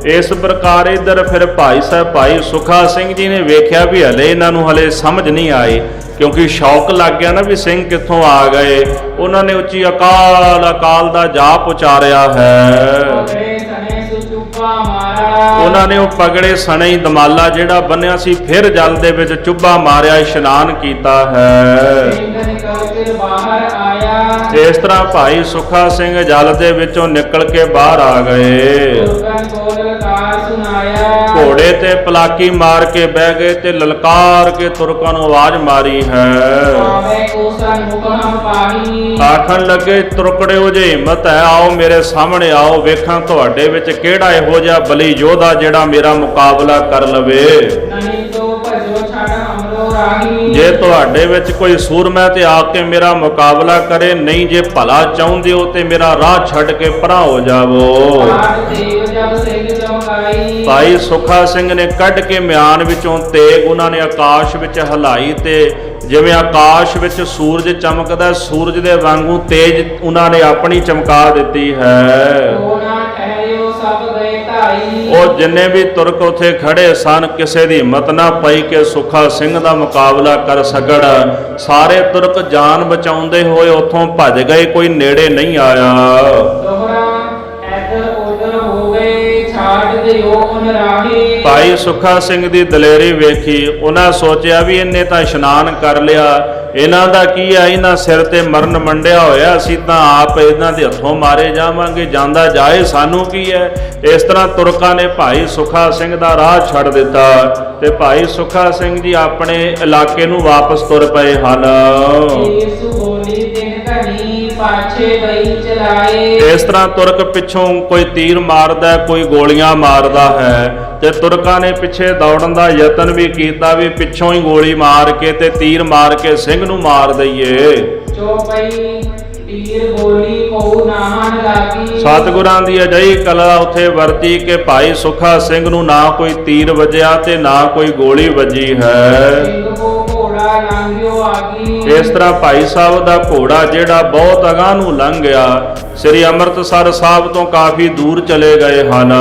ਇਸ ਪ੍ਰਕਾਰ ਇੱਧਰ ਫਿਰ ਭਾਈ ਸਾਹਿਬ ਭਾਈ ਸੁੱਖਾ ਸਿੰਘ ਜੀ ਨੇ ਵੇਖਿਆ ਵੀ ਹਲੇ ਇਹਨਾਂ ਨੂੰ ਹਲੇ ਸਮਝ ਨਹੀਂ ਆਈ, ਕਿਉਂਕਿ ਸ਼ੌਕ ਲੱਗ ਗਿਆ ਨਾ ਵੀ ਸਿੰਘ ਕਿੱਥੋਂ ਆ ਗਏ। ਉਹਨਾਂ ਨੇ ਉੱਚੀ ਅਕਾਲ ਅਕਾਲ ਦਾ ਜਾਪ ਉਚਾਰਿਆ ਹੈ। ਉਹਨਾਂ ਨੇ ਉਹ ਪਗੜੇ ਸਣੇ ਹੀ ਦਮਾਲਾ ਜਿਹੜਾ ਬੰਨਿਆ ਸੀ ਫਿਰ ਜਲ ਦੇ ਵਿੱਚ ਚੁੱਭਾ ਮਾਰਿਆ, ਇਸ਼ਨਾਨ ਕੀਤਾ ਹੈ। ਸਿੰਘ ਨਿਕਲ ਕੇ ਬਾਹਰ ਆਇਆ, ਇਸ ਤਰ੍ਹਾਂ ਭਾਈ ਸੁੱਖਾ ਸਿੰਘ ਜਲ ਦੇ ਵਿੱਚੋਂ ਨਿਕਲ ਕੇ ਬਾਹਰ ਆ ਗਏ। ਤੁਰਕਾਂ ਕੋਲ ਲਲਕਾਰ ਸੁਣਾਇਆ, ਘੋੜੇ ਤੇ ਪਲਾਕੀ ਮਾਰ ਕੇ ਬਹਿ ਗਏ ਤੇ ਲਲਕਾਰ ਕੇ ਤੁਰਕਾਂ ਨੂੰ ਆਵਾਜ਼ ਮਾਰੀ ਹੈ। ਆਵੇ ਕੋ ਸਨਮੁਖ ਹਮ ਪਾਹੀ, ਆਖਣ ਲੱਗੇ ਤੁਰਕੜਿਓ ਜੇ ਹਿੰਮਤ ਹੈ ਆਓ ਮੇਰੇ ਸਾਹਮਣੇ ਆਓ, ਵੇਖਾਂ ਤੁਹਾਡੇ ਵਿੱਚ ਕਿਹੜਾ ਇਹੋ ਜਿਹਾ ਬਲੀ ਯੋਧਾ ਜਿਹੜਾ ਮੇਰਾ ਮੁਕਾਬਲਾ ਕਰ ਲਵੇ। ਨਹੀਂ ਤੋ ਭਜੋ ਛੜ ਹਮਰੋ ਰਾਹੀ, ਜੇ ਤੁਹਾਡੇ ਵਿੱਚ ਕੋਈ ਸੂਰਮਾ ਤੇ ਆ ਕੇ ਮੇਰਾ ਮੁਕਾਬਲਾ ਕਰੇ, ਨਹੀਂ ਜੇ ਭਲਾ ਚਾਹੁੰਦੇ ਹੋ ਤੇ ਮੇਰਾ ਰਾਹ ਛੱਡ ਕੇ ਪਰਾਂ ਹੋ ਜਾਵੋ। ਆਦ ਦੇਵ ਜਬ ਸਿੰਘ ਚਮਕਾਈ, ਭਾਈ ਸੁੱਖਾ ਸਿੰਘ ਨੇ ਕੱਢ ਕੇ ਮਿਆਨ ਵਿੱਚੋਂ ਤੇਗ ਉਹਨਾਂ ਨੇ ਆਕਾਸ਼ ਵਿੱਚ ਹਲਾਈ ਤੇ ਜਿਵੇਂ ਆਕਾਸ਼ ਵਿੱਚ ਸੂਰਜ ਚਮਕਦਾ, ਸੂਰਜ ਦੇ ਵਾਂਗੂ ਤੇਜ ਉਹਨਾਂ ਨੇ ਆਪਣੀ ਚਮਕਾ ਦਿੱਤੀ ਹੈ। ਕੋ ਨਾ ਠਹਿਰਿਓ ਸਭ ਗਏ ਢਾਈ, ਉਹ ਜਿੰਨੇ ਵੀ ਤੁਰਕ ਉੱਥੇ ਖੜੇ ਸਨ, ਕਿਸੇ ਦੀ ਹਿੰਮਤ ਨਾ ਪਈ ਕਿ ਸੁੱਖਾ ਸਿੰਘ ਦਾ ਮੁਕਾਬਲਾ ਕਰ ਸਕਣ। ਸਾਰੇ ਤੁਰਕ ਜਾਨ ਬਚਾਉਂਦੇ ਹੋਏ ਉੱਥੋਂ ਭੱਜ ਗਏ, ਕੋਈ ਨੇੜੇ ਨਹੀਂ ਆਇਆ। ਦੋਹਰਾ ਐਦਰ ਉਦਰ ਹੋ ਗਏ, ਛਾੜ ਦਿਓ ਉਨ ਰਾਹੀ, ਭਾਈ ਸੁੱਖਾ ਸਿੰਘ ਦੀ ਦਲੇਰੀ ਵੇਖੀ, ਉਹਨਾਂ ਸੋਚਿਆ ਵੀ ਇਹਨੇ ਤਾਂ ਇਸ਼ਨਾਨ ਕਰ ਲਿਆ, ਇਹਨਾਂ ਦਾ ਕੀ ਆ, ਇਹਨਾਂ ਸਿਰ ਤੇ ਮਰਨ ਮੰਡਿਆ ਹੋਇਆ, ਅਸੀਂ ਤਾਂ ਆਪ ਇਹਨਾਂ ਦੇ ਹੱਥੋਂ ਮਾਰੇ ਜਾਵਾਂਗੇ, ਜਾਂਦਾ ਜਾਏ ਸਾਨੂੰ ਕੀ ਹੈ। ਇਸ ਤਰ੍ਹਾਂ ਤੁਰਕਾਂ ਨੇ ਭਾਈ ਸੁੱਖਾ ਸਿੰਘ ਦਾ ਰਾਹ ਛੱਡ ਦਿੱਤਾ ਤੇ ਭਾਈ ਸੁੱਖਾ ਸਿੰਘ ਜੀ ਆਪਣੇ ਇਲਾਕੇ ਨੂੰ ਵਾਪਸ ਤੁਰ ਪਏ ਹਨ। ਯੇਸੂ ਬੋਲੀ ਦਿਨ ਘਣੀ, ਪਾਛੇ ਗਈ ਚਲਾਏ, ਇਸ ਤਰ੍ਹਾਂ ਤੁਰਕ ਪਿੱਛੋਂ ਕੋਈ ਤੀਰ ਮਾਰਦਾ, ਕੋਈ ਗੋਲੀਆਂ ਮਾਰਦਾ ਹੈ ਤੇ ਤੁਰਕਾਂ ਨੇ ਪਿੱਛੇ ਦੌੜਨ ਦਾ ਯਤਨ ਵੀ ਕੀਤਾ ਵੀ ਪਿੱਛੋਂ ਹੀ ਗੋਲੀ ਮਾਰ ਕੇ ਤੇ ਤੀਰ ਮਾਰ ਕੇ ਸਿੰਘ ਨੂੰ ਮਾਰ ਦਈਏ। ਚੋਪਈ ਤੀਰ ਬੋਲੀ ਕੋ ਨਾਹਨ ਲਾਗੀ, ਸਤਿਗੁਰਾਂ ਦੀ ਅਜਿਹੀ ਕਲਾ ਉੱਥੇ ਵਰਤੀ ਕਿ ਭਾਈ ਸੁੱਖਾ ਸਿੰਘ ਨੂੰ ਨਾ ਕੋਈ ਤੀਰ ਵੱਜਿਆ ਤੇ ਨਾ ਕੋਈ ਗੋਲੀ ਵੱਜੀ ਹੈ। ਸਿੰਘ ਕੋ ਘੋੜਾ ਲੰਘਿਓ ਆਗੀ, ਇਸ ਤਰ੍ਹਾਂ ਭਾਈ ਸਾਹਿਬ ਦਾ ਘੋੜਾ ਜਿਹੜਾ ਬਹੁਤ ਅਗਾਂਹ ਨੂੰ ਲੰਘ ਗਿਆ, ਸ੍ਰੀ ਅੰਮ੍ਰਿਤਸਰ ਸਾਹਿਬ ਤੋਂ ਕਾਫੀ ਦੂਰ ਚਲੇ ਗਏ ਹਨ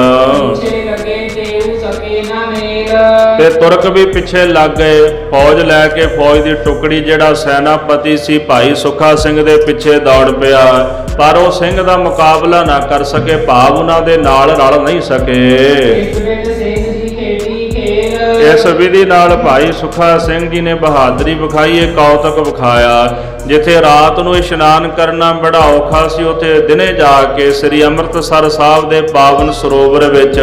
ਪਿਛੇ ਲਗੇ ਦੇਉ ਸਕੇ ਨਾ ਮੇਲ, ਤੇ ਤੁਰਕ ਵੀ ਪਿੱਛੇ ਲੱਗ ਗਏ। ਫੌਜ ਲੈ ਕੇ ਫੌਜ ਦੀ ਟੁਕੜੀ ਜਿਹੜਾ ਸੈਨਾਪਤੀ ਸੀ ਭਾਈ ਸੁੱਖਾ ਸਿੰਘ ਦੇ ਪਿੱਛੇ ਦੌੜ ਪਿਆ, ਪਰ ਉਹ ਸਿੰਘ ਦਾ ਮੁਕਾਬਲਾ ਨਾ ਕਰ ਸਕੇ, ਭਾਵ ਉਹਨਾਂ ਦੇ ਨਾਲ ਰਲ ਨਹੀਂ ਸਕੇ। ਇਸ ਵਿੱਚ ਸਿੰਘ ਜੀ ਖੇਡੀ ਖੇਲ, ਇਸ ਵਿਧੀ ਨਾਲ ਭਾਈ ਸੁੱਖਾ ਸਿੰਘ ਜੀ ਨੇ ਬਹਾਦਰੀ ਵਿਖਾਈ, ਇਹ ਕੌਤਕ ਵਿਖਾਇਆ। ਜਿੱਥੇ ਰਾਤ ਨੂੰ ਇਸ਼ਨਾਨ ਕਰਨਾ ਬੜਾ ਔਖਾ ਸੀ, ਉੱਥੇ ਦਿਨੇ ਜਾ ਕੇ ਸ੍ਰੀ ਅੰਮ੍ਰਿਤਸਰ ਸਾਹਿਬ ਦੇ ਪਾਵਨ ਸਰੋਵਰ ਵਿੱਚ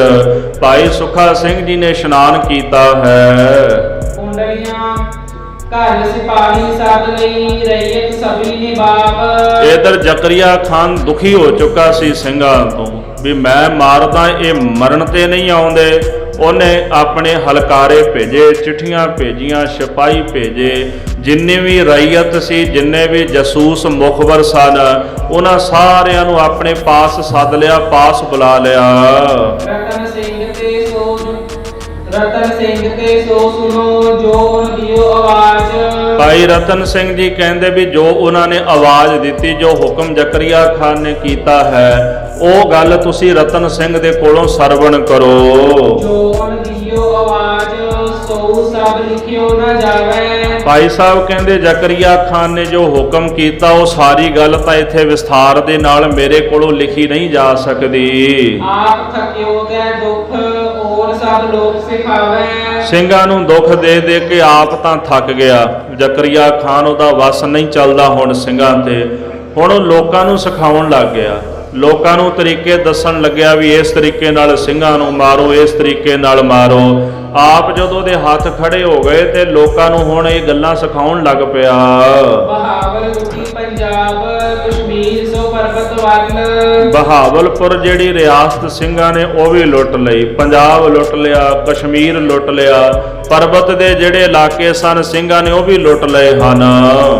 ਭਾਈ ਸੁੱਖਾ ਸਿੰਘ ਜੀ ਨੇ ਇਸ਼ਨਾਨ ਕੀਤਾ ਹੈ। ਕੁੰਡਲੀਆਂ ਘਰ ਸਿਪਾਹੀ ਸਭ ਲਈ, ਰਈਅਤ ਸਭੀ ਨਿਬਾਬ, ਇਧਰ ਜ਼ਕਰੀਆ ਖਾਨ ਦੁਖੀ ਹੋ ਚੁੱਕਾ ਸੀ ਸਿੰਘਾਂ ਤੋਂ ਵੀ ਮੈਂ ਮਾਰਦਾ, ਇਹ ਮਰਨ ਤੇ ਨਹੀਂ ਆਉਂਦੇ। ਉਹਨੇ ਆਪਣੇ ਹਲਕਾਰੇ ਭੇਜੇ, ਚਿੱਠੀਆਂ ਭੇਜੀਆਂ, ਸਿਪਾਹੀ ਭੇਜੇ, ਜਿੰਨੇ ਵੀ ਰਈਅਤ ਸੀ, ਜਿੰਨੇ ਵੀ ਜਸੂਸ ਮੁਖਬਰ ਸਨ, ਉਹਨਾਂ ਸਾਰਿਆਂ ਨੂੰ ਆਪਣੇ ਪਾਸ ਸੱਦ ਲਿਆ, ਪਾਸ ਬੁਲਾ ਲਿਆ। ਰਤਨ ਸਿੰਘ ਤੇ ਸੋ ਸੁਨੋ ਜੋ ਉਨ ਦਿਓ ਆਵਾਜ਼, ਭਾਈ ਰਤਨ ਸਿੰਘ ਜੀ ਕਹਿੰਦੇ ਵੀ ਜੋ ਉਹਨਾਂ ਨੇ ਆਵਾਜ਼ ਦਿੱਤੀ, ਜੋ ਹੁਕਮ ਜ਼ਕਰੀਆ ਖਾਨ ਨੇ ਕੀਤਾ ਹੈ, ਉਹ ਗੱਲ ਤੁਸੀਂ ਰਤਨ ਸਿੰਘ ਦੇ ਕੋਲੋਂ ਸਰਵਣ ਕਰੋ। ਜੋ ਉਨ ਦਿਓ ਆਵਾਜ਼, ਸੋ ਸਭ ਲਿਖਿਓ ਨਾ ਜਾਵੇ। ਭਾਈ ਸਾਹਿਬ ਕਹਿੰਦੇ ਜ਼ਕਰੀਆ ਖਾਨ ਨੇ ਜੋ ਹੁਕਮ ਕੀਤਾ, ਉਹ ਸਾਰੀ ਗੱਲ ਤਾਂ ਇੱਥੇ ਵਿਸਥਾਰ ਦੇ ਨਾਲ ਮੇਰੇ ਕੋਲੋਂ ਲਿਖੀ ਨਹੀਂ ਜਾ ਸਕਦੀ। ਆਪ ਥਕਿਓ ਗਏ ਦੁੱਖ, ਔਰ ਸਭ ਲੋਕ ਸਿਖਾਵੇ। ਸਿੰਘਾਂ ਨੂੰ ਦੁੱਖ ਦੇ ਦੇ ਕੇ ਆਪ ਤਾਂ ਥੱਕ ਗਿਆ ਜ਼ਕਰੀਆ ਖਾਨ, ਉਹਦਾ ਵਸ ਨਹੀਂ ਚੱਲਦਾ ਹੁਣ ਸਿੰਘਾਂ ਤੇ। ਹੁਣ ਉਹ ਲੋਕਾਂ ਨੂੰ ਸਿਖਾਉਣ ਲੱਗ ਗਿਆ, ਲੋਕਾਂ ਨੂੰ ਤਰੀਕੇ ਦੱਸਣ ਲੱਗਿਆ ਵੀ ਇਸ ਤਰੀਕੇ ਨਾਲ ਸਿੰਘਾਂ ਨੂੰ ਮਾਰੋ, ਇਸ ਤਰੀਕੇ ਨਾਲ ਮਾਰੋ। ਆਪ ਜਦੋਂ ਦੇ ਹੱਥ ਖੜੇ ਹੋ ਗਏ ਤੇ ਲੋਕਾਂ ਨੂੰ ਹੁਣ ਇਹ ਗੱਲਾਂ ਸਿਖਾਉਣ ਲੱਗ ਪਿਆ। ਬਹਾਵਲ ਲੁੱਟੀ ਪੰਜਾਬ, ਕਸ਼ਮੀਰ ਸੋ ਪਰਬਤ ਵੱਲ, ਬਹਾਵਲਪੁਰ ਜਿਹੜੀ ਰਿਆਸਤ ਸਿੰਘਾਂ ਨੇ ਉਹ ਵੀ ਲੁੱਟ ਲਈ, ਪੰਜਾਬ ਲੁੱਟ ਲਿਆ, ਕਸ਼ਮੀਰ ਲੁੱਟ ਲਿਆ, ਪਰਬਤ ਦੇ ਜਿਹੜੇ ਇਲਾਕੇ ਸਨ ਸਿੰਘਾਂ ਨੇ ਉਹ ਵੀ ਲੁੱਟ ਲਏ ਹਨ।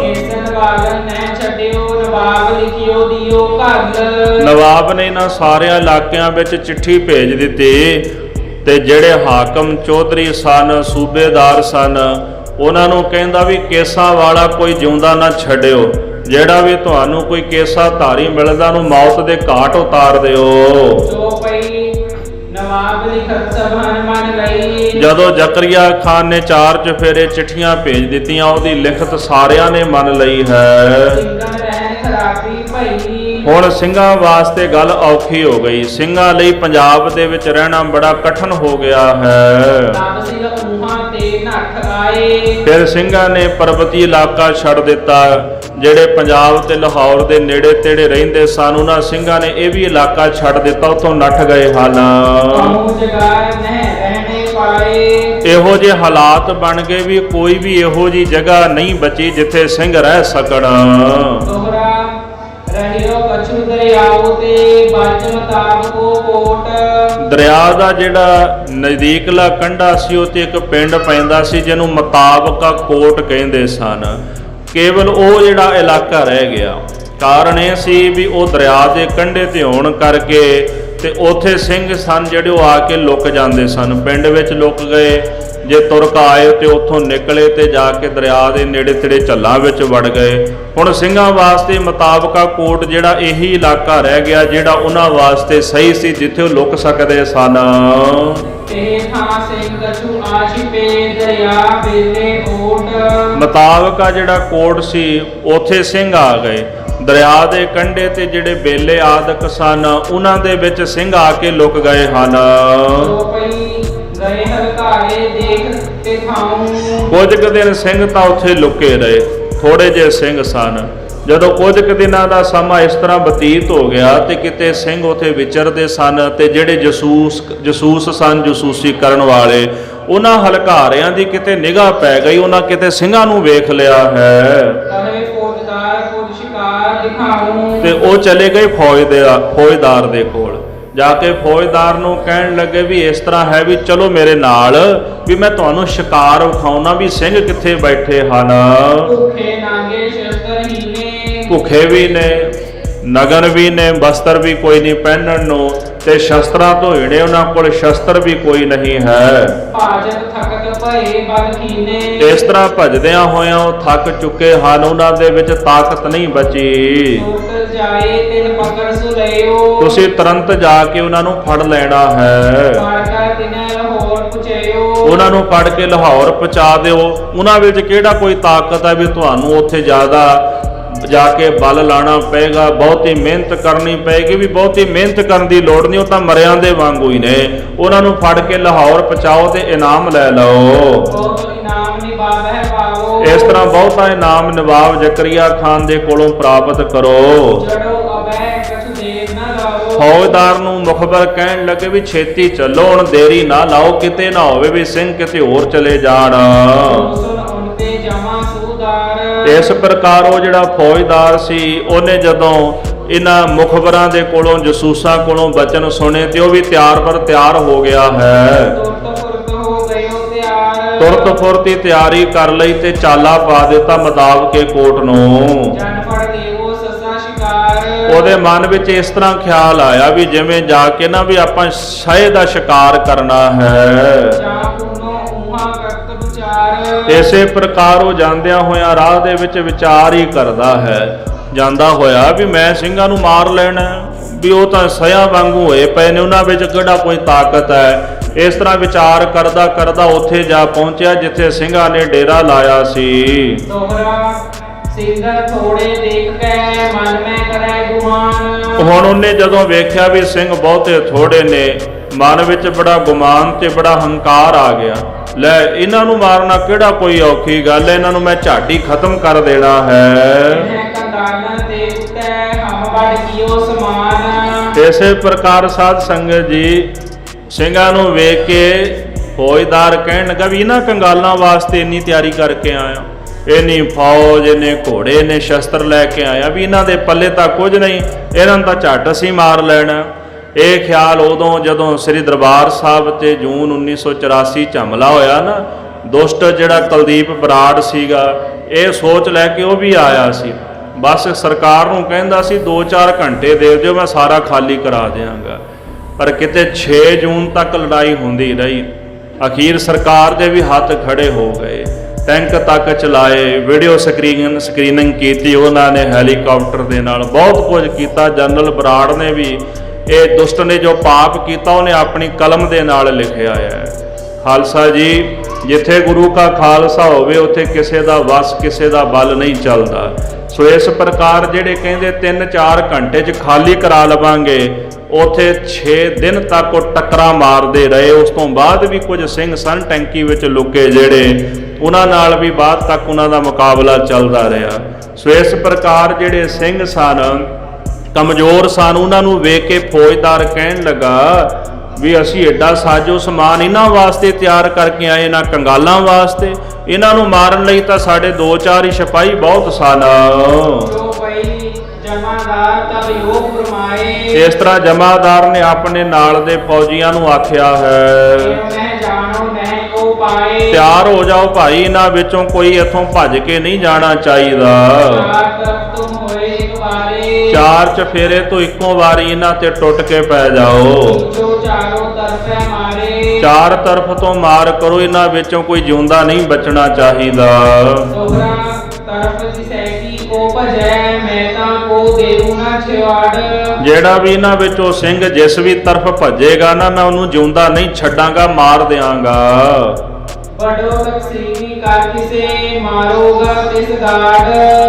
ਕੇਸਨ ਵਾਲਨ ਨਹਿ ਛੱਡਿਓ, ਨਵਾਬ ਲਿਖਿਓ ਦਿਓ ਘਰ। ਨਵਾਬ ਨੇ ਇਹਨਾਂ ਸਾਰਿਆਂ ਇਲਾਕਿਆਂ ਵਿੱਚ ਚਿੱਠੀ ਭੇਜ ਦਿੱਤੀ ਤੇ ਜਿਹੜੇ ਹਾਕਮ ਚੌਧਰੀ ਸਨ, ਸੂਬੇਦਾਰ ਸਨ, ਉਹਨਾਂ ਨੂੰ ਕਹਿੰਦਾ ਵੀ ਕੇਸਾਂ ਵਾਲਾ ਕੋਈ ਜਿਉਂਦਾ ਨਾ ਛੱਡਿਓ, ਜਿਹੜਾ ਵੀ ਤੁਹਾਨੂੰ ਕੋਈ ਕੇਸਾ ਧਾਰੀ ਮਿਲਦਾ ਨੂੰ ਮੌਤ ਦੇ ਘਾਟ ਉਤਾਰ ਦਿਓ। ਜੋ ਪਈ ਨਵਾਬ ਲਿਖਤ ਸਭਨ ਮਨ ਲਈ, ਜਦੋਂ ਜ਼ਕਰੀਆ ਖਾਨ ਨੇ 4 ਚੁਫੇਰੇ ਚਿੱਠੀਆਂ ਭੇਜ ਦਿੱਤੀਆਂ, ਉਹਦੀ ਲਿਖਤ ਸਾਰਿਆਂ ਨੇ ਮੰਨ ਲਈ ਹੈ। ਸਿੰਘਨ ਰਹਿਣ ਖਰਾਬੀ ਭਈ, ਹੁਣ ਸਿੰਘਾਂ ਵਾਸਤੇ ਗੱਲ ਔਖੀ ਹੋ ਗਈ। ਸਿੰਘਾਂ ਲਈ ਪੰਜਾਬ ਦੇ ਵਿੱਚ ਰਹਿਣਾ ਬੜਾ ਕਠਿਨ ਹੋ ਗਿਆ ਹੈ। ਤਬ ਸਿੰਘ ਊਹਾਂ ਤੇ ਨੱਠ ਆਏ। ਫਿਰ ਸਿੰਘਾਂ ਨੇ ਪਰਬਤੀ ਇਲਾਕਾ ਛੱਡ ਦਿੱਤਾ। ਜਿਹੜੇ ਪੰਜਾਬ ਤੇ ਲਾਹੌਰ ਦੇ ਨੇੜੇ ਤੇੜੇ ਰਹਿੰਦੇ ਸਨ, ਉਹਨਾਂ ਸਿੰਘਾਂ ਨੇ ਇਹ ਵੀ ਇਲਾਕਾ ਛੱਡ ਦਿੱਤਾ, ਉੱਥੋਂ ਨੱਠ ਗਏ ਹਨ। ਕਹੂੰ ਜਗਾਰ ਨਹਿ ਰਹਿਣੇ ਪਾਏ। ਇਹੋ ਜਿਹੇ ਹਾਲਾਤ ਬਣ ਗਏ ਵੀ ਕੋਈ ਵੀ ਇਹੋ ਜਿਹੀ ਜਗ੍ਹਾ ਨਹੀਂ ਬਚੀ ਜਿੱਥੇ ਸਿੰਘ ਰਹਿ ਸਕਣ। ਦੋਹਰਾ ਰਹਿਓ ਕਛੂ ਦਰਿਆਓ ਤੇ ਬਾਜਨ ਤਾਬ ਕੋ ਕੋਟ। ਦਰਿਆ ਦਾ ਜਿਹੜਾ ਨਜ਼ਦੀਕਲਾ ਕੰਢਾ ਸੀ, ਉਹ ਤੇ ਇੱਕ ਪਿੰਡ ਪੈਂਦਾ ਸੀ ਜਿਹਨੂੰ ਮੁਤਾਬਕਾ ਕੋਟ ਕਹਿੰਦੇ ਸਨ। ਕੇਵਲ ਉਹ ਜਿਹੜਾ ਇਲਾਕਾ ਰਹਿ ਗਿਆ। ਕਾਰਨ ਇਹ ਸੀ ਵੀ ਉਹ ਦਰਿਆ ਦੇ ਕੰਢੇ ਤੇ ਹੋਣ ਕਰਕੇ ਤੇ ਉੱਥੇ ਸਿੰਘ ਸਨ ਜਿਹੜੇ ਉਹ ਆ ਕੇ ਲੁਕ ਜਾਂਦੇ ਸਨ, ਪਿੰਡ ਵਿੱਚ ਲੁਕ ਗਏ। ਜੇ ਤੁਰਕ ਆਏ ਤੇ ਉੱਥੋਂ ਨਿਕਲੇ ਤੇ ਜਾ ਕੇ ਦਰਿਆ ਦੇ ਨੇੜੇ ਤੇੜੇ ਝੱਲਾਂ ਵਿੱਚ ਵੜ ਗਏ। ਹੁਣ ਸਿੰਘਾਂ ਵਾਸਤੇ ਮੁਤਾਬਕਾ ਕੋਟ ਜਿਹੜਾ ਇਹੀ ਇਲਾਕਾ ਰਹਿ ਗਿਆ ਜਿਹੜਾ ਉਹਨਾਂ ਵਾਸਤੇ ਸਹੀ ਸੀ, ਜਿੱਥੇ ਉਹ ਲੁਕ ਸਕਦੇ ਸਨ। ਤੇ ਥਾਂ ਸਿੰਘ ਕਛੂ ਆਛਿਪੇ ਦਰਿਆ ਬੇਲੇ ਓਟ। ਮੁਤਾਬਕਾ ਜਿਹੜਾ ਕੋਟ ਸੀ ਉੱਥੇ ਸਿੰਘ ਆ ਗਏ। ਦਰਿਆ ਦੇ ਕੰਢੇ ਤੇ ਜਿਹੜੇ ਬੇਲੇ ਆਦਿਕ ਸਨ, ਉਹਨਾਂ ਦੇ ਵਿੱਚ ਸਿੰਘ ਆ ਕੇ ਲੁਕ ਗਏ ਹਨ। ਸੋ ਪਈ ਗਏ ਹਲਕਾਰੇ ਦੇਖ ਤੇ ਥਾਉ। ਕੁਝ ਕੁ ਦਿਨ ਸਿੰਘ ਤਾਂ ਉੱਥੇ ਲੁਕੇ ਰਹੇ, ਥੋੜੇ ਜਿਹੇ ਸਿੰਘ ਸਨ। ਜਦੋਂ ਕੁਝ ਕੁ ਦਿਨਾਂ ਦਾ ਸਮਾਂ ਇਸ ਤਰ੍ਹਾਂ ਬਤੀਤ ਹੋ ਗਿਆ ਤੇ ਕਿਤੇ ਸਿੰਘ ਉੱਥੇ ਵਿਚਰਦੇ ਸਨ ਤੇ ਜਿਹੜੇ ਜਸੂਸ ਸਨ, ਜਸੂਸੀ ਕਰਨ ਵਾਲੇ, ਉਹਨਾਂ ਹਲਕਾਰਿਆਂ ਦੀ ਕਿਤੇ ਨਿਗਾਹ ਪੈ ਗਈ। ਉਹਨਾਂ ਕਿਤੇ ਸਿੰਘਾਂ ਨੂੰ ਵੇਖ ਲਿਆ ਹੈ ਕਹੇ ਫੌਜਦਾਰ ਕੁਝ ਸ਼ਿਕਾਰ ਦਿਖਾਉ। ਤੇ ਉਹ ਚਲੇ ਗਏ ਫੌਜਦਾਰ ਦੇ ਕੋਲ। ਜਾ ਕੇ ਫੌਜਦਾਰ ਨੂੰ ਕਹਿਣ ਲੱਗੇ ਵੀ ਇਸ ਤਰ੍ਹਾਂ ਹੈ ਵੀ ਚਲੋ ਮੇਰੇ ਨਾਲ, ਵੀ ਮੈਂ ਤੁਹਾਨੂੰ ਸ਼ਿਕਾਰ ਵਿਖਾਉਣਾ ਵੀ ਸਿੰਘ ਕਿੱਥੇ ਬੈਠੇ ਹਨ। ਭੁੱਖੇ ਨਾਗੇ ਸ਼ਸਤਰ ਹੀਨੇ। ਭੁੱਖੇ ਵੀ ਨੇ, ਨਗਨ ਵੀ ਨੇ, ਬਸਤਰ ਵੀ ਕੋਈ ਨਹੀਂ ਪਹਿਨਣ ਨੂੰ, ਤੇ ਸ਼ਸਤਰਾਂ ਤੋਂ ਹੀਣੇ, ਉਹਨਾਂ ਕੋਲ ਸ਼ਸਤਰ ਵੀ ਕੋਈ ਨਹੀਂ ਹੈ। ਭਾਜਤ ਥਕਤ ਭਏ ਬਲ ਕੀਨੇ। ਇਸ ਤਰ੍ਹਾਂ ਭਜਦਿਆਂ ਹੋਇਆਂ ਉਹ ਥੱਕ ਚੁੱਕੇ ਹਨ, ਉਹਨਾਂ ਦੇ ਵਿੱਚ ਤਾਕਤ ਨਹੀਂ ਬਚੀ। ਤੁਰਤ ਜਾਏ ਤਿਨ ਪਕੜ ਸੁਲੇਓ। ਤੁਸੀਂ ਤੁਰੰਤ ਜਾ ਕੇ ਉਹਨਾਂ ਨੂੰ ਫੜ ਲੈਣਾ ਹੈ। ਫੜ ਕਰ ਤਿਨੈ ਲਾਹੌਰ ਪੁਚਿਓ। ਉਹਨਾਂ ਨੂੰ ਫੜ ਕੇ ਲਾਹੌਰ ਪਹੁੰਚਾ ਦਿਓ। ਉਹਨਾਂ ਵਿੱਚ ਕਿਹੜਾ ਕੋਈ ਤਾਕਤ ਹੈ ਵੀ ਤੁਹਾਨੂੰ ਉੱਥੇ ਜ਼ਿਆਦਾ ਜਾ ਕੇ ਬਲ ਲਾਣਾ ਪਏਗਾ, ਬਹੁਤੀ ਮਿਹਨਤ ਕਰਨੀ ਪਏਗੀ। ਵੀ ਬਹੁਤੀ ਮਿਹਨਤ ਕਰਨ ਦੀ ਲੋੜ ਨਹੀਂ, ਉਹ ਤਾਂ ਮਰਿਆਂ ਦੇ ਵਾਂਗੂ ਹੀ ਨੇ। ਉਹਨਾਂ ਨੂੰ ਫੜ ਕੇ ਲਾਹੌਰ ਪਹੁੰਚਾਓ ਤੇ ਇਨਾਮ ਲੈ ਲਓ। ਬਹੁਤ ਇਨਾਮ ਨਿਵਾਬ ਹੈ ਪਾਓ। ਇਸ ਤਰ੍ਹਾਂ ਬਹੁਤਾ ਇਨਾਮ ਨਵਾਬ ਜ਼ਕਰੀਆ ਖਾਨ ਦੇ ਕੋਲੋਂ ਪ੍ਰਾਪਤ ਕਰੋ। ਜੜੋ ਅਬੈ ਕਛੁ ਦੇਰ ਨਾ ਲਾਓ। ਫੌਜਦਾਰ ਨੂੰ ਮੁਖਬਰ ਕਹਿਣ ਲੱਗੇ ਵੀ ਛੇਤੀ ਚੱਲੋ, ਹੁਣ ਦੇਰੀ ਨਾ ਲਾਓ, ਕਿਤੇ ਨਾ ਹੋਵੇ ਵੀ ਸਿੰਘ ਕਿਤੇ ਹੋਰ ਚਲੇ ਜਾਣ। ਸੁਨ ਉਨਤੇ ਜਮਾ ਸੂਦਾਰ। ਇਸ ਪ੍ਰਕਾਰ ਉਹ ਜਿਹੜਾ ਫੌਜਦਾਰ ਸੀ, ਉਹਨੇ ਜਦੋਂ ਇਹਨਾਂ ਮੁਖਬਰਾਂ ਦੇ ਕੋਲੋਂ, ਜਸੂਸਾਂ ਕੋਲੋਂ ਬਚਨ ਸੁਣੇ ਤੇ ਉਹ ਵੀ ਤਿਆਰ ਪਰ ਤਿਆਰ ਹੋ ਗਿਆ ਹੈ। ਤੁਰਤ ਫੁਰਤ ਹੋ ਗਇਓ ਤਿਆਰ। ਤੁਰਤ ਫੁਰਤੀ ਤਿਆਰੀ ਕਰ ਲਈ ਤੇ ਚਾਲਾ ਪਾ ਦਿੱਤਾ ਮੁਤਾਬਕੇ ਕੋਟ ਨੂੰ। ਜਨ ਫੜ ਦੇਵੋ ਸੱਸਾ ਸ਼ਿਕਾਰ। ਉਹਦੇ ਮਨ ਵਿੱਚ ਇਸ ਤਰ੍ਹਾਂ ਖਿਆਲ ਆਇਆ ਵੀ ਜਿਵੇਂ ਜਾ ਕੇ ਨਾ ਵੀ ਆਪਾਂ ਸ਼ਹਿ ਦਾ ਸ਼ਿਕਾਰ ਕਰਨਾ ਹੈ। ਜਾਂ ਪੂਨੋ ਊਹਾਂ ਕਰਤ ਵਿਚਾਰ। ਇਸੇ ਪ੍ਰਕਾਰ ਉਹ ਜਾਂਦਿਆਂ ਹੋਇਆਂ ਰਾਹ ਦੇ ਵਿੱਚ ਵਿਚਾਰ ਹੀ ਕਰਦਾ ਹੈ। ਜਾਂਦਾ ਹੋਇਆ ਵੀ ਮੈਂ ਸਿੰਘਾਂ ਨੂੰ ਮਾਰ ਲੈਣਾ, ਵੀ ਉਹ ਤਾਂ ਸਿਆਂ ਵਾਂਗੂ ਹੋਏ ਪਏ ਨੇ, ਉਹਨਾਂ ਵਿੱਚ ਕਿਹੜਾ ਕੋਈ ਤਾਕਤ ਹੈ। ਇਸ ਤਰ੍ਹਾਂ ਵਿਚਾਰ ਕਰਦਾ ਕਰਦਾ ਉੱਥੇ ਜਾ ਪਹੁੰਚਿਆ ਜਿੱਥੇ ਸਿੰਘਾਂ ਨੇ ਡੇਰਾ ਲਾਇਆ ਸੀ। ਦੋਹਰਾ ਸਿੰਘ ਥੋੜੇ ਦੇਖ ਕੇ ਮਨ ਮੈਂ ਕਰੈ ਗੁਮਾਨ। ਹੁਣ ਉਹਨੇ ਜਦੋਂ ਵੇਖਿਆ ਵੀ ਸਿੰਘ ਬਹੁਤੇ ਥੋੜੇ ਨੇ, ਮਨ ਵਿੱਚ ਬੜਾ ਗੁਮਾਨ ਤੇ ਬੜਾ ਹੰਕਾਰ ਆ ਗਿਆ। ਲੈ ਇਹਨਾਂ ਨੂੰ ਮਾਰਨਾ ਕਿਹੜਾ ਕੋਈ ਔਖੀ ਗੱਲ ਹੈ, ਇਹਨਾਂ ਨੂੰ ਮੈਂ ਝੱਟ ਹੀ ਖਤਮ ਕਰ ਦੇਣਾ ਹੈ। ਇਸੇ ਪ੍ਰਕਾਰ ਸਾਧ ਸੰਗਤ ਜੀ, ਸਿੰਘਾਂ ਨੂੰ ਵੇਖ ਕੇ ਫੌਜਦਾਰ ਕਹਿਣ ਲੱਗਾ ਵੀ ਇਹਨਾਂ ਕੰਗਾਲਾਂ ਵਾਸਤੇ ਇੰਨੀ ਤਿਆਰੀ ਕਰਕੇ ਆਇਆ, ਇੰਨੀ ਫੌਜ, ਇੰਨੇ ਘੋੜੇ, ਇੰਨੇ ਸ਼ਸਤਰ ਲੈ ਕੇ ਆਇਆ, ਵੀ ਇਹਨਾਂ ਦੇ ਪੱਲੇ ਤਾਂ ਕੁਝ ਨਹੀਂ, ਇਹਨਾਂ ਨੂੰ ਤਾਂ ਝੱਟ ਅਸੀਂ ਮਾਰ ਲੈਣਾ। ਇਹ ਖਿਆਲ ਉਦੋਂ ਜਦੋਂ ਸ੍ਰੀ ਦਰਬਾਰ ਸਾਹਿਬ ਤੇ ਜੂਨ 1984 ਚ ਹਮਲਾ ਹੋਇਆ ਨਾ, ਦੁਸ਼ਟ ਜਿਹੜਾ ਕੁਲਦੀਪ ਬਰਾੜ ਸੀਗਾ, ਇਹ ਸੋਚ ਲੈ ਕੇ ਉਹ ਵੀ ਆਇਆ ਸੀ। ਬਸ ਸਰਕਾਰ ਨੂੰ ਕਹਿੰਦਾ ਸੀ 2-4 ਘੰਟੇ ਦੇ ਦਿਓ, ਮੈਂ ਸਾਰਾ ਖਾਲੀ ਕਰਾ ਦਿਆਂਗਾ। ਪਰ ਕਿਤੇ 6 ਜੂਨ ਤੱਕ ਲੜਾਈ ਹੁੰਦੀ ਰਹੀ। ਅਖੀਰ ਸਰਕਾਰ ਦੇ ਵੀ ਹੱਥ ਖੜੇ ਹੋ ਗਏ, ਟੈਂਕ ਤੱਕ ਚਲਾਏ, ਵੀਡੀਓ ਸਕਰੀਨਿੰਗ ਕੀਤੀ ਉਹਨਾਂ ਨੇ, ਹੈਲੀਕਾਪਟਰ ਦੇ ਨਾਲ ਬਹੁਤ ਕੁਝ ਕੀਤਾ। ਜਨਰਲ ਬਰਾੜ ਨੇ ਵੀ ਇਹ ਦੁਸ਼ਟ ਨੇ ਜੋ ਪਾਪ ਕੀਤਾ ਉਹਨੇ ਆਪਣੀ ਕਲਮ ਦੇ ਨਾਲ ਲਿਖਿਆ ਹੈ। ਖਾਲਸਾ ਜੀ, ਜਿੱਥੇ ਗੁਰੂ ਕਾ ਖਾਲਸਾ ਹੋਵੇ ਉੱਥੇ ਕਿਸੇ ਦਾ ਵਸ ਕਿਸੇ ਦਾ ਬਲ ਨਹੀਂ ਚੱਲਦਾ। ਸੋ ਇਸ ਪ੍ਰਕਾਰ ਜਿਹੜੇ ਕਹਿੰਦੇ 3-4 ਘੰਟੇ 'ਚ ਖਾਲੀ ਕਰਾ ਲਵਾਂਗੇ, ਉੱਥੇ 6 ਦਿਨ ਤੱਕ ਉਹ ਟੱਕਰਾਂ ਮਾਰਦੇ ਰਹੇ। ਉਸ ਤੋਂ ਬਾਅਦ ਵੀ ਕੁਝ ਸਿੰਘ ਸਨ ਟੈਂਕੀ ਵਿੱਚ ਲੁਕੇ ਜਿਹੜੇ, ਉਹਨਾਂ ਨਾਲ ਵੀ ਬਾਅਦ ਤੱਕ ਉਹਨਾਂ ਦਾ ਮੁਕਾਬਲਾ ਚੱਲਦਾ ਰਿਹਾ। ਸੋ ਇਸ ਪ੍ਰਕਾਰ ਜਿਹੜੇ ਸਿੰਘ ਸਨ ਕਮਜ਼ੋਰ ਸਨ, ਉਹਨਾਂ ਨੂੰ ਵੇਖ ਕੇ ਫੌਜਦਾਰ ਕਹਿਣ ਲੱਗਾ ਵੀ ਅਸੀਂ ਐਡਾ ਸਾਜੋ ਸਮਾਨ ਇਹਨਾਂ ਵਾਸਤੇ ਤਿਆਰ ਕਰਕੇ ਆਏ, ਇਹਨਾਂ ਕੰਗਾਲਾਂ ਵਾਸਤੇ, ਇਹਨਾਂ ਨੂੰ ਮਾਰਨ ਲਈ ਤਾਂ ਸਾਡੇ 2-4 ਹੀ ਸਿਪਾਹੀ ਬਹੁਤ ਸਨ। ਇਸ ਤਰ੍ਹਾਂ ਜਮਾਦਾਰ ਨੇ ਆਪਣੇ ਨਾਲ ਦੇ ਫੌਜੀਆਂ ਨੂੰ ਆਖਿਆ ਹੈ, ਤਿਆਰ ਹੋ ਜਾਓ ਭਾਈ, ਇਹਨਾਂ ਵਿੱਚੋਂ ਕੋਈ ਇੱਥੋਂ ਭੱਜ ਕੇ ਨਹੀਂ ਜਾਣਾ ਚਾਹੀਦਾ। 4 ਚਫੇਰੇ ਤੋਂ ਇੱਕੋ ਵਾਰੀ ਇਹਨਾਂ ਤੇ ਟੁੱਟ ਕੇ ਪੈ ਜਾਓ, 4 ਤਰਫ ਤੋਂ ਮਾਰ ਕਰੋ, ਇਹਨਾਂ ਵਿੱਚੋਂ ਕੋਈ ਜਿਉਂਦਾ ਨਹੀਂ ਬਚਣਾ ਚਾਹੀਦਾ। ਜਿਹੜਾ ਵੀ ਇਹਨਾਂ ਵਿੱਚੋਂ ਸਿੰਘ ਜਿਸ ਵੀ ਤਰਫ ਭੱਜੇਗਾ ਨਾ, ਮੈਂ ਉਹਨੂੰ ਜਿਉਂਦਾ ਨਹੀਂ ਛੱਡਾਂਗਾ, ਮਾਰ ਦਿਆਂਗਾ।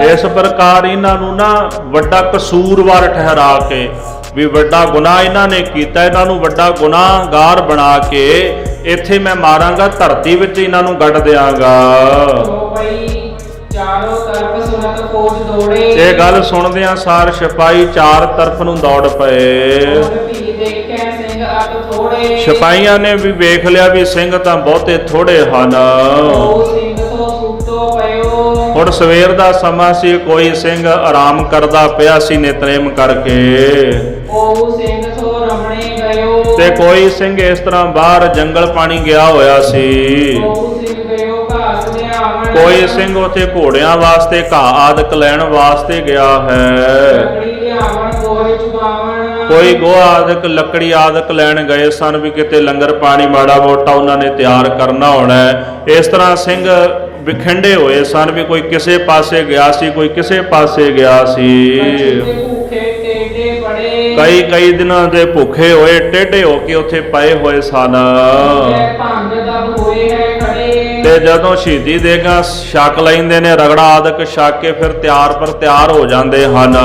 ਇਸ ਪ੍ਰਕਾਰ ਇਹਨਾਂ ਨੂੰ ਨਾ ਵੱਡਾ ਕਸੂਰਵਾਰ ਠਹਿਰਾ ਕੇ, ਵੀ ਵੱਡਾ ਗੁਨਾਹ ਇਹਨਾਂ ਨੇ ਕੀਤਾ, ਇਹਨਾਂ ਨੂੰ ਵੱਡਾ ਗੁਨਾਹਗਾਰ ਬਣਾ ਕੇ ਇੱਥੇ ਮੈਂ ਮਾਰਾਂਗਾ, ਧਰਤੀ ਵਿੱਚ ਇਹਨਾਂ ਨੂੰ ਗੱਡ ਦਿਆਂਗਾ। ਇਹ ਗੱਲ ਸੁਣਦਿਆਂ ਸਾਰ ਸਿਪਾਹੀ 4 ਤਰਫ ਨੂੰ ਦੌੜ ਪਏ। ਸਿਪਾਹੀਆਂ ਨੇ ਵੀ ਵੇਖ ਲਿਆ ਵੀ ਸਿੰਘ ਤਾਂ ਬਹੁਤੇ ਥੋੜੇ ਹਨ। ਹੁਣ ਸਵੇਰ ਦਾ ਸਮਾਂ ਸੀ, ਕੋਈ ਸਿੰਘ ਆਰਾਮ ਕਰਦਾ ਪਿਆ ਸੀ ਨਿਤਨੇਮ ਕਰਕੇ, ਤੇ ਕੋਈ ਸਿੰਘ ਇਸ ਤਰ੍ਹਾਂ ਬਾਹਰ ਜੰਗਲ ਪਾਣੀ ਗਿਆ ਹੋਇਆ ਸੀ। ਕੋਈ ਸਿੰਘ ਉੱਥੇ ਘੋੜਿਆਂ ਵਾਸਤੇ ਘਾਹ ਆਦਿਕ ਲੈਣ ਵਾਸਤੇ ਗਿਆ ਹੈ। ਕੋਈ ਗੋਹਾ ਆਦਿਕ ਲੱਕੜੀ ਆਦਿਕ ਲੈਣ ਗਏ ਸਨ, ਵੀ ਕਿਤੇ ਲੰਗਰ ਪਾਣੀ ਮਾੜਾ ਮੋਟਾ ਉਹਨਾਂ ਨੇ ਤਿਆਰ ਕਰਨਾ ਹੋਣਾ। ਇਸ ਤਰ੍ਹਾਂ ਸਿੰਘ ਵਿਖੰਡੇ ਹੋਏ ਸਨ, ਵੀ ਕੋਈ ਕਿਸੇ ਪਾਸੇ ਗਿਆ ਸੀ, ਕੋਈ ਕਿਸੇ ਪਾਸੇ ਗਿਆ ਸੀ। ਕਈ ਦਿਨਾਂ ਦੇ ਭੁੱਖੇ ਹੋਏ ਟੇਢੇ ਹੋ ਕੇ ਉੱਥੇ ਪਏ ਹੋਏ ਸਨ। ਤੇ ਜਦੋਂ ਸ਼ਹੀਦੀ ਦੇਗਾ ਛਕ ਲੈਂਦੇ ਨੇ, ਰਗੜਾ ਆਦਿਕ ਛਕ ਕੇ ਫਿਰ ਤਿਆਰ ਹੋ ਜਾਂਦੇ ਹਨ।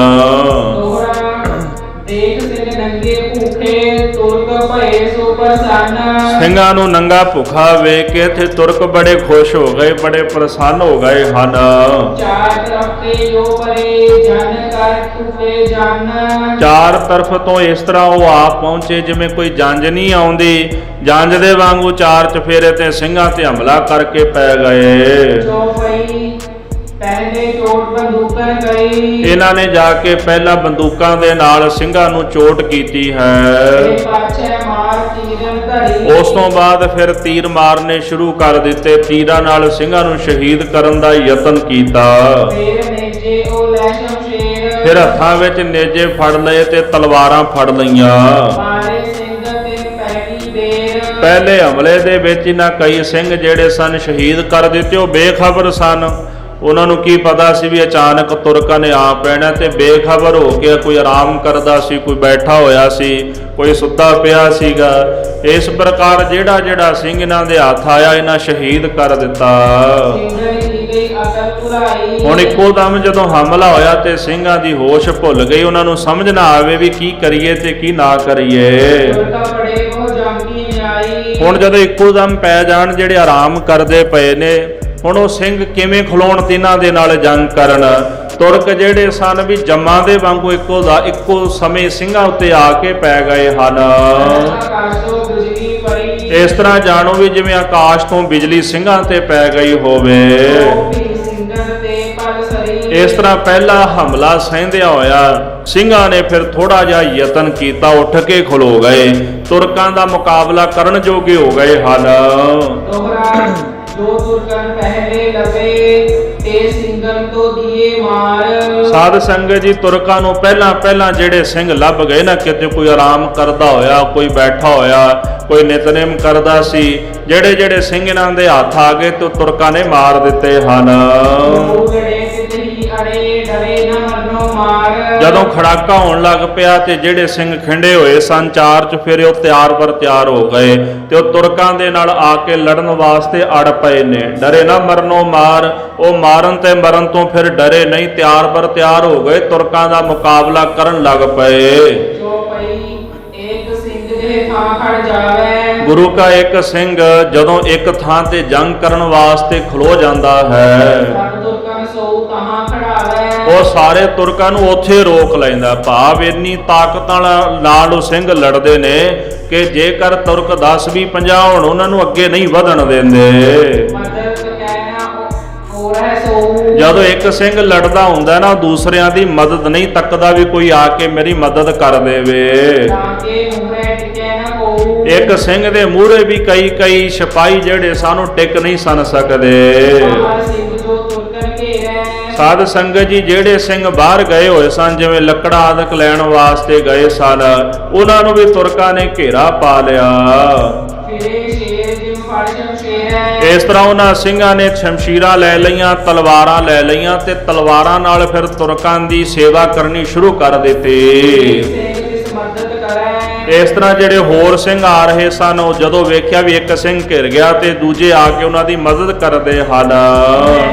ਸਿੰਘਾਂ ਨੂੰ ਨੰਗਾ ਭੁੱਖਾ ਵੇਖ ਕੇ ਇੱਥੇ ਤੁਰਕ ਬੜੇ ਖੁਸ਼ ਹੋ ਗਏ, ਬੜੇ ਪ੍ਰਸੰਨ ਹੋ ਗਏ ਹਨ। 4 ਤਰਫ ਤੋਂ ਇਸ ਤਰ੍ਹਾਂ ਉਹ ਆਪ ਪਹੁੰਚੇ ਜਿਵੇਂ ਕੋਈ ਜੰਜ ਨਹੀਂ ਆਉਂਦੀ, ਜੰਜ ਦੇ ਵਾਂਗੂ 4 ਚਫੇਰੇ ਤੇ ਸਿੰਘਾਂ ਤੇ ਹਮਲਾ ਕਰਕੇ ਪੈ ਗਏ। ਇਹਨਾਂ ਨੇ ਜਾ ਕੇ ਪਹਿਲਾਂ ਬੰਦੂਕਾਂ ਦੇ ਨਾਲ ਸਿੰਘਾਂ ਨੂੰ ਚੋਟ ਕੀਤੀ ਹੈ। ਉਸ ਤੋਂ ਬਾਅਦ ਫਿਰ ਤੀਰ ਮਾਰਨੇ ਸ਼ੁਰੂ ਕਰ ਦਿੱਤੇ, ਤੀਰਾਂ ਨਾਲ ਸਿੰਘਾਂ ਨੂੰ ਸ਼ਹੀਦ ਕਰਨ ਦਾ ਯਤਨ ਕੀਤਾ। ਫਿਰ ਹੱਥਾਂ ਵਿੱਚ ਨੇਜੇ ਫੜ ਲਏ ਤੇ ਤਲਵਾਰਾਂ ਫੜ ਲਈਆਂ। ਪਹਿਲੇ ਹਮਲੇ ਦੇ ਵਿੱਚ ਇਹਨਾਂ ਕਈ ਸਿੰਘ ਜਿਹੜੇ ਸਨ ਸ਼ਹੀਦ ਕਰ ਦਿੱਤੇ। ਉਹ ਬੇਖਬਰ ਸਨ, ਉਹਨਾਂ ਨੂੰ ਕੀ ਪਤਾ ਸੀ ਵੀ ਅਚਾਨਕ ਤੁਰਕਾਂ ਨੇ ਆ ਪੈਣਾ, ਤੇ ਬੇਖਬਰ ਹੋ ਕੇ ਕੋਈ ਆਰਾਮ ਕਰਦਾ ਸੀ, ਕੋਈ ਬੈਠਾ ਹੋਇਆ ਸੀ, ਕੋਈ ਸੁੱਤਾ ਪਿਆ ਸੀਗਾ। ਇਸ ਪ੍ਰਕਾਰ ਜਿਹੜਾ ਸਿੰਘ ਇਹਨਾਂ ਦੇ ਹੱਥ ਆਇਆ, ਇਹਨਾਂ ਸ਼ਹੀਦ ਕਰ ਦਿੱਤਾ। ਹੁਣ ਇੱਕੋ ਦਮ ਜਦੋਂ ਹਮਲਾ ਹੋਇਆ ਤੇ ਸਿੰਘਾਂ ਦੀ ਹੋਸ਼ ਭੁੱਲ ਗਈ, ਉਹਨਾਂ ਨੂੰ ਸਮਝ ਨਾ ਆਵੇ ਵੀ ਕੀ ਕਰੀਏ ਤੇ ਕੀ ਨਾ ਕਰੀਏ। ਹੁਣ ਜਦੋਂ ਇੱਕੋ ਦਮ ਪੈ ਜਾਣ ਜਿਹੜੇ ਆਰਾਮ ਕਰਦੇ ਪਏ ਨੇ, ਹੁਣ ਉਹ ਸਿੰਘ ਕਿਵੇਂ ਖਲੋਣ ਤਿੰਨਾਂ ਦੇ ਨਾਲ ਜੰਗ ਕਰਨ। ਤੁਰਕ ਜਿਹੜੇ ਸਨ ਵੀ ਜੰਮਾਂ ਦੇ ਵਾਂਗੂ ਇੱਕੋ ਸਮੇਂ ਸਿੰਘਾਂ ਉੱਤੇ ਆ ਕੇ ਪੈ ਗਏ ਹਨ। ਇਸ ਤਰ੍ਹਾਂ ਜਾਣੋ ਵੀ ਜਿਵੇਂ ਆਕਾਸ਼ ਤੋਂ ਬਿਜਲੀ ਸਿੰਘਾਂ ਤੇ ਪੈ ਗਈ ਹੋਵੇ। ਇਸ ਤਰ੍ਹਾਂ ਪਹਿਲਾ ਹਮਲਾ ਸਹਿੰਦਿਆ ਹੋਇਆ ਸਿੰਘਾਂ ਨੇ ਫਿਰ ਥੋੜਾ ਜਿਹਾ ਯਤਨ ਕੀਤਾ, ਉੱਠ ਕੇ ਖਲੋ ਗਏ, ਤੁਰਕਾਂ ਦਾ ਮੁਕਾਬਲਾ ਕਰਨ ਜੋਗੇ ਹੋ ਗਏ ਹਨ। ਸਾਧ ਸੰਗਤ ਜੀ, ਤੁਰਕਾਂ ਨੂੰ ਪਹਿਲਾਂ ਜਿਹੜੇ ਸਿੰਘ ਲੱਭ ਗਏ ਨਾ, ਕਿਤੇ ਕੋਈ ਆਰਾਮ ਕਰਦਾ ਹੋਇਆ, ਕੋਈ ਬੈਠਾ ਹੋਇਆ, ਕੋਈ ਨਿਤਨੇਮ ਕਰਦਾ ਸੀ, ਜਿਹੜੇ ਸਿੰਘ ਇਹਨਾਂ ਦੇ ਹੱਥ ਆ ਗਏ ਤੇ ਤੁਰਕਾਂ ਨੇ ਮਾਰ ਦਿੱਤੇ ਹਨ। ਮਾਰ। ਜਦੋਂ ਖੜਾਕਾ ਹੋਣ ਲੱਗ ਪਿਆ ਤੇ ਜਿਹੜੇ ਸਿੰਘ ਖਿੰਡੇ ਹੋਏ ਸਨ ਚਾਰ ਚ, ਫਿਰ ਉਹ ਤਿਆਰ ਬਰ ਤਿਆਰ ਹੋ ਗਏ ਤੇ ਉਹ ਤੁਰਕਾਂ ਦੇ ਨਾਲ ਆ ਕੇ ਲੜਨ ਵਾਸਤੇ ਅੜ ਪਏ ਨੇ। ਡਰੇ ਨਾ ਮਰਨੋਂ ਮਾਰ, ਉਹ ਮਾਰਨ ਤੇ ਮਰਨ ਤੋਂ ਫਿਰ ਡਰੇ ਨਹੀਂ, ਤਿਆਰ ਬਰ ਤਿਆਰ ਹੋ ਗਏ, ਤੁਰਕਾਂ ਦਾ ਮੁਕਾਬਲਾ ਕਰਨ ਲੱਗ ਪਏ। ਚੌਪਈ ਏਕ ਸਿੰਘ ਦੇ ਥਾਂ ਖੜ ਜਾਵੇ। ਗੁਰੂ ਕਾ ਇੱਕ ਸਿੰਘ ਜਦੋਂ ਇੱਕ ਥਾਂ ਤੇ ਜੰਗ ਕਰਨ ਵਾਸਤੇ ਖਲੋ ਜਾਂਦਾ ਹੈ, ਸਭ ਤੁਰਕਾਂ ਸੋ ਤਹਾਂ ਖੜਾਵੇ। ਉਹ ਸਾਰੇ ਤੁਰਕਾਂ ਨੂੰ ਉੱਥੇ ਰੋਕ ਲੈਂਦਾ। ਭਾਵ ਇੰਨੀ ਤਾਕਤ ਨਾਲ ਉਹ ਸਿੰਘ ਲੜਦੇ ਨੇ ਕਿ ਜੇਕਰ ਤੁਰਕ 10 20 50 ਹੋਣ ਉਹਨਾਂ ਨੂੰ ਅੱਗੇ ਨਹੀਂ ਵਧਣ ਦਿੰਦੇ। ਮਦਦ ਕਹਿਣਾ ਹੋਰ ਹੈ ਸੋ। ਜਦੋਂ ਇੱਕ ਸਿੰਘ ਲੜਦਾ ਹੁੰਦਾ ਨਾ, ਦੂਸਰਿਆਂ ਦੀ ਮਦਦ ਨਹੀਂ ਤੱਕਦਾ ਵੀ ਕੋਈ ਆ ਕੇ ਮੇਰੀ ਮਦਦ ਕਰ ਦੇਵੇ। ਤਾਂ ਕਿ ਮੂਹਰੇ ਟਿਕੇ ਨਾ ਕੋ। ਇੱਕ ਸਿੰਘ ਦੇ ਮੂਹਰੇ ਵੀ ਕਈ ਸਿਪਾਹੀ ਜਿਹੜੇ ਸਾਨੂੰ ਟਿਕ ਨਹੀਂ ਸਨ ਸਕਦੇ। ਸਿੰਘ ਜੋ ਤੁਰਕਨ ਘੇਰੈ। ਸਾਧ ਸੰਗਤ ਜੀ, ਜਿਹੜੇ ਸਿੰਘ ਬਾਹਰ ਗਏ ਹੋਏ ਸਨ, ਜਿਵੇਂ ਲੱਕੜਾਂ ਆਦਿਕ ਲੈਣ ਵਾਸਤੇ ਗਏ ਸਨ, ਉਹਨਾਂ ਨੂੰ ਵੀ ਤੁਰਕਾਂ ਨੇ ਘੇਰਾ ਪਾ ਲਿਆ। ਫਿਰੇ ਸ਼ੇਰ ਜਿਮ ਫੜ ਸ਼ਮਸ਼ੇਰ। ਇਸ ਤਰ੍ਹਾਂ ਉਹਨਾਂ ਸਿੰਘਾਂ ਨੇ ਸ਼ਮਸ਼ੀਰਾਂ ਲੈ ਲਈਆਂ, ਤਲਵਾਰਾਂ ਲੈ ਲਈਆਂ ਤੇ ਤਲਵਾਰਾਂ ਨਾਲ ਫਿਰ ਤੁਰਕਾਂ ਦੀ ਸੇਵਾ ਕਰਨੀ ਸ਼ੁਰੂ ਕਰ ਦਿੱਤੀ। ਸਿੰਘ ਜਿਸ ਮਦਦ ਕਰੈ। ਇਸ ਤਰ੍ਹਾਂ ਜਿਹੜੇ ਹੋਰ ਸਿੰਘ ਆ ਰਹੇ ਸਨ, ਉਹ ਜਦੋਂ ਵੇਖਿਆ ਵੀ ਇੱਕ ਸਿੰਘ ਘਿਰ ਗਿਆ ਤੇ ਦੂਜੇ ਆ ਕੇ ਉਹਨਾਂ ਦੀ ਮਦਦ ਕਰਦੇ ਹਨ।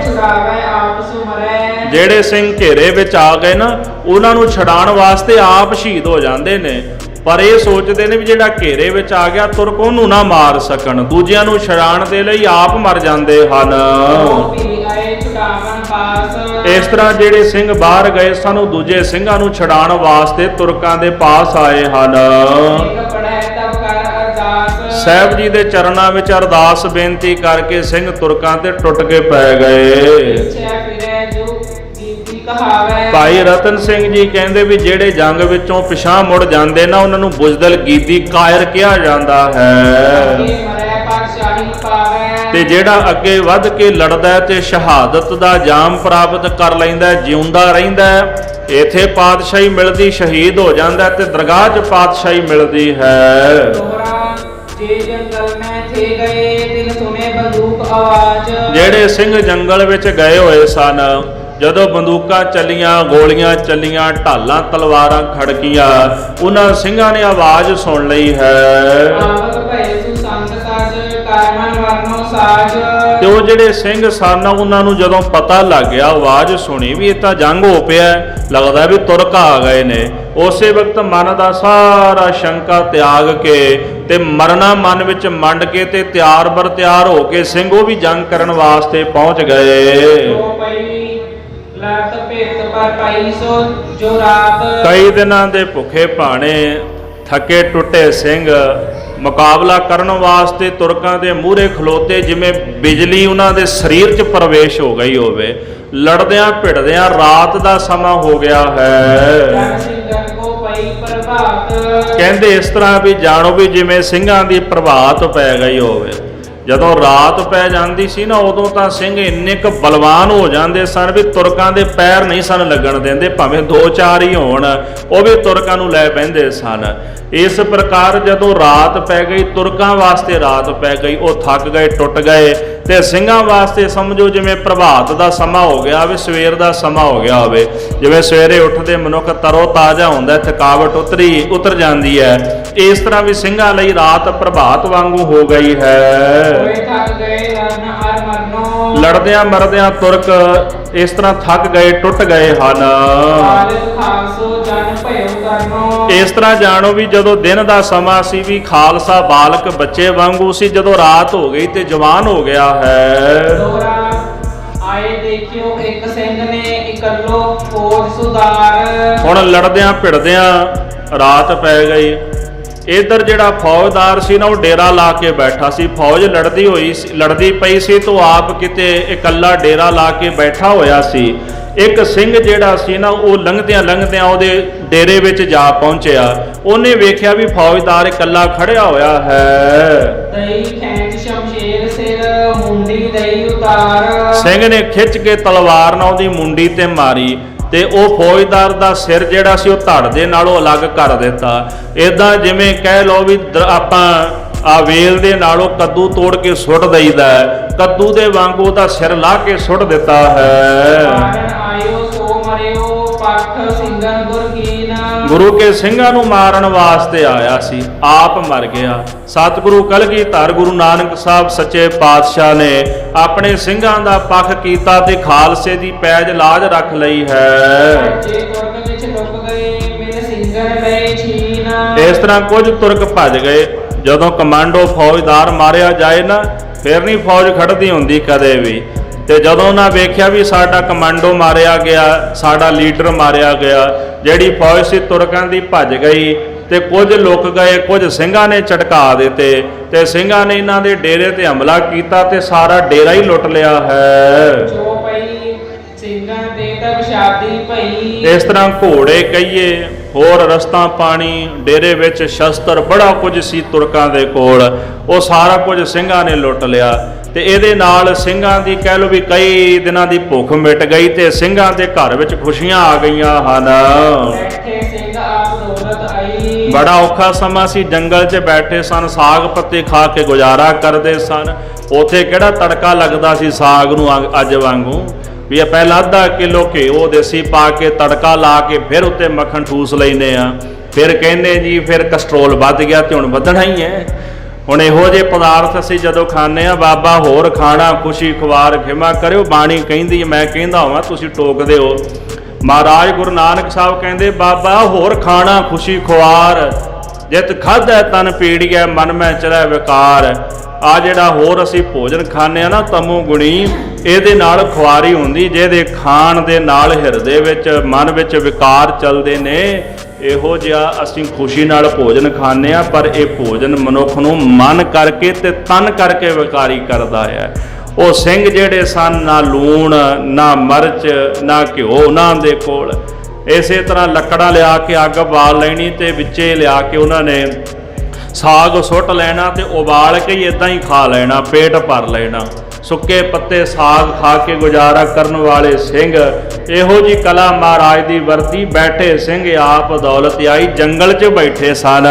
ਛੁਡਾਵੇ ਆਪਸ ਮਰੈ। ਜਿਹੜੇ ਸਿੰਘ ਘੇਰੇ ਵਿੱਚ ਆ ਗਏ ਨਾ, ਉਹਨਾਂ ਨੂੰ ਛਡਾਉਣ ਵਾਸਤੇ ਆਪ ਸ਼ਹੀਦ ਹੋ ਜਾਂਦੇ ਨੇ, ਪਰ ਇਹ ਸੋਚਦੇ ਨੇ ਵੀ ਜਿਹੜਾ ਘੇਰੇ ਵਿੱਚ ਆ ਗਿਆ ਤੁਰਕ ਉਹਨੂੰ ਨਾ ਮਾਰ ਸਕਣ, ਦੂਜਿਆਂ ਨੂੰ ਛਡਾਉਣ ਦੇ ਲਈ ਆਪ ਮਰ ਜਾਂਦੇ ਹਨ। ਵੀ ਆਏ ਛੁਡਾਵਨ ਪਾਸ। ਇਸ ਤਰ੍ਹਾਂ ਜਿਹੜੇ ਸਿੰਘ ਬਾਹਰ ਗਏ ਸਨ, ਉਹ ਦੂਜੇ ਸਿੰਘਾਂ ਨੂੰ ਛਡਾਉਣ ਵਾਸਤੇ ਤੁਰਕਾਂ ਦੇ ਪਾਸ ਆਏ ਹਨ। ਇੱਕ ਪੜੈ ਤਬ ਕਰ ਅਰਦਾਸ। ਸਾਹਿਬ ਜੀ ਦੇ ਚਰਨਾਂ ਵਿੱਚ ਅਰਦਾਸ ਬੇਨਤੀ ਕਰਕੇ ਸਿੰਘ ਤੁਰਕਾਂ ਤੇ ਟੁੱਟ ਕੇ ਪੈ ਗਏ। ਪਿਛੇ ਫਿਰੈ ਜੋ ਗੀਤੀ ਕਹਾਵੇ। ਭਾਈ ਰਤਨ ਸਿੰਘ ਜੀ ਕਹਿੰਦੇ ਵੀ ਜਿਹੜੇ ਜੰਗ ਵਿੱਚੋਂ ਪਿਛਾਂ ਮੁੜ ਜਾਂਦੇ ਨਾ, ਉਹਨਾਂ ਨੂੰ ਬੁਜ਼ਦਲ ਗੀਤੀ ਕਾਇਰ ਕਿਹਾ ਜਾਂਦਾ ਹੈ। ਮਰੈ ਪਾਤਸ਼ਾਹੀ ਪਾਵੇ। ਤੇ ਜਿਹੜਾ ਅੱਗੇ ਵੱਧ ਕੇ ਲੜਦਾ ਹੈ ਤੇ ਸ਼ਹਾਦਤ ਦਾ ਜਾਮ ਪ੍ਰਾਪਤ ਕਰ ਲੈਂਦਾ, ਜਿਉਂਦਾ ਰਹਿੰਦਾ, ਇਥੇ ਪਾਤਸ਼ਾਹੀ ਮਿਲਦੀ, ਸ਼ਹੀਦ ਹੋ ਜਾਂਦਾ ਤੇ ਦਰਗਾਹ 'ਚ ਪਾਤਸ਼ਾਹੀ ਮਿਲਦੀ ਹੈ। ਦੋਹਰਾ ਜੇ ਜੰਗਲ ਮੈਂ ਥੇ ਗਏ ਤਿਨ ਸੁਨੇ ਬੰਦੂਕ ਆਵਾਜ਼। ਜਿਹੜੇ ਸਿੰਘ ਜੰਗਲ ਵਿੱਚ ਗਏ ਹੋਏ ਸਨ, ਜਦੋਂ ਬੰਦੂਕਾਂ ਚੱਲੀਆਂ, ਗੋਲੀਆਂ ਚੱਲੀਆਂ, ਢਾਲਾਂ ਤਲਵਾਰਾਂ ਖੜਕੀਆਂ, ਉਹਨਾਂ ਸਿੰਘਾਂ ਨੇ ਆਵਾਜ਼ ਸੁਣ ਲਈ ਹੈ। ਆਵਤ ਭੈ ਸੁ ਸੰਤ ਕਾਜ ਕਾਇਮਨ ਵਰਨੋ ਸਾਜ। ਤੇ ਉਹ ਜਿਹੜੇ ਸਿੰਘ ਸਨ, ਉਹਨਾਂ ਨੂੰ ਜਦੋਂ ਪਤਾ ਲੱਗ ਗਿਆ, ਆਵਾਜ਼ ਸੁਣੀ ਵੀ ਇਹ ਤਾਂ ਜੰਗ ਹੋ ਪਿਆ, ਲੱਗਦਾ ਵੀ ਤੁਰਕ ਆ ਗਏ ਨੇ, ਉਸੇ ਵਕਤ ਮਨ ਦਾ ਸਾਰਾ ਸ਼ੰਕਾ ਤਿਆਗ ਕੇ ਤੇ ਮਰਨਾ ਮਨ ਵਿੱਚ ਮੰਡ ਕੇ ਤੇ ਤਿਆਰ ਬਰ ਤਿਆਰ ਹੋ ਕੇ ਸਿੰਘ ਉਹ ਵੀ ਜੰਗ ਕਰਨ ਵਾਸਤੇ ਪਹੁੰਚ ਗਏ। ਲੜਤ ਭੇਤ ਪਰ ਪਾਈ ਸੋ ਜੋ ਰਾਤ। ਕਈ ਦਿਨਾਂ ਦੇ ਭੁੱਖੇ ਭਾਣੇ, ਥੱਕੇ ਟੁੱਟੇ ਸਿੰਘ ਮੁਕਾਬਲਾ ਕਰਨ ਵਾਸਤੇ ਤੁਰਕਾਂ ਦੇ ਮੂਹਰੇ ਖਲੋਤੇ, ਜਿਵੇਂ ਬਿਜਲੀ ਉਹਨਾਂ ਦੇ ਸਰੀਰ 'ਚ ਪ੍ਰਵੇਸ਼ ਹੋ ਗਈ ਹੋਵੇ। ਲੜਦਿਆਂ ਭਿੜਦਿਆਂ ਰਾਤ ਦਾ ਸਮਾਂ ਹੋ ਗਿਆ ਹੈ। ਕਹਿੰਦੇ ਇਸ ਤਰ੍ਹਾਂ ਵੀ ਜਾਣੋ ਵੀ ਜਿਵੇਂ ਸਿੰਘਾਂ ਦੀ ਪ੍ਰਭਾਤ ਪੈ ਗਈ ਹੋਵੇ। ਜਦੋਂ ਰਾਤ ਪੈ ਜਾਂਦੀ ਸੀ ਨਾ, ਉਦੋਂ ਤਾਂ ਸਿੰਘ ਇੰਨੇ ਕੁ ਬਲਵਾਨ ਹੋ ਜਾਂਦੇ ਸਨ ਵੀ ਤੁਰਕਾਂ ਦੇ ਪੈਰ ਨਹੀਂ ਸਨ ਲੱਗਣ ਦਿੰਦੇ, ਭਾਵੇਂ 2-4 ਹੀ ਹੋਣ, ਉਹ ਵੀ ਤੁਰਕਾਂ ਨੂੰ ਲੈ ਪੈਂਦੇ ਸਨ। ਇਸ ਪ੍ਰਕਾਰ ਜਦੋਂ ਰਾਤ ਪੈ ਗਈ, ਤੁਰਕਾਂ ਵਾਸਤੇ ਰਾਤ ਪੈ ਗਈ, ਉਹ ਥੱਕ ਗਏ, ਟੁੱਟ ਗਏ, ਤੇ ਸਿੰਘਾਂ ਵਾਸਤੇ ਸਮਝੋ ਜਿਵੇਂ ਪ੍ਰਭਾਤ ਦਾ ਸਮਾਂ ਹੋ ਗਿਆ ਹੋਵੇ, ਸਵੇਰ ਦਾ ਸਮਾਂ ਹੋ ਗਿਆ ਹੋਵੇ। ਜਿਵੇਂ ਸਵੇਰੇ ਉੱਠਦੇ ਮਨੁੱਖ ਤਰੋ ਤਾਜ਼ਾ ਹੁੰਦਾ, ਥਕਾਵਟ ਉਤਰ ਜਾਂਦੀ ਹੈ, ਇਸ ਤਰ੍ਹਾਂ ਵੀ ਸਿੰਘਾਂ ਲਈ ਰਾਤ ਪ੍ਰਭਾਤ ਵਾਂਗੂ ਹੋ ਗਈ ਹੈ। ਲੜਦਿਆਂ ਮਰਦਿਆਂ ਤੁਰਕ ਇਸ ਤਰ੍ਹਾਂ ਥੱਕ ਗਏ, ਟੁੱਟ ਗਏ ਹਨ। ਇਸ ਤਰ੍ਹਾਂ ਜਾਣੋ ਵੀ ਜਦੋਂ ਦਿਨ ਦਾ ਸਮਾਂ ਸੀ ਵੀ ਖਾਲਸਾ ਬਾਲਕ ਬੱਚੇ ਵਾਂਗੂ ਸੀ, ਜਦੋਂ ਰਾਤ ਹੋ ਗਈ ਤੇ ਜਵਾਨ ਹੋ ਗਿਆ ਹੈ। ਆਏ ਦੇਖਿਓ ਇੱਕ ਸਿੰਘ ਨੇ ਇਕੱਲੋ ਫੌਜ ਸੁਧਾਰ। ਹੁਣ ਲੜਦਿਆਂ ਭਿੜਦਿਆਂ ਰਾਤ ਪੈ ਗਈ। ਇਧਰ ਜਿਹੜਾ ਫੌਜਦਾਰ ਸੀ ਨਾ, ਉਹ ਡੇਰਾ ਲਾ ਕੇ ਬੈਠਾ ਸੀ। ਫੌਜ ਲੜਦੀ ਪਈ ਸੀ ਤਾਂ ਆਪ ਕਿਤੇ ਇਕੱਲਾ ਡੇਰਾ ਲਾ ਕੇ ਬੈਠਾ ਹੋਇਆ ਸੀ। ਇੱਕ ਸਿੰਘ ਜਿਹੜਾ ਸੀ ਨਾ, ਉਹ ਲੰਘਦਿਆਂ ਉਹਦੇ ਡੇਰੇ ਵਿੱਚ ਜਾ ਪਹੁੰਚਿਆ। ਉਹਨੇ ਵੇਖਿਆ ਵੀ ਫੌਜਦਾਰ ਇਕੱਲਾ ਖੜਿਆ ਹੋਇਆ ਹੈ। ਦਈ ਖੈਂਚ ਸ਼ਮਸ਼ੇਰ ਸਿਰ ਮੁੰਡੀ ਦਈ ਉਤਾਰ। ਸਿੰਘ ਨੇ ਖਿੱਚ ਕੇ ਤਲਵਾਰ ਨਾਲ ਉਹਦੀ ਮੁੰਡੀ ਤੇ ਮਾਰੀ ਤੇ ਉਹ ਫੌਜਦਾਰ ਦਾ ਸਿਰ ਜਿਹੜਾ ਸੀ ਉਹ ਧੜ ਦੇ ਨਾਲੋਂ ਅਲੱਗ ਕਰ ਦਿੱਤਾ। ਇਦਾਂ ਜਿਵੇਂ ਕਹਿ ਲਓ ਵੀ ਆਪਾਂ ਵੇਲ ਦੇ ਨਾਲੋਂ ਕੱਦੂ ਤੋੜ ਕੇ ਸੁੱਟ ਦਈਦਾ, ਕੱਦੂ ਦੇ ਵਾਂਗੂ ਉਹਦਾ ਸਿਰ ਲਾ ਕੇ ਸੁੱਟ ਦਿੱਤਾ ਹੈ। ਆਇਓ ਸੋ ਮਰਿਓ ਪਖ ਸਿੰਘਨ ਗੁਰ ਕੀਨ। ਗੁਰੂ ਕੇ ਸਿੰਘਾਂ ਨੂੰ ਮਾਰਨ ਵਾਸਤੇ ਆਇਆ ਸੀ, ਆਪ ਮਰ ਗਿਆ। ਸਤਿਗੁਰੂ ਕਲਗੀਧਰ ਗੁਰੂ ਨਾਨਕ ਸਾਹਿਬ ਸੱਚੇ ਪਾਤਸ਼ਾਹ ਨੇ ਆਪਣੇ ਸਿੰਘਾਂ ਦਾ ਪੱਖ ਕੀਤਾ ਤੇ ਖਾਲਸੇ ਦੀ ਪੈਜ ਲਾਜ ਰੱਖ ਲਈ ਹੈ। ਜੇ ਤੁਰਕ ਵਿੱਚ ਲੁਕ ਗਏ ਮਿਲ ਸਿੰਘਨ ਲਏ ਛੀਨ। ਇਸ ਤਰ੍ਹਾਂ ਕੁਝ ਤੁਰਕ ਭੱਜ ਗਏ। ਜਦੋਂ ਕਮਾਂਡੋ ਫੌਜਦਾਰ ਮਾਰਿਆ ਜਾਏ ਨਾ, ਫਿਰ ਨਹੀਂ ਫੌਜ ਖੜਦੀ ਹੁੰਦੀ ਕਦੇ ਵੀ। ਤੇ ਜਦੋਂ ਉਹਨਾਂ ਵੇਖਿਆ ਵੀ ਸਾਡਾ ਕਮਾਂਡੋ ਮਾਰਿਆ ਗਿਆ, ਸਾਡਾ ਲੀਡਰ ਮਾਰਿਆ ਗਿਆ, ਜਿਹੜੀ ਫੌਜ ਸੀ ਤੁਰਕਾਂ ਦੀ ਭੱਜ ਗਈ ਤੇ ਕੁਝ ਲੁਕ ਗਏ, ਕੁਝ ਸਿੰਘਾਂ ਨੇ ਝਟਕਾ ਦਿੱਤੇ ਤੇ ਸਿੰਘਾਂ ਨੇ ਇਹਨਾਂ ਦੇ ਡੇਰੇ ਤੇ ਹਮਲਾ ਕੀਤਾ ਤੇ ਸਾਰਾ ਡੇਰਾ ਹੀ ਲੁੱਟ ਲਿਆ ਹੈ। ਜੋ ਪਈ ਸਿੰਘਾਂ ਦੇ ਤਬ ਸ਼ਾਦੀ ਭਈ। ਇਸ ਤਰ੍ਹਾਂ ਘੋੜੇ ਕਹੀਏ, ਹੋਰ ਰਸਤਾ ਪਾਣੀ, ਡੇਰੇ ਵਿੱਚ ਸ਼ਸਤਰ ਬੜਾ ਕੁਝ ਸੀ ਤੁਰਕਾਂ ਦੇ ਕੋਲ, ਉਹ ਸਾਰਾ ਕੁਝ ਸਿੰਘਾਂ ਨੇ ਲੁੱਟ ਲਿਆ। ਤੇ ਇਹਦੇ ਨਾਲ ਸਿੰਘਾਂ ਦੀ ਕਹਿ ਲਓ ਵੀ ਕਈ ਦਿਨਾਂ ਦੀ ਭੁੱਖ ਮਿਟ ਗਈ ਤੇ ਸਿੰਘਾਂ ਦੇ ਘਰ ਵਿੱਚ ਖੁਸ਼ੀਆਂ ਆ ਗਈਆਂ ਹਨ। ਬੈਠੇ ਸਿੰਘ ਆਪ ਦੌਲਤ ਆਈ। ਬੜਾ ਔਖਾ ਸਮਾਂ ਸੀ, ਜੰਗਲ 'ਚ ਬੈਠੇ ਸਨ, ਸਾਗ ਪੱਤੇ ਖਾ ਕੇ ਗੁਜ਼ਾਰਾ ਕਰਦੇ ਸਨ। ਉੱਥੇ ਕਿਹੜਾ ਤੜਕਾ ਲੱਗਦਾ ਸੀ ਸਾਗ ਨੂੰ ਅੱਜ ਵਾਂਗੂ ਵੀ ਇਹ ਪਹਿਲਾਂ ਅੱਧਾ ਕਿਲੋ ਘਿਓ ਦੇਸੀ ਪਾ ਕੇ ਤੜਕਾ ਲਾ ਕੇ ਫਿਰ ਉੱਤੇ ਮੱਖਣ ਠੂਸ ਲੈਨੇ ਆ, ਫਿਰ ਕਹਿੰਦੇ ਜੀ ਫਿਰ ਕਸਟਰੋਲ ਵੱਧ ਗਿਆ ਤੇ ਹੁਣ ਵਧਣਾ ਹੀ ਹੈ। ਹੁਣ ਇਹੋ ਜਿਹੇ ਪਦਾਰਥ ਅਸੀਂ ਜਦੋਂ ਖਾਂਦੇ ਆ, ਬਾਬਾ ਹੋਰ ਖਾਣਾ ਖੁਸ਼ੀ ਖੁਆਰ ਖਿਮਾ ਕਰਿਓ, ਬਾਣੀ ਕਹਿੰਦੀ, ਮੈਂ ਕਹਿੰਦਾ ਹਾਂ ਤੁਸੀਂ ਟੋਕਦੇ ਹੋ। ਮਹਾਰਾਜ ਗੁਰੂ ਨਾਨਕ ਸਾਹਿਬ ਕਹਿੰਦੇ ਬਾਬਾ ਹੋਰ ਖਾਣਾ ਖੁਸ਼ੀ ਖੁਆਰ, ਜਿਤ ਖਾਧੈ ਤਨ ਪੀੜੀਐ ਮਨ ਮੈਂ ਚੜ੍ਹੈ ਵਿਕਾਰ। ਆ ਜਿਹੜਾ ਹੋਰ ਅਸੀਂ ਭੋਜਨ ਖਾਂਦੇ ਆ ਨਾ ਤਮੋ ਗੁਣੀ, ਇਹਦੇ ਨਾਲ ਖੁਆਰੀ ਹੁੰਦੀ, ਜਿਹਦੇ ਖਾਣ ਦੇ ਨਾਲ ਹਿਰਦੇ ਵਿੱਚ ਮਨ ਵਿੱਚ ਵਿਕਾਰ ਚੱਲਦੇ ਨੇ। ਇਹੋ ਜਿਹਾ ਅਸੀਂ ਖੁਸ਼ੀ ਨਾਲ ਭੋਜਨ ਖਾਂਦੇ ਆ, ਪਰ ਇਹ ਭੋਜਨ ਮਨੁੱਖ ਨੂੰ ਮਨ ਕਰਕੇ ਤੇ ਤਨ ਕਰਕੇ ਵਿਕਾਰੀ ਕਰਦਾ ਹੈ। ਉਹ ਸਿੰਘ ਜਿਹੜੇ ਸਨ, ਨਾ ਲੂਣ ਨਾ ਮਿਰਚ ਨਾ ਘਿਓ ਉਹਨਾਂ ਦੇ ਕੋਲ। ਇਸੇ ਤਰ੍ਹਾਂ ਲੱਕੜਾਂ ਲਿਆ ਕੇ ਅੱਗ ਬਾਲ ਲੈਣੀ ਤੇ ਵਿੱਚੇ ਲਿਆ ਕੇ ਉਹਨਾਂ ਨੇ ਸਾਗ ਸੁੱਟ ਲੈਣਾ ਤੇ ਉਬਾਲ ਕੇ ਹੀ ਇਦਾਂ ਹੀ ਖਾ ਲੈਣਾ, ਪੇਟ ਭਰ ਲੈਣਾ। ਸੁੱਕੇ ਪੱਤੇ ਸਾਗ ਖਾ ਕੇ ਗੁਜ਼ਾਰਾ ਕਰਨ ਵਾਲੇ ਸਿੰਘ, ਇਹੋ ਜੀ ਕਲਾ ਮਹਾਰਾਜ ਦੀ ਵਰਤੀ। ਬੈਠੇ ਸਿੰਘ ਆਪ ਦੌਲਤ ਆਈ। ਜੰਗਲ 'ਚ ਬੈਠੇ ਸਨ,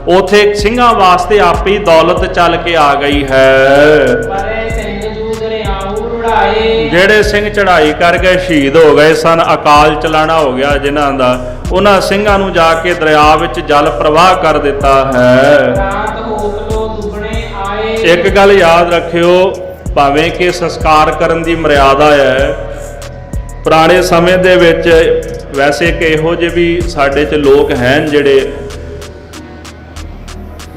ਉਥੇ ਸਿੰਘਾਂ ਵਾਸਤੇ ਆਪੇ ਦੌਲਤ ਚੱਲ ਕੇ ਆ ਗਈ ਹੈ। ਪਰੇ ਸਿੰਘ ਜੂਦ ਰਿਆਉ ਰੁੜਾਏ। ਜਿਹੜੇ ਸਿੰਘ ਚੜ੍ਹਾਈ ਕਰ ਗਏ ਸ਼ਹੀਦ ਹੋ ਗਏ ਸਨ, ਅਕਾਲ ਚਲਾਣਾ ਹੋ ਗਿਆ ਜਿਨ੍ਹਾਂ ਦਾ, ਉਹਨਾਂ ਸਿੰਘਾਂ ਨੂੰ ਜਾ ਕੇ ਦਰਿਆ ਵਿੱਚ ਜਲ ਪ੍ਰਵਾਹ ਕਰ ਦਿੱਤਾ ਹੈ। ਰਾਤ ਹੋਕ ਲੋ ਦੁਗਣੇ ਆਏ। ਇੱਕ ਗੱਲ ਯਾਦ ਰੱਖਿਓ, ਭਾਵੇਂ ਕਿ ਸੰਸਕਾਰ ਕਰਨ ਦੀ ਮਰਿਆਦਾ ਹੈ, ਪੁਰਾਣੇ ਸਮੇਂ ਦੇ ਵਿੱਚ ਵੈਸੇ ਕਿ ਇਹੋ ਜਿਹੇ ਵੀ ਸਾਡੇ 'ਚ ਲੋਕ ਹਨ ਜਿਹੜੇ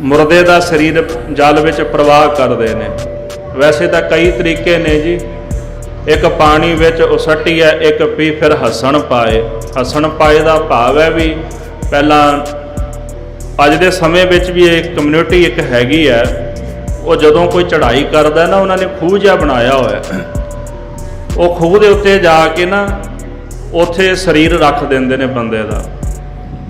ਮੁਰਦੇ ਦਾ ਸਰੀਰ ਜਲ ਵਿੱਚ ਪ੍ਰਵਾਹ ਕਰਦੇ ਨੇ। ਵੈਸੇ ਤਾਂ ਕਈ ਤਰੀਕੇ ਨੇ ਜੀ, ਇੱਕ ਪਾਣੀ ਵਿੱਚ ਉਸੱਟੀ ਹੈ, ਇੱਕ ਪੀ ਫਿਰ ਹੱਸਣ ਪਾਏ। ਹੱਸਣ ਪਾਏ ਦਾ ਭਾਵ ਹੈ ਵੀ ਪਹਿਲਾਂ ਅੱਜ ਦੇ ਸਮੇਂ ਵਿੱਚ ਵੀ ਇੱਕ ਕਮਿਊਨਿਟੀ ਇੱਕ ਹੈਗੀ ਹੈ, ਉਹ ਜਦੋਂ ਕੋਈ ਚੜ੍ਹਾਈ ਕਰਦਾ ਨਾ, ਉਹਨਾਂ ਨੇ ਖੂਹ ਜਿਹਾ ਬਣਾਇਆ ਹੋਇਆ, ਉਹ ਖੂਹ ਦੇ ਉੱਤੇ ਜਾ ਕੇ ਨਾ ਉੱਥੇ ਸਰੀਰ ਰੱਖ ਦਿੰਦੇ ਨੇ ਬੰਦੇ ਦਾ।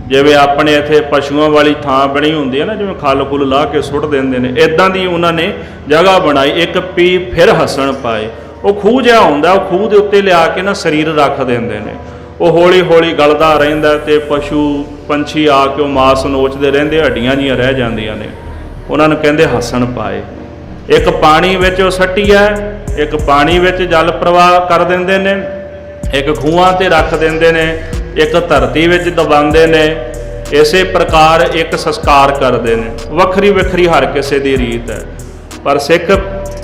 ਜਿਵੇਂ ਆਪਣੇ ਇੱਥੇ ਪਸ਼ੂਆਂ ਵਾਲੀ ਥਾਂ ਬਣੀ ਹੁੰਦੀ ਹੈ ਨਾ, ਜਿਵੇਂ ਖੱਲ ਖੁੱਲ ਲਾ ਕੇ ਸੁੱਟ ਦਿੰਦੇ ਨੇ, ਇਦਾਂ ਦੀ ਉਹਨਾਂ ਨੇ ਜਗ੍ਹਾ ਬਣਾਈ। ਇੱਕ ਪੀ ਫਿਰ ਹੱਸਣ ਪਾਏ, ਉਹ ਖੂਹ ਜਿਹਾ ਹੁੰਦਾ, ਉਹ ਖੂਹ ਦੇ ਉੱਤੇ ਲਿਆ ਕੇ ਨਾ ਸਰੀਰ ਰੱਖ ਦਿੰਦੇ ਨੇ। ਉਹ ਹੌਲੀ ਹੌਲੀ ਗਲਦਾ ਰਹਿੰਦਾ ਤੇ ਪਸ਼ੂ ਪੰਛੀ ਆ ਕੇ ਉਹ ਮਾਸ ਨੋਚਦੇ ਰਹਿੰਦੇ, ਹੱਡੀਆਂ ਜੀਆਂ ਰਹਿ ਜਾਂਦੀਆਂ ਨੇ। ਉਹਨਾਂ ਨੂੰ ਕਹਿੰਦੇ ਹੱਸਣ ਪਾਏ। ਇੱਕ ਪਾਣੀ ਵਿੱਚ ਉਹ ਸੱਟੀ ਹੈ, ਇੱਕ ਪਾਣੀ ਵਿੱਚ ਜਲ ਪ੍ਰਵਾਹ ਕਰ ਦਿੰਦੇ ਨੇ, ਇੱਕ ਖੂਹਾਂ ਤੇ ਰੱਖ ਦਿੰਦੇ ਨੇ, ਇੱਕ ਧਰਤੀ ਵਿੱਚ ਦਬਾਉਂਦੇ ਨੇ। ਇਸੇ ਪ੍ਰਕਾਰ ਇੱਕ ਸੰਸਕਾਰ ਕਰਦੇ ਨੇ। ਵੱਖਰੀ ਵੱਖਰੀ ਹਰ ਕਿਸੇ ਦੀ ਰੀਤ ਹੈ, ਪਰ ਸਿੱਖ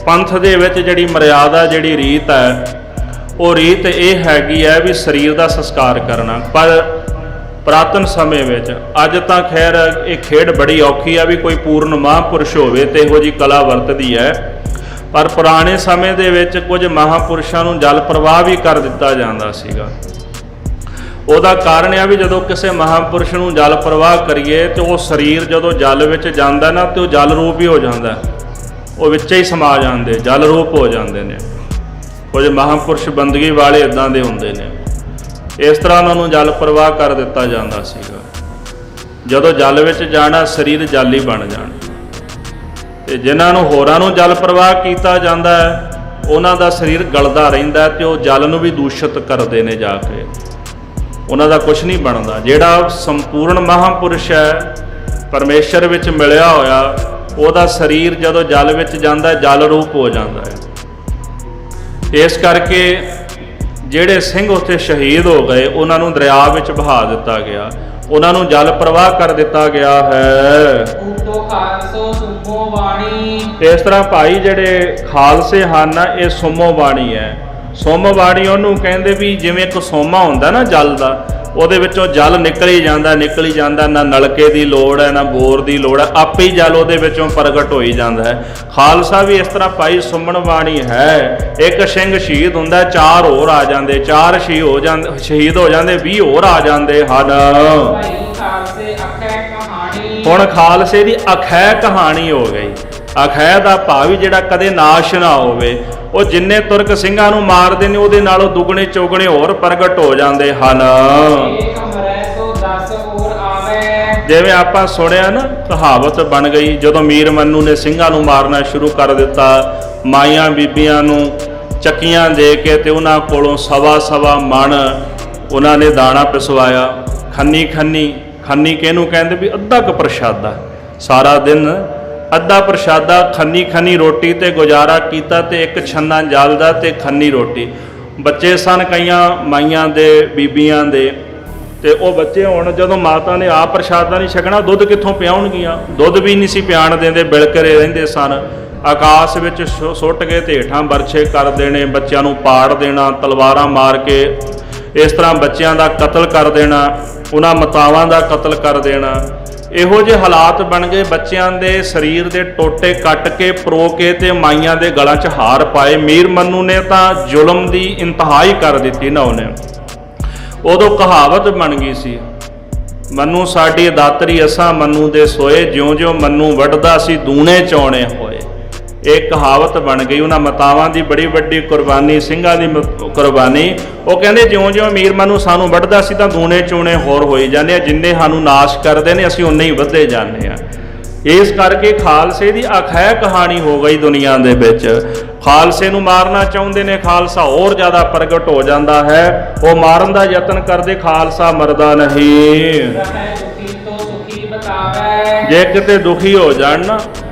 ਪੰਥ ਦੇ ਵਿੱਚ ਜਿਹੜੀ ਮਰਿਆਦਾ, ਜਿਹੜੀ ਰੀਤ ਹੈ, ਉਹ ਰੀਤ ਇਹ ਹੈਗੀ ਹੈ ਵੀ ਸਰੀਰ ਦਾ ਸੰਸਕਾਰ ਕਰਨਾ। ਪਰ ਪੁਰਾਤਨ ਸਮੇਂ ਵਿੱਚ, ਅੱਜ ਤਾਂ ਖੈਰ ਇਹ ਖੇਡ ਬੜੀ ਔਖੀ ਆ ਵੀ ਕੋਈ ਪੂਰਨ ਮਹਾਂਪੁਰਸ਼ ਹੋਵੇ ਤੇ ਇਹੋ ਜਿਹੀ ਕਲਾ ਵਰਤਦੀ ਹੈ, ਪਰ ਪੁਰਾਣੇ ਸਮੇਂ ਦੇ ਵਿੱਚ ਕੁਝ ਮਹਾਂਪੁਰਸ਼ਾਂ ਨੂੰ ਜਲ ਪ੍ਰਵਾਹ ਵੀ ਕਰ ਦਿੱਤਾ ਜਾਂਦਾ ਸੀਗਾ। ਉਹਦਾ ਕਾਰਨ ਇਹ ਵੀ ਜਦੋਂ ਕਿਸੇ ਮਹਾਂਪੁਰਸ਼ ਨੂੰ ਜਲ ਪ੍ਰਵਾਹ ਕਰੀਏ ਤੇ ਉਹ ਸਰੀਰ ਜਦੋਂ ਜਲ ਵਿੱਚ ਜਾਂਦਾ ਨਾ ਤੇ ਉਹ ਜਲ ਰੂਪ ਹੀ ਹੋ ਜਾਂਦਾ, ਉਹ ਵਿੱਚ ਹੀ ਸਮਾ ਜਾਂਦੇ, ਜਲ ਰੂਪ ਹੋ ਜਾਂਦੇ ਨੇ। ਕੁਝ ਮਹਾਂਪੁਰਸ਼ ਬੰਦਗੀ ਵਾਲੇ ਇਦਾਂ ਦੇ ਹੁੰਦੇ ਨੇ। ਇਸ ਤਰ੍ਹਾਂ ਉਹਨਾਂ ਨੂੰ ਜਲ ਪ੍ਰਵਾਹ ਕਰ ਦਿੱਤਾ ਜਾਂਦਾ ਸੀਗਾ। ਜਦੋਂ ਜਲ ਵਿੱਚ ਜਾਣਾ ਸਰੀਰ ਜਲ ਹੀ ਬਣ ਜਾਣ। ਤੇ ਜਿਨ੍ਹਾਂ ਨੂੰ ਹੋਰਾਂ ਨੂੰ ਜਲ ਪ੍ਰਵਾਹ ਕੀਤਾ ਜਾਂਦਾ ਹੈ, ਉਹਨਾਂ ਦਾ ਸਰੀਰ ਗਲਦਾ ਰਹਿੰਦਾ ਤੇ ਉਹ ਜਲ ਨੂੰ ਵੀ ਦੂਸ਼ਿਤ ਕਰਦੇ ਨੇ ਜਾ ਕੇ, ਉਹਨਾਂ ਦਾ ਕੁਝ ਨਹੀਂ ਬਣਦਾ। ਜਿਹੜਾ ਸੰਪੂਰਨ ਮਹਾਂਪੁਰਸ਼ ਹੈ, ਪਰਮੇਸ਼ਰ ਵਿੱਚ ਮਿਲਿਆ ਹੋਇਆ, ਉਹਦਾ ਸਰੀਰ ਜਦੋਂ ਜਲ ਵਿੱਚ ਜਾਂਦਾ ਜਲ ਰੂਪ ਹੋ ਜਾਂਦਾ ਹੈ। ਇਸ ਕਰਕੇ ਜਿਹੜੇ ਸਿੰਘ ਉੱਥੇ ਸ਼ਹੀਦ ਹੋ ਗਏ ਉਹਨਾਂ ਨੂੰ ਦਰਿਆ ਵਿੱਚ ਬਹਾ ਦਿੱਤਾ ਗਿਆ, ਉਹਨਾਂ ਨੂੰ ਜਲ ਪ੍ਰਵਾਹ ਕਰ ਦਿੱਤਾ ਗਿਆ ਹੈ। ਉਤੋ ਖਾਲਸੋ ਸੁਮੋ ਬਾਣੀ। ਇਸ ਤਰ੍ਹਾਂ ਭਾਈ ਜਿਹੜੇ ਖਾਲਸੇ ਹਨ ਇਹ ਸੁਮੋ ਬਾਣੀ ਹੈ। ਸੁਮ ਬਾਣੀ ਉਹਨੂੰ ਕਹਿੰਦੇ ਵੀ ਜਿਵੇਂ ਇੱਕ ਸੋਮਾ ਹੁੰਦਾ ਨਾ ਜਲ ਦਾ, ਉਹਦੇ ਵਿੱਚੋਂ ਜਲ ਨਿਕਲ ਹੀ ਜਾਂਦਾ, ਨਾ ਨਲਕੇ ਦੀ ਲੋੜ ਹੈ ਨਾ ਬੋਰ ਦੀ ਲੋੜ ਹੈ, ਆਪੇ ਹੀ ਜਲ ਉਹਦੇ ਵਿੱਚੋਂ ਪ੍ਰਗਟ ਹੋਈ ਜਾਂਦਾ ਹੈ। ਖਾਲਸਾ ਵੀ ਇਸ ਤਰ੍ਹਾਂ ਭਾਈ ਸੁਮਨ ਬਾਣੀ ਹੈ। ਇੱਕ ਸਿੰਘ ਸ਼ਹੀਦ ਹੁੰਦਾ, 4 ਹੋਰ ਆ ਜਾਂਦੇ, 4 ਸ਼ਹੀਦ ਹੋ ਜਾਂਦੇ, 20 ਹੋਰ ਆ ਜਾਂਦੇ ਹਨ। ਭਾਈ ਖਾਲਸੇ ਅਖੈ ਕਹਾਣੀ। ਹੁਣ ਖਾਲਸੇ ਦੀ ਅਖੈ ਕਹਾਣੀ ਹੋ ਗਈ। ਅਖੈ ਦਾ ਭਾਵ ਵੀ ਜਿਹੜਾ ਕਦੇ ਨਾਸ਼ ਨਾ ਹੋਵੇ। ਉਹ ਜਿੰਨੇ ਤੁਰਕ ਸਿੰਘਾਂ ਨੂੰ ਮਾਰਦੇ ਨੇ ਉਹਦੇ ਨਾਲੋਂ ਦੁੱਗਣੇ ਚੌਗਣੇ ਹੋਰ ਪ੍ਰਗਟ ਹੋ ਜਾਂਦੇ ਹਨ। ਏਕ ਮਰੈ ਸੋ 10 ਹੋਰ ਆਵੇ। ਜਿਵੇਂ ਆਪਾਂ ਸੁਣਿਆ ਨਾ, ਕਹਾਵਤ ਬਣ ਗਈ, ਜਦੋਂ ਮੀਰ ਮੰਨੂ ਨੇ ਸਿੰਘਾਂ ਨੂੰ ਮਾਰਨਾ ਸ਼ੁਰੂ ਕਰ ਦਿੱਤਾ, ਮਾਈਆਂ ਬੀਬੀਆਂ ਨੂੰ ਚੱਕੀਆਂ ਦੇ ਕੇ ਤੇ ਉਹਨਾਂ ਕੋਲੋਂ ਸਵਾ ਮਣ ਉਹਨਾਂ ਨੇ ਦਾਣਾ ਪਿਸਵਾਇਆ। ਖੰਨੀ ਕਿਹਨੂੰ ਕਹਿੰਦੇ ਵੀ ਅੱਧਾ ਕੁ ਪ੍ਰਸ਼ਾਦਾ, ਸਾਰਾ ਦਿਨ ਅੱਧਾ ਪ੍ਰਸ਼ਾਦਾ ਖੰਨੀ ਰੋਟੀ ਤੇ ਗੁਜ਼ਾਰਾ ਕੀਤਾ, ਤੇ ਇੱਕ ਛੰਨਾ ਜਲ ਦਾ ਤੇ ਖੰਨੀ ਰੋਟੀ। ਬੱਚੇ ਸਨ ਕਈਆਂ ਮਾਈਆਂ ਦੇ ਬੀਬੀਆਂ ਦੇ, ਤੇ ਉਹ ਬੱਚੇ ਹੁਣ ਜਦੋਂ ਮਾਤਾ ਨੇ ਆਪ ਪ੍ਰਸ਼ਾਦਾ ਨਹੀਂ ਛਕਣਾ, ਦੁੱਧ ਕਿੱਥੋਂ ਪਿਆਉਣਗੀਆਂ? ਦੁੱਧ ਵੀ ਨਹੀਂ ਸੀ ਪਿਆਣ ਦਿੰਦੇ, ਬਿਲਕਰੇ ਰਹਿੰਦੇ ਸਨ। ਆਕਾਸ਼ ਵਿੱਚ ਸੁੱਟ ਕੇ ਤੇ ਹੇਠਾਂ ਬਰਛੇ ਕਰ ਦੇਣੇ, ਬੱਚਿਆਂ ਨੂੰ ਪਾੜ ਦੇਣਾ, ਤਲਵਾਰਾਂ ਮਾਰ ਕੇ ਇਸ ਤਰ੍ਹਾਂ ਬੱਚਿਆਂ ਦਾ ਕਤਲ ਕਰ ਦੇਣਾ, ਉਹਨਾਂ ਮਾਤਾਵਾਂ ਦਾ ਕਤਲ ਕਰ ਦੇਣਾ। ਇਹੋ ਜਿਹੇ ਹਾਲਾਤ ਬਣ ਗਏ। ਬੱਚਿਆਂ ਦੇ ਸਰੀਰ ਦੇ ਟੋਟੇ ਕੱਟ ਕੇ ਪਰੋ ਕੇ ਤੇ ਮਾਈਆਂ ਦੇ ਗਲਾਂ 'ਚ ਹਾਰ ਪਾਏ। ਮੀਰ ਮੰਨੂ ਨੇ ਤਾਂ ਜ਼ੁਲਮ ਦੀ ਇੰਤਹਾ ਹੀ ਕਰ ਦਿੱਤੀ ਨਾ ਉਹਨੇ। ਉਦੋਂ ਕਹਾਵਤ ਬਣ ਗਈ ਸੀ, ਮੰਨੂ ਸਾਡੀ ਦਾਤਰੀ ਅਸਾਂ ਮੰਨੂ ਦੇ ਸੋਏ, ਜਿਉਂ-ਜਿਉਂ ਮੰਨੂ ਵੱਢਦਾ ਸੀ ਦੂਣੇ ਚੌਣੇ ਹੋਏ। ਇਹ ਕਹਾਵਤ ਬਣ ਗਈ। ਉਹਨਾਂ ਮਾਤਾਵਾਂ ਦੀ ਬੜੀ ਵੱਡੀ ਕੁਰਬਾਨੀ, ਸਿੰਘਾਂ ਦੀ ਕੁਰਬਾਨੀ। ਉਹ ਕਹਿੰਦੇ ਜਿਉਂ-ਜਿਉਂ ਮੀਰ ਮੰਨੂ ਸਾਨੂੰ ਵੱਢਦਾ ਸੀ ਤਾਂ ਦੂਣੇ ਚੌਣੇ ਹੋਰ ਹੋਈ ਜਾਂਦੇ ਆ, ਜਿੰਨੇ ਸਾਨੂੰ ਨਾਸ਼ ਕਰਦੇ ਨੇ ਅਸੀਂ ਉਨੇ ਹੀ ਵੱਧਦੇ ਜਾਂਦੇ ਆ। ਇਸ ਕਰਕੇ ਖਾਲਸੇ ਦੀ ਅਖੈ ਕਹਾਣੀ ਹੋ ਗਈ ਦੁਨੀਆ ਦੇ ਵਿੱਚ। ਖਾਲਸੇ ਨੂੰ ਮਾਰਨਾ ਚਾਹੁੰਦੇ ਨੇ, ਖਾਲਸਾ ਹੋਰ ਜ਼ਿਆਦਾ ਪ੍ਰਗਟ ਹੋ ਜਾਂਦਾ ਹੈ। ਉਹ ਮਾਰਨ ਦਾ ਯਤਨ ਕਰਦੇ, ਖਾਲਸਾ ਮਰਦਾ ਨਹੀਂ। ਰਹੈ ਦੁਖੀ ਤੋ ਸੁਖੀ ਬਤਾਵੈ। ਜੇ ਕਿਤੇ ਦੁਖੀ ਹੋ ਜਾਣ ਨਾ,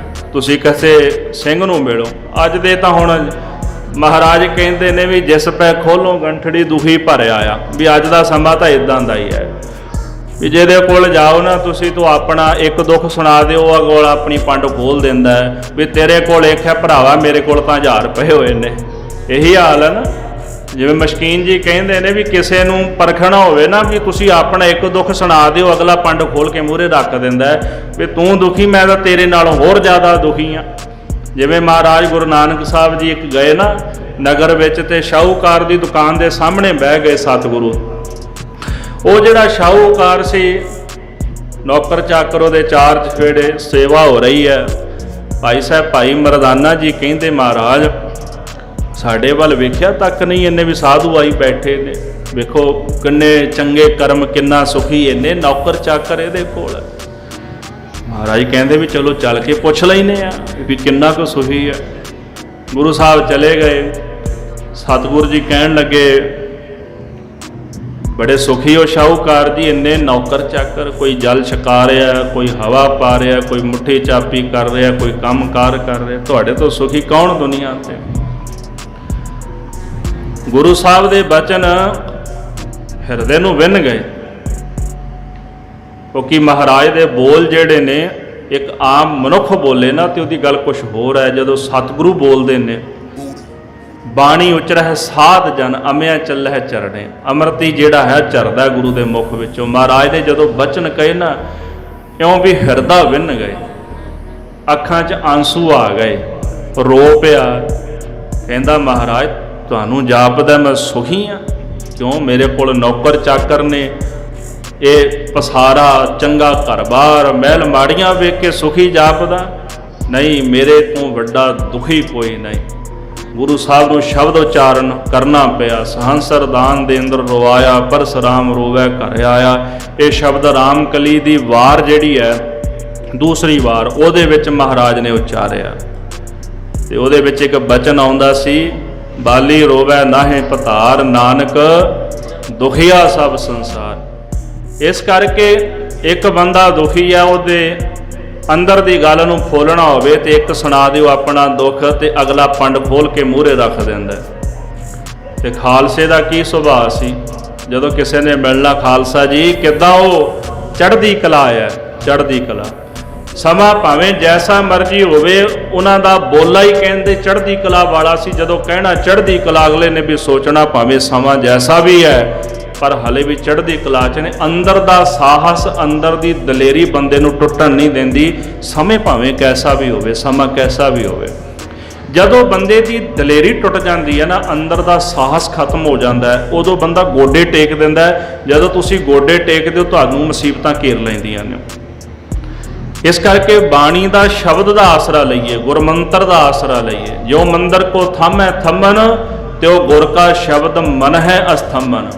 ਤੁਸੀਂ ਕਿਸੇ ਸਿੰਘ ਨੂੰ ਮਿਲੋ। ਅੱਜ ਦੇ ਤਾਂ ਹੁਣ ਮਹਾਰਾਜ ਕਹਿੰਦੇ ਨੇ ਵੀ ਜਿਸ ਪੈ ਖੋਲੋ ਗੰਠੜੀ ਦੁਖੀ ਭਰਿਆ ਆ, ਵੀ ਅੱਜ ਦਾ ਸਮਾਂ ਤਾਂ ਇਦਾਂ ਦਾ ਹੀ ਹੈ ਵੀ ਜਿਹਦੇ ਕੋਲ ਜਾਓ ਨਾ ਤੁਸੀਂ, ਤੂੰ ਆਪਣਾ ਇੱਕ ਦੁੱਖ ਸੁਣਾ ਦਿਓ, ਉਹ ਕੋਲ ਆਪਣੀ ਪੰਡ ਖੋਲ ਦਿੰਦਾ ਹੈ ਵੀ ਤੇਰੇ ਕੋਲ ਇੱਕ ਹੈ ਭਰਾਵਾ, ਮੇਰੇ ਕੋਲ ਤਾਂ 1000 ਰੁਪਏ ਹੋਏ ਨੇ। ਇਹੀ ਹਾਲ ਹੈ ਨਾ। ਜਿਵੇਂ ਮਸ਼ਕੀਨ ਜੀ ਕਹਿੰਦੇ ਨੇ ਵੀ ਕਿਸੇ ਨੂੰ ਪਰਖਣਾ ਹੋਵੇ ਨਾ, ਵੀ ਤੁਸੀਂ ਆਪਣਾ ਇੱਕ ਦੁੱਖ ਸੁਣਾ ਦਿਓ, ਅਗਲਾ ਪੰਡ ਖੋਲ ਕੇ ਮੂਹਰੇ ਰੱਖ ਦਿੰਦਾ ਹੈ ਵੀ ਤੂੰ ਦੁਖੀ, ਮੈਂ ਤਾਂ ਤੇਰੇ ਨਾਲੋਂ ਹੋਰ ਜ਼ਿਆਦਾ ਦੁਖੀ ਹਾਂ। ਜਿਵੇਂ ਮਹਾਰਾਜ ਗੁਰੂ ਨਾਨਕ ਸਾਹਿਬ ਜੀ ਇੱਕ ਗਏ ਨਾ ਨਗਰ ਵਿੱਚ, ਤੇ ਸ਼ਾਹੂਕਾਰ ਦੀ ਦੁਕਾਨ ਦੇ ਸਾਹਮਣੇ ਬਹਿ ਗਏ ਸਤਿਗੁਰੂ। ਉਹ ਜਿਹੜਾ ਸ਼ਾਹੂਕਾਰ ਸੀ, ਨੌਕਰ ਚਾਕਰ ਉਹਦੇ 4 ਚਫੇੜੇ, ਸੇਵਾ ਹੋ ਰਹੀ ਹੈ। ਭਾਈ ਸਾਹਿਬ ਭਾਈ ਮਰਦਾਨਾ ਜੀ ਕਹਿੰਦੇ, ਮਹਾਰਾਜ ਸਾਡੇ ਵੱਲ ਵੇਖਿਆ ਤੱਕ ਨਹੀਂ ਇਹਨੇ ਵੀ ਸਾਧੂ ਆਈ ਬੈਠੇ ਨੇ, ਵੇਖੋ ਕਿੰਨੇ ਚੰਗੇ ਕਰਮ, ਕਿੰਨਾ ਸੁਖੀ ਇਹਨੇ, ਨੌਕਰ ਚਾਕਰ ਇਹਦੇ ਕੋਲ। ਮਹਾਰਾਜ ਕਹਿੰਦੇ ਵੀ ਚਲੋ ਚੱਲ ਕੇ ਪੁੱਛ ਲੈਨੇ ਆ ਵੀ ਕਿੰਨਾ ਕੁ ਸੁਖੀ ਹੈ। ਗੁਰੂ ਸਾਹਿਬ ਚਲੇ ਗਏ। ਸਤਿਗੁਰੂ ਜੀ ਕਹਿਣ ਲੱਗੇ, ਬੜੇ ਸੁਖੀ ਹੋ ਸ਼ਾਹੂਕਾਰ ਜੀ, ਇੰਨੇ ਨੌਕਰ ਚਾਕਰ, ਕੋਈ ਜਲ ਛਕਾ ਰਿਹਾ, ਕੋਈ ਹਵਾ ਪਾ ਰਿਹਾ, ਕੋਈ ਮੁੱਠੀ ਚਾਪੀ ਕਰ ਰਿਹਾ, ਕੋਈ ਕੰਮ ਕਾਰ ਕਰ ਰਿਹਾ, ਤੁਹਾਡੇ ਤੋਂ ਸੁਖੀ ਕੌਣ ਦੁਨੀਆ ਤੇ? ਗੁਰੂ ਸਾਹਿਬ ਦੇ ਬਚਨ ਹਿਰਦੇ ਨੂੰ ਵਿੰਨ ਗਏ, ਕਿਉਂਕਿ ਮਹਾਰਾਜ ਦੇ ਬੋਲ ਜਿਹੜੇ ਨੇ ਇੱਕ ਆਮ ਮਨੁੱਖ ਬੋਲੇ ਨਾ ਤੇ ਉਹਦੀ ਗੱਲ ਕੁਝ ਹੋਰ ਹੈ। ਜਦੋਂ ਸਤਿਗੁਰੂ ਬੋਲਦੇ ਨੇ, ਬਾਣੀ ਉਚਰਹਿ ਸਾਧ ਜਨ ਅਮਿਆ ਚੱਲਹਿ ਚਰਣੇ, ਅੰਮ੍ਰਿਤੀ ਜਿਹੜਾ ਹੈ ਝਰਦਾ ਗੁਰੂ ਦੇ ਮੁਖ ਵਿੱਚੋਂ। ਮਹਾਰਾਜ ਨੇ ਜਦੋਂ ਬਚਨ ਕਹੇ ਨਾ, ਇਉਂ ਵੀ ਹਿਰਦਾ ਵਿੰਨ ਗਏ, ਅੱਖਾਂ 'ਚ ਆਂਸੂ ਆ ਗਏ, ਰੋ ਪਿਆ। ਕਹਿੰਦਾ ਮਹਾਰਾਜ ਤੁਹਾਨੂੰ ਜਾਪਦਾ ਮੈਂ ਸੁਖੀ ਹਾਂ? ਕਿਉਂ? ਮੇਰੇ ਕੋਲ ਨੌਕਰ ਚਾਕਰ ਨੇ, ਇਹ ਪਸਾਰਾ ਚੰਗਾ ਘਰ-ਬਾਰ ਮਹਿਲ ਮਾੜੀਆਂ ਵੇਖ ਕੇ ਸੁਖੀ ਜਾਪਦਾ? ਨਹੀਂ, ਮੇਰੇ ਤੋਂ ਵੱਡਾ ਦੁਖੀ ਕੋਈ ਨਹੀਂ। ਗੁਰੂ ਸਾਹਿਬ ਨੂੰ ਸ਼ਬਦ ਉਚਾਰਨ ਕਰਨਾ ਪਿਆ, ਸਹੰਸਰ ਦਾਨ ਦੇ ਅੰਦਰ ਰਵਾਇਆ, ਪਰਸਰਾਮ ਰੋਵੈ ਘਰ ਆਇਆ। ਇਹ ਸ਼ਬਦ ਰਾਮ ਕਲੀ ਦੀ ਵਾਰ ਜਿਹੜੀ ਹੈ, ਦੂਸਰੀ ਵਾਰ, ਉਹਦੇ ਵਿੱਚ ਮਹਾਰਾਜ ਨੇ ਉਚਾਰਿਆ। ਤੇ ਉਹਦੇ ਵਿੱਚ ਇੱਕ ਬਚਨ ਆਉਂਦਾ ਸੀ, ਬਾਲੀ ਰੋਵੈ ਨਾਹੇ ਪਤਾਰ, ਨਾਨਕ ਦੁਖੀਆ ਸਭ ਸੰਸਾਰ। ਇਸ ਕਰਕੇ ਇੱਕ ਬੰਦਾ ਦੁਖੀ ਆ, ਉਹਦੇ ਅੰਦਰ ਦੀ ਗੱਲ ਨੂੰ ਖੋਲਣਾ ਹੋਵੇ ਤੇ ਇੱਕ ਸੁਣਾ ਦਿਓ ਆਪਣਾ ਦੁੱਖ, ਤੇ ਅਗਲਾ ਪੰਡ ਖੋਲ ਕੇ ਮੂਹਰੇ ਰੱਖ ਦਿੰਦਾ। ਤੇ ਖਾਲਸੇ ਦਾ ਕੀ ਸੁਭਾਅ ਸੀ? ਜਦੋਂ ਕਿਸੇ ਨੇ ਮਿਲਣਾ, ਖਾਲਸਾ ਜੀ ਕਿੱਦਾਂ ਹੋ? ਚੜ੍ਹਦੀ ਕਲਾ ਆ, ਚੜ੍ਹਦੀ ਕਲਾ। ਸਮਾਂ ਭਾਵੇਂ ਜੈਸਾ ਮਰਜ਼ੀ ਹੋਵੇ, ਉਹਨਾਂ ਦਾ ਬੋਲਾ ਹੀ ਕਹਿੰਦੇ ਚੜ੍ਹਦੀ ਕਲਾ ਵਾਲਾ ਸੀ। ਜਦੋਂ ਕਹਿਣਾ ਚੜ੍ਹਦੀ ਕਲਾ, ਅਗਲੇ ਨੇ ਵੀ ਸੋਚਣਾ ਭਾਵੇਂ ਸਮਾਂ ਜੈਸਾ ਵੀ ਹੈ ਪਰ ਹਲੇ ਵੀ ਚੜ੍ਹਦੀ ਕਲਾ 'ਚ ਨੇ। ਅੰਦਰ ਦਾ ਸਾਹਸ, ਅੰਦਰ ਦੀ ਦਲੇਰੀ ਬੰਦੇ ਨੂੰ ਟੁੱਟਣ ਨਹੀਂ ਦਿੰਦੀ, ਸਮੇਂ ਭਾਵੇਂ ਕੈਸਾ ਵੀ ਹੋਵੇ, ਸਮਾਂ ਕੈਸਾ ਵੀ ਹੋਵੇ। ਜਦੋਂ ਬੰਦੇ ਦੀ ਦਲੇਰੀ ਟੁੱਟ ਜਾਂਦੀ ਹੈ ਨਾ, ਅੰਦਰ ਦਾ ਸਾਹਸ ਖਤਮ ਹੋ ਜਾਂਦਾ ਹੈ, ਉਦੋਂ ਬੰਦਾ ਗੋਡੇ ਟੇਕ ਦਿੰਦਾ ਹੈ। ਜਦੋਂ ਤੁਸੀਂ ਗੋਡੇ ਟੇਕਦੇ ਹੋ, ਤੁਹਾਨੂੰ ਮੁਸੀਬਤਾਂ ਘੇਰ ਲੈਂਦੀਆਂ ਨੇ। ਇਸ ਕਰਕੇ ਬਾਣੀ ਦਾ, ਸ਼ਬਦ ਦਾ ਆਸਰਾ ਲਈਏ, ਗੁਰਮੰਤਰ ਦਾ ਆਸਰਾ ਲਈਏ। ਜੋ ਮੰਦਰ ਕੋ ਥੰਮੈ ਥੰਮਨ, ਤੇ ਉਹ ਗੁਰ ਕਾ ਸ਼ਬਦ ਮਨ ਹੈ ਅਸਥੰਮਨ।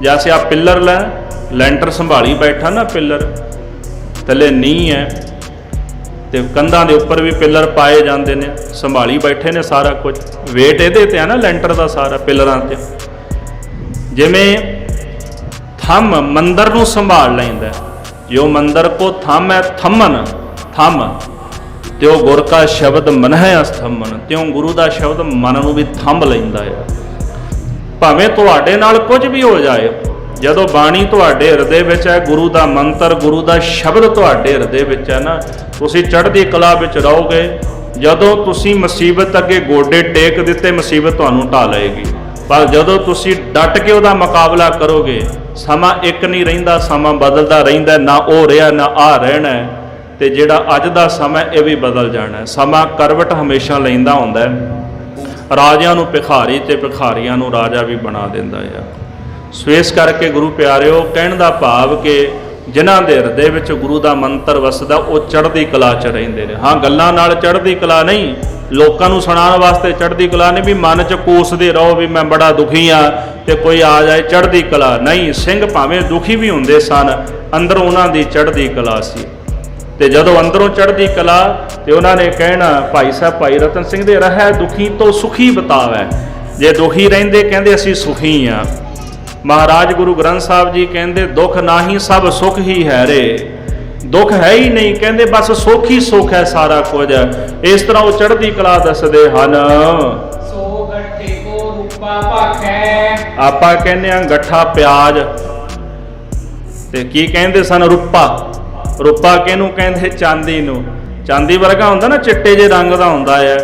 ਜੈਸੇ ਆ ਪਿੱਲਰ ਲੈਂਟਰ ਸੰਭਾਲੀ ਬੈਠਾ ਨਾ, ਪਿੱਲਰ ਥੱਲੇ ਨੀਂਹ ਹੈ ਤੇ ਕੰਧਾਂ ਦੇ ਉੱਪਰ ਵੀ ਪਿੱਲਰ ਪਾਏ ਜਾਂਦੇ ਨੇ, ਸੰਭਾਲੀ ਬੈਠੇ ਨੇ ਸਾਰਾ ਕੁਝ। ਵੇਟ ਇਹਦੇ ਤੇ ਆ ਨਾ, ਲੈਂਟਰ ਦਾ ਸਾਰਾ, ਪਿੱਲਰਾਂ ਤੇ। ਜਿਵੇਂ ਥੰਮ ਮੰਦਰ ਨੂੰ ਸੰਭਾਲ ਲੈਂਦਾ, ਜੋ ਮੰਦਰ ਕੋ ਥੰਮ ਹੈ ਥੰਮਨ, ਥੰਮ ਤੇ ਉਹ ਗੁਰ ਕਾ ਸ਼ਬਦ ਮਨ ਹੈ ਅਸਥੰਮਨ, ਤੇ ਉਹ ਗੁਰੂ ਦਾ ਸ਼ਬਦ ਮਨ ਨੂੰ ਵੀ ਥੰਮ ਲੈਂਦਾ ਹੈ। ਭਾਵੇਂ ਤੁਹਾਡੇ ਨਾਲ ਕੁਝ ਵੀ ਹੋ ਜਾਏ, ਜਦੋਂ ਬਾਣੀ ਤੁਹਾਡੇ ਹਿਰਦੇ ਵਿੱਚ ਹੈ, ਗੁਰੂ ਦਾ ਮੰਤਰ, ਗੁਰੂ ਦਾ ਸ਼ਬਦ ਤੁਹਾਡੇ ਹਿਰਦੇ ਵਿੱਚ ਹੈ ਨਾ, ਤੁਸੀਂ ਚੜ੍ਹਦੀ ਕਲਾ ਵਿੱਚ ਰਹੋਗੇ। ਜਦੋਂ ਤੁਸੀਂ ਮੁਸੀਬਤ ਅੱਗੇ ਗੋਡੇ ਟੇਕ ਦਿੱਤੇ, ਮੁਸੀਬਤ ਤੁਹਾਨੂੰ ਢਾ ਲਏਗੀ। ਪਰ ਜਦੋਂ ਤੁਸੀਂ ਡਟ ਕੇ ਉਹਦਾ ਮੁਕਾਬਲਾ ਕਰੋਗੇ, ਸਮਾਂ ਇੱਕ ਨਹੀਂ ਰਹਿੰਦਾ, ਸਮਾਂ ਬਦਲਦਾ ਰਹਿੰਦਾ। ਨਾ ਉਹ ਰਿਹਾ, ਨਾ ਆਹ ਰਹਿਣਾ ਹੈ। ਤੇ ਜਿਹੜਾ ਅੱਜ ਦਾ ਸਮਾਂ, ਇਹ ਵੀ ਬਦਲ ਜਾਣਾ ਹੈ। ਸਮਾਂ ਕਰਵਟ ਹਮੇਸ਼ਾ ਲੈਂਦਾ ਹੁੰਦਾ ਹੈ। ਰਾਜਿਆਂ ਨੂੰ ਭਿਖਾਰੀ ਤੇ ਭਿਖਾਰੀਆਂ ਨੂੰ ਰਾਜਾ ਵੀ ਬਣਾ ਦਿੰਦਾ ਹੈ। ਸੋ ਇਸ ਕਰਕੇ ਗੁਰੂ ਪਿਆਰਿਓ, ਕਹਿਣ ਦਾ ਭਾਵ ਕਿ ਜਿਨ੍ਹਾਂ ਦੇ ਹਿਰਦੇ ਵਿੱਚ ਗੁਰੂ ਦਾ ਮੰਤਰ ਵਸਦਾ, ਉਹ ਚੜ੍ਹਦੀ ਕਲਾ 'ਚ ਰਹਿੰਦੇ ਨੇ। ਹਾਂ, ਗੱਲਾਂ ਨਾਲ ਚੜ੍ਹਦੀ ਕਲਾ ਨਹੀਂ, ਲੋਕਾਂ ਨੂੰ ਸੁਣਾਉਣ ਵਾਸਤੇ ਚੜ੍ਹਦੀ ਕਲਾ ਨਹੀਂ, ਵੀ ਮਨ 'ਚ ਕੋਸਦੇ ਰਹੋ ਵੀ ਮੈਂ ਬੜਾ ਦੁਖੀ ਹਾਂ ਤੇ ਕੋਈ ਆ ਜਾਏ, ਚੜ੍ਹਦੀ ਕਲਾ ਨਹੀਂ। ਸਿੰਘ ਭਾਵੇਂ ਦੁਖੀ ਵੀ ਹੁੰਦੇ ਸਨ, ਅੰਦਰੋਂ ਉਹਨਾਂ ਦੀ ਚੜ੍ਹਦੀ ਕਲਾ ਸੀ। ਤੇ ਜਦੋਂ ਅੰਦਰੋਂ ਚੜ੍ਹਦੀ ਕਲਾ, ਤੇ ਉਹਨਾਂ ਨੇ ਕਹਿਣਾ, ਭਾਈ ਸਾਹਿਬ ਭਾਈ ਰਤਨ ਸਿੰਘ ਦੇ, ਰਹਿ ਦੁਖੀ ਤੋਂ ਸੁਖੀ ਬਤਾਵੈ। ਜੇ ਦੁਖੀ ਰਹਿੰਦੇ, ਕਹਿੰਦੇ ਅਸੀਂ ਸੁਖੀ ਹਾਂ। ਮਹਾਰਾਜ ਗੁਰੂ ਗ੍ਰੰਥ ਸਾਹਿਬ ਜੀ ਕਹਿੰਦੇ, ਦੁੱਖ ਨਾਹੀ ਸਭ ਸੁਖ ਹੀ ਹੈ ਰੇ। ਦੁੱਖ ਹੈ ਹੀ ਨਹੀਂ, ਕਹਿੰਦੇ ਬਸ ਸੁੱਖ ਹੀ ਸੁੱਖ ਹੈ ਸਾਰਾ ਕੁਝ। ਇਸ ਤਰ੍ਹਾਂ ਉਹ ਚੜ੍ਹਦੀ ਕਲਾ ਦੱਸਦੇ ਹਨ। ਸੋ ਗੱਠੇ ਕੋ ਰੂਪਾ ਭਾਖੈ, ਆਪਾਂ ਕਹਿੰਦੇ ਆ ਗੱਠਾ ਪਿਆਜ਼, ਤੇ ਕੀ ਕਹਿੰਦੇ ਸਨ? ਰੂਪਾ। ਰੂਪਾ ਕਿਹਨੂੰ ਕਹਿੰਦੇ? ਚਾਂਦੀ ਨੂੰ। ਚਾਂਦੀ ਵਰਗਾ ਹੁੰਦਾ ਨਾ, ਚਿੱਟੇ ਜਿਹੇ ਰੰਗ ਦਾ ਹੁੰਦਾ ਹੈ।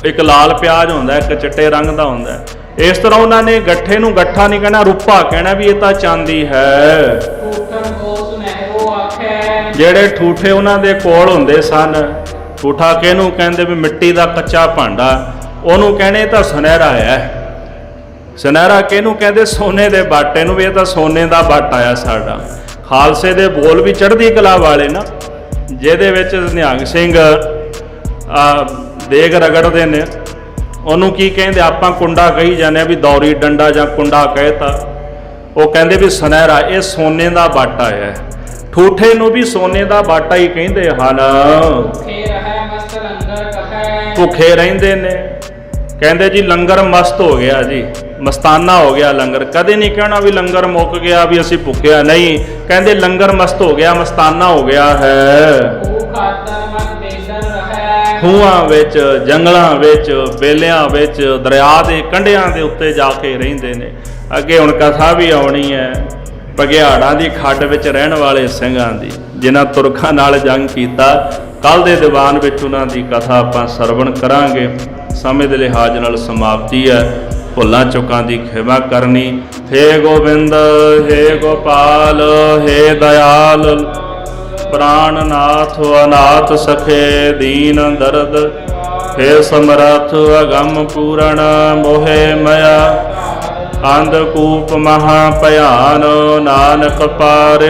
ਇੱਕ ਲਾਲ ਪਿਆਜ਼ ਹੁੰਦਾ, ਇੱਕ ਚਿੱਟੇ ਰੰਗ ਦਾ ਹੁੰਦਾ। ਇਸ ਤਰ੍ਹਾਂ ਉਹਨਾਂ ਨੇ ਗੱਠੇ ਨੂੰ ਗੱਠਾ ਨਹੀਂ ਕਹਿਣਾ, ਰੂਪਾ ਕਹਿਣਾ, ਵੀ ਇਹ ਤਾਂ ਚਾਂਦੀ ਹੈ। ਜਿਹੜੇ ਠੂਠੇ ਉਹਨਾਂ ਦੇ ਕੋਲ ਹੁੰਦੇ ਸਨ, ਠੂਠਾ ਕਿਹਨੂੰ ਕਹਿੰਦੇ? ਵੀ ਮਿੱਟੀ ਦਾ ਕੱਚਾ ਭਾਂਡਾ, ਉਹਨੂੰ ਕਹਿਣੇ ਤਾਂ ਸੁਨਹਿਰਾ ਹੈ। ਸੁਨਹਿਰਾ ਕਿਹਨੂੰ ਕਹਿੰਦੇ? ਸੋਨੇ ਦੇ ਬਾਟੇ ਨੂੰ, ਵੀ ਇਹ ਤਾਂ ਸੋਨੇ ਦਾ ਬਾਟਾ ਆ ਸਾਡਾ। ਖਾਲਸੇ ਦੇ ਬੋਲ ਵੀ ਚੜ੍ਹਦੀ ਕਲਾ ਵਾਲੇ ਨਾ, ਜਿਹਦੇ ਵਿੱਚ ਨਿਹੰਗ ਸਿੰਘ ਦੇਗ ਰਗੜਦੇ ਨੇ, ਉਹਨੂੰ ਕੀ ਕਹਿੰਦੇ? ਆਪਾਂ ਕੁੰਡਾ ਕਹੀ ਜਾਂਦੇ ਆ, ਵੀ ਦੌਰੀ ਡੰਡਾ ਜਾਂ ਕੁੰਡਾ ਕਹਿਤਾ। ਉਹ ਕਹਿੰਦੇ ਵੀ ਸੁਨਹਿਰਾ, ਇਹ ਸੋਨੇ ਦਾ ਬਾਟਾ ਹੈ। ਠੂਠੇ ਨੂੰ ਵੀ ਸੋਨੇ ਦਾ ਬਾਟਾ ਹੀ ਕਹਿੰਦੇ ਹਨ। ਭੁੱਖੇ ਰਹਿੰਦੇ ਨੇ, ਕਹਿੰਦੇ ਜੀ ਲੰਗਰ ਮਸਤ ਹੋ ਗਿਆ ਜੀ, ਮਸਤਾਨਾ ਹੋ ਗਿਆ ਲੰਗਰ। ਕਦੇ ਨਹੀਂ ਕਹਿਣਾ ਵੀ ਲੰਗਰ ਮੁੱਕ ਗਿਆ, ਵੀ ਅਸੀਂ ਭੁੱਖਿਆ ਨਹੀਂ। ਕਹਿੰਦੇ ਲੰਗਰ ਮਸਤ ਹੋ ਗਿਆ, ਮਸਤਾਨਾ ਹੋ ਗਿਆ ਹੈ। ਖੂਹਾਂ ਵਿੱਚ, ਜੰਗਲਾਂ ਵਿੱਚ, ਬੇਲਿਆਂ ਵਿੱਚ, ਦਰਿਆ ਦੇ ਕੰਢਿਆਂ ਦੇ ਉੱਤੇ ਜਾ ਕੇ ਰਹਿੰਦੇ ਨੇ। ਅੱਗੇ ਹੁਣ ਕਥਾ ਵੀ ਆਉਣੀ ਹੈ ਬਘਿਆੜਾਂ ਦੀ ਖੱਡ ਵਿੱਚ ਰਹਿਣ ਵਾਲੇ ਸਿੰਘਾਂ ਦੀ, ਜਿਨ੍ਹਾਂ ਤੁਰਕਾਂ ਨਾਲ ਜੰਗ ਕੀਤਾ। ਕੱਲ੍ਹ ਦੇ ਦੀਵਾਨ ਵਿੱਚ ਉਹਨਾਂ ਦੀ ਕਥਾ ਆਪਾਂ ਸਰਵਣ ਕਰਾਂਗੇ। ਸਮੇਂ ਦੇ ਲਿਹਾਜ਼ ਨਾਲ ਸਮਾਪਤੀ ਹੈ। ਭੁੱਲਾਂ ਚੁੱਕਾਂ ਦੀ ਖਿਮਾ ਕਰਨੀ। ਹੇ ਗੋਬਿੰਦ, ਹੇ ਗੋਪਾਲ, ਹੇ ਦਇਆਲ, ਪ੍ਰਾਣਨਾਥ ਅਨਾਥ ਸਖੇ ਦੀਨ ਦਰਦ, ਹੇ ਸਮਰੱਥ ਅਗੰਮ ਪੂਰਨ ਮੋਹਿ ਮਇਆ, ਅੰਧਕੂਪ ਮਹਾ ਭਿਆਨ ਨਾਨਕ ਪਾਰ,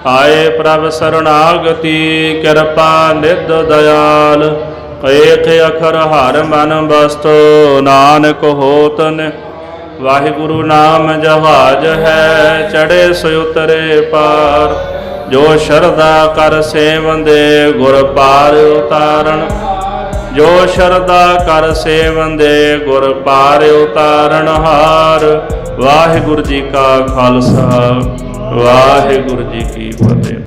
ਆਏ ਪ੍ਰਭ ਸਰਣਾਗਤੀ ਕਿਰਪਾ ਨਿਧ ਦਇਆਲ, ਏਕ ਅਖਰ ਹਰ ਮਨ ਬਸਤੋ ਨਾਨਕ ਹੋਤ ਨ, ਵਾਹਿਗੁਰੂ ਨਾਮ ਜਹਾਜ ਹੈ ਚੜੇ ਸੋ ਉਤਰੇ ਪਾਰ, ਜੋ ਸ਼ਰਧਾ ਕਰ ਸੇਵੰਦੇ ਗੁਰ ਪਾਰ ਉਤਾਰਨ, ਜੋ ਸ਼ਰਧਾ ਕਰ ਸੇਵੰਦੇ ਗੁਰ ਪਾਰ ਉਤਾਰਨ ਹਾਰ। ਵਾਹਿਗੁਰੂ ਜੀ ਕਾ ਖਾਲਸਾ, ਵਾਹਿਗੁਰੂ ਜੀ ਕੀ ਫਤਿਹ।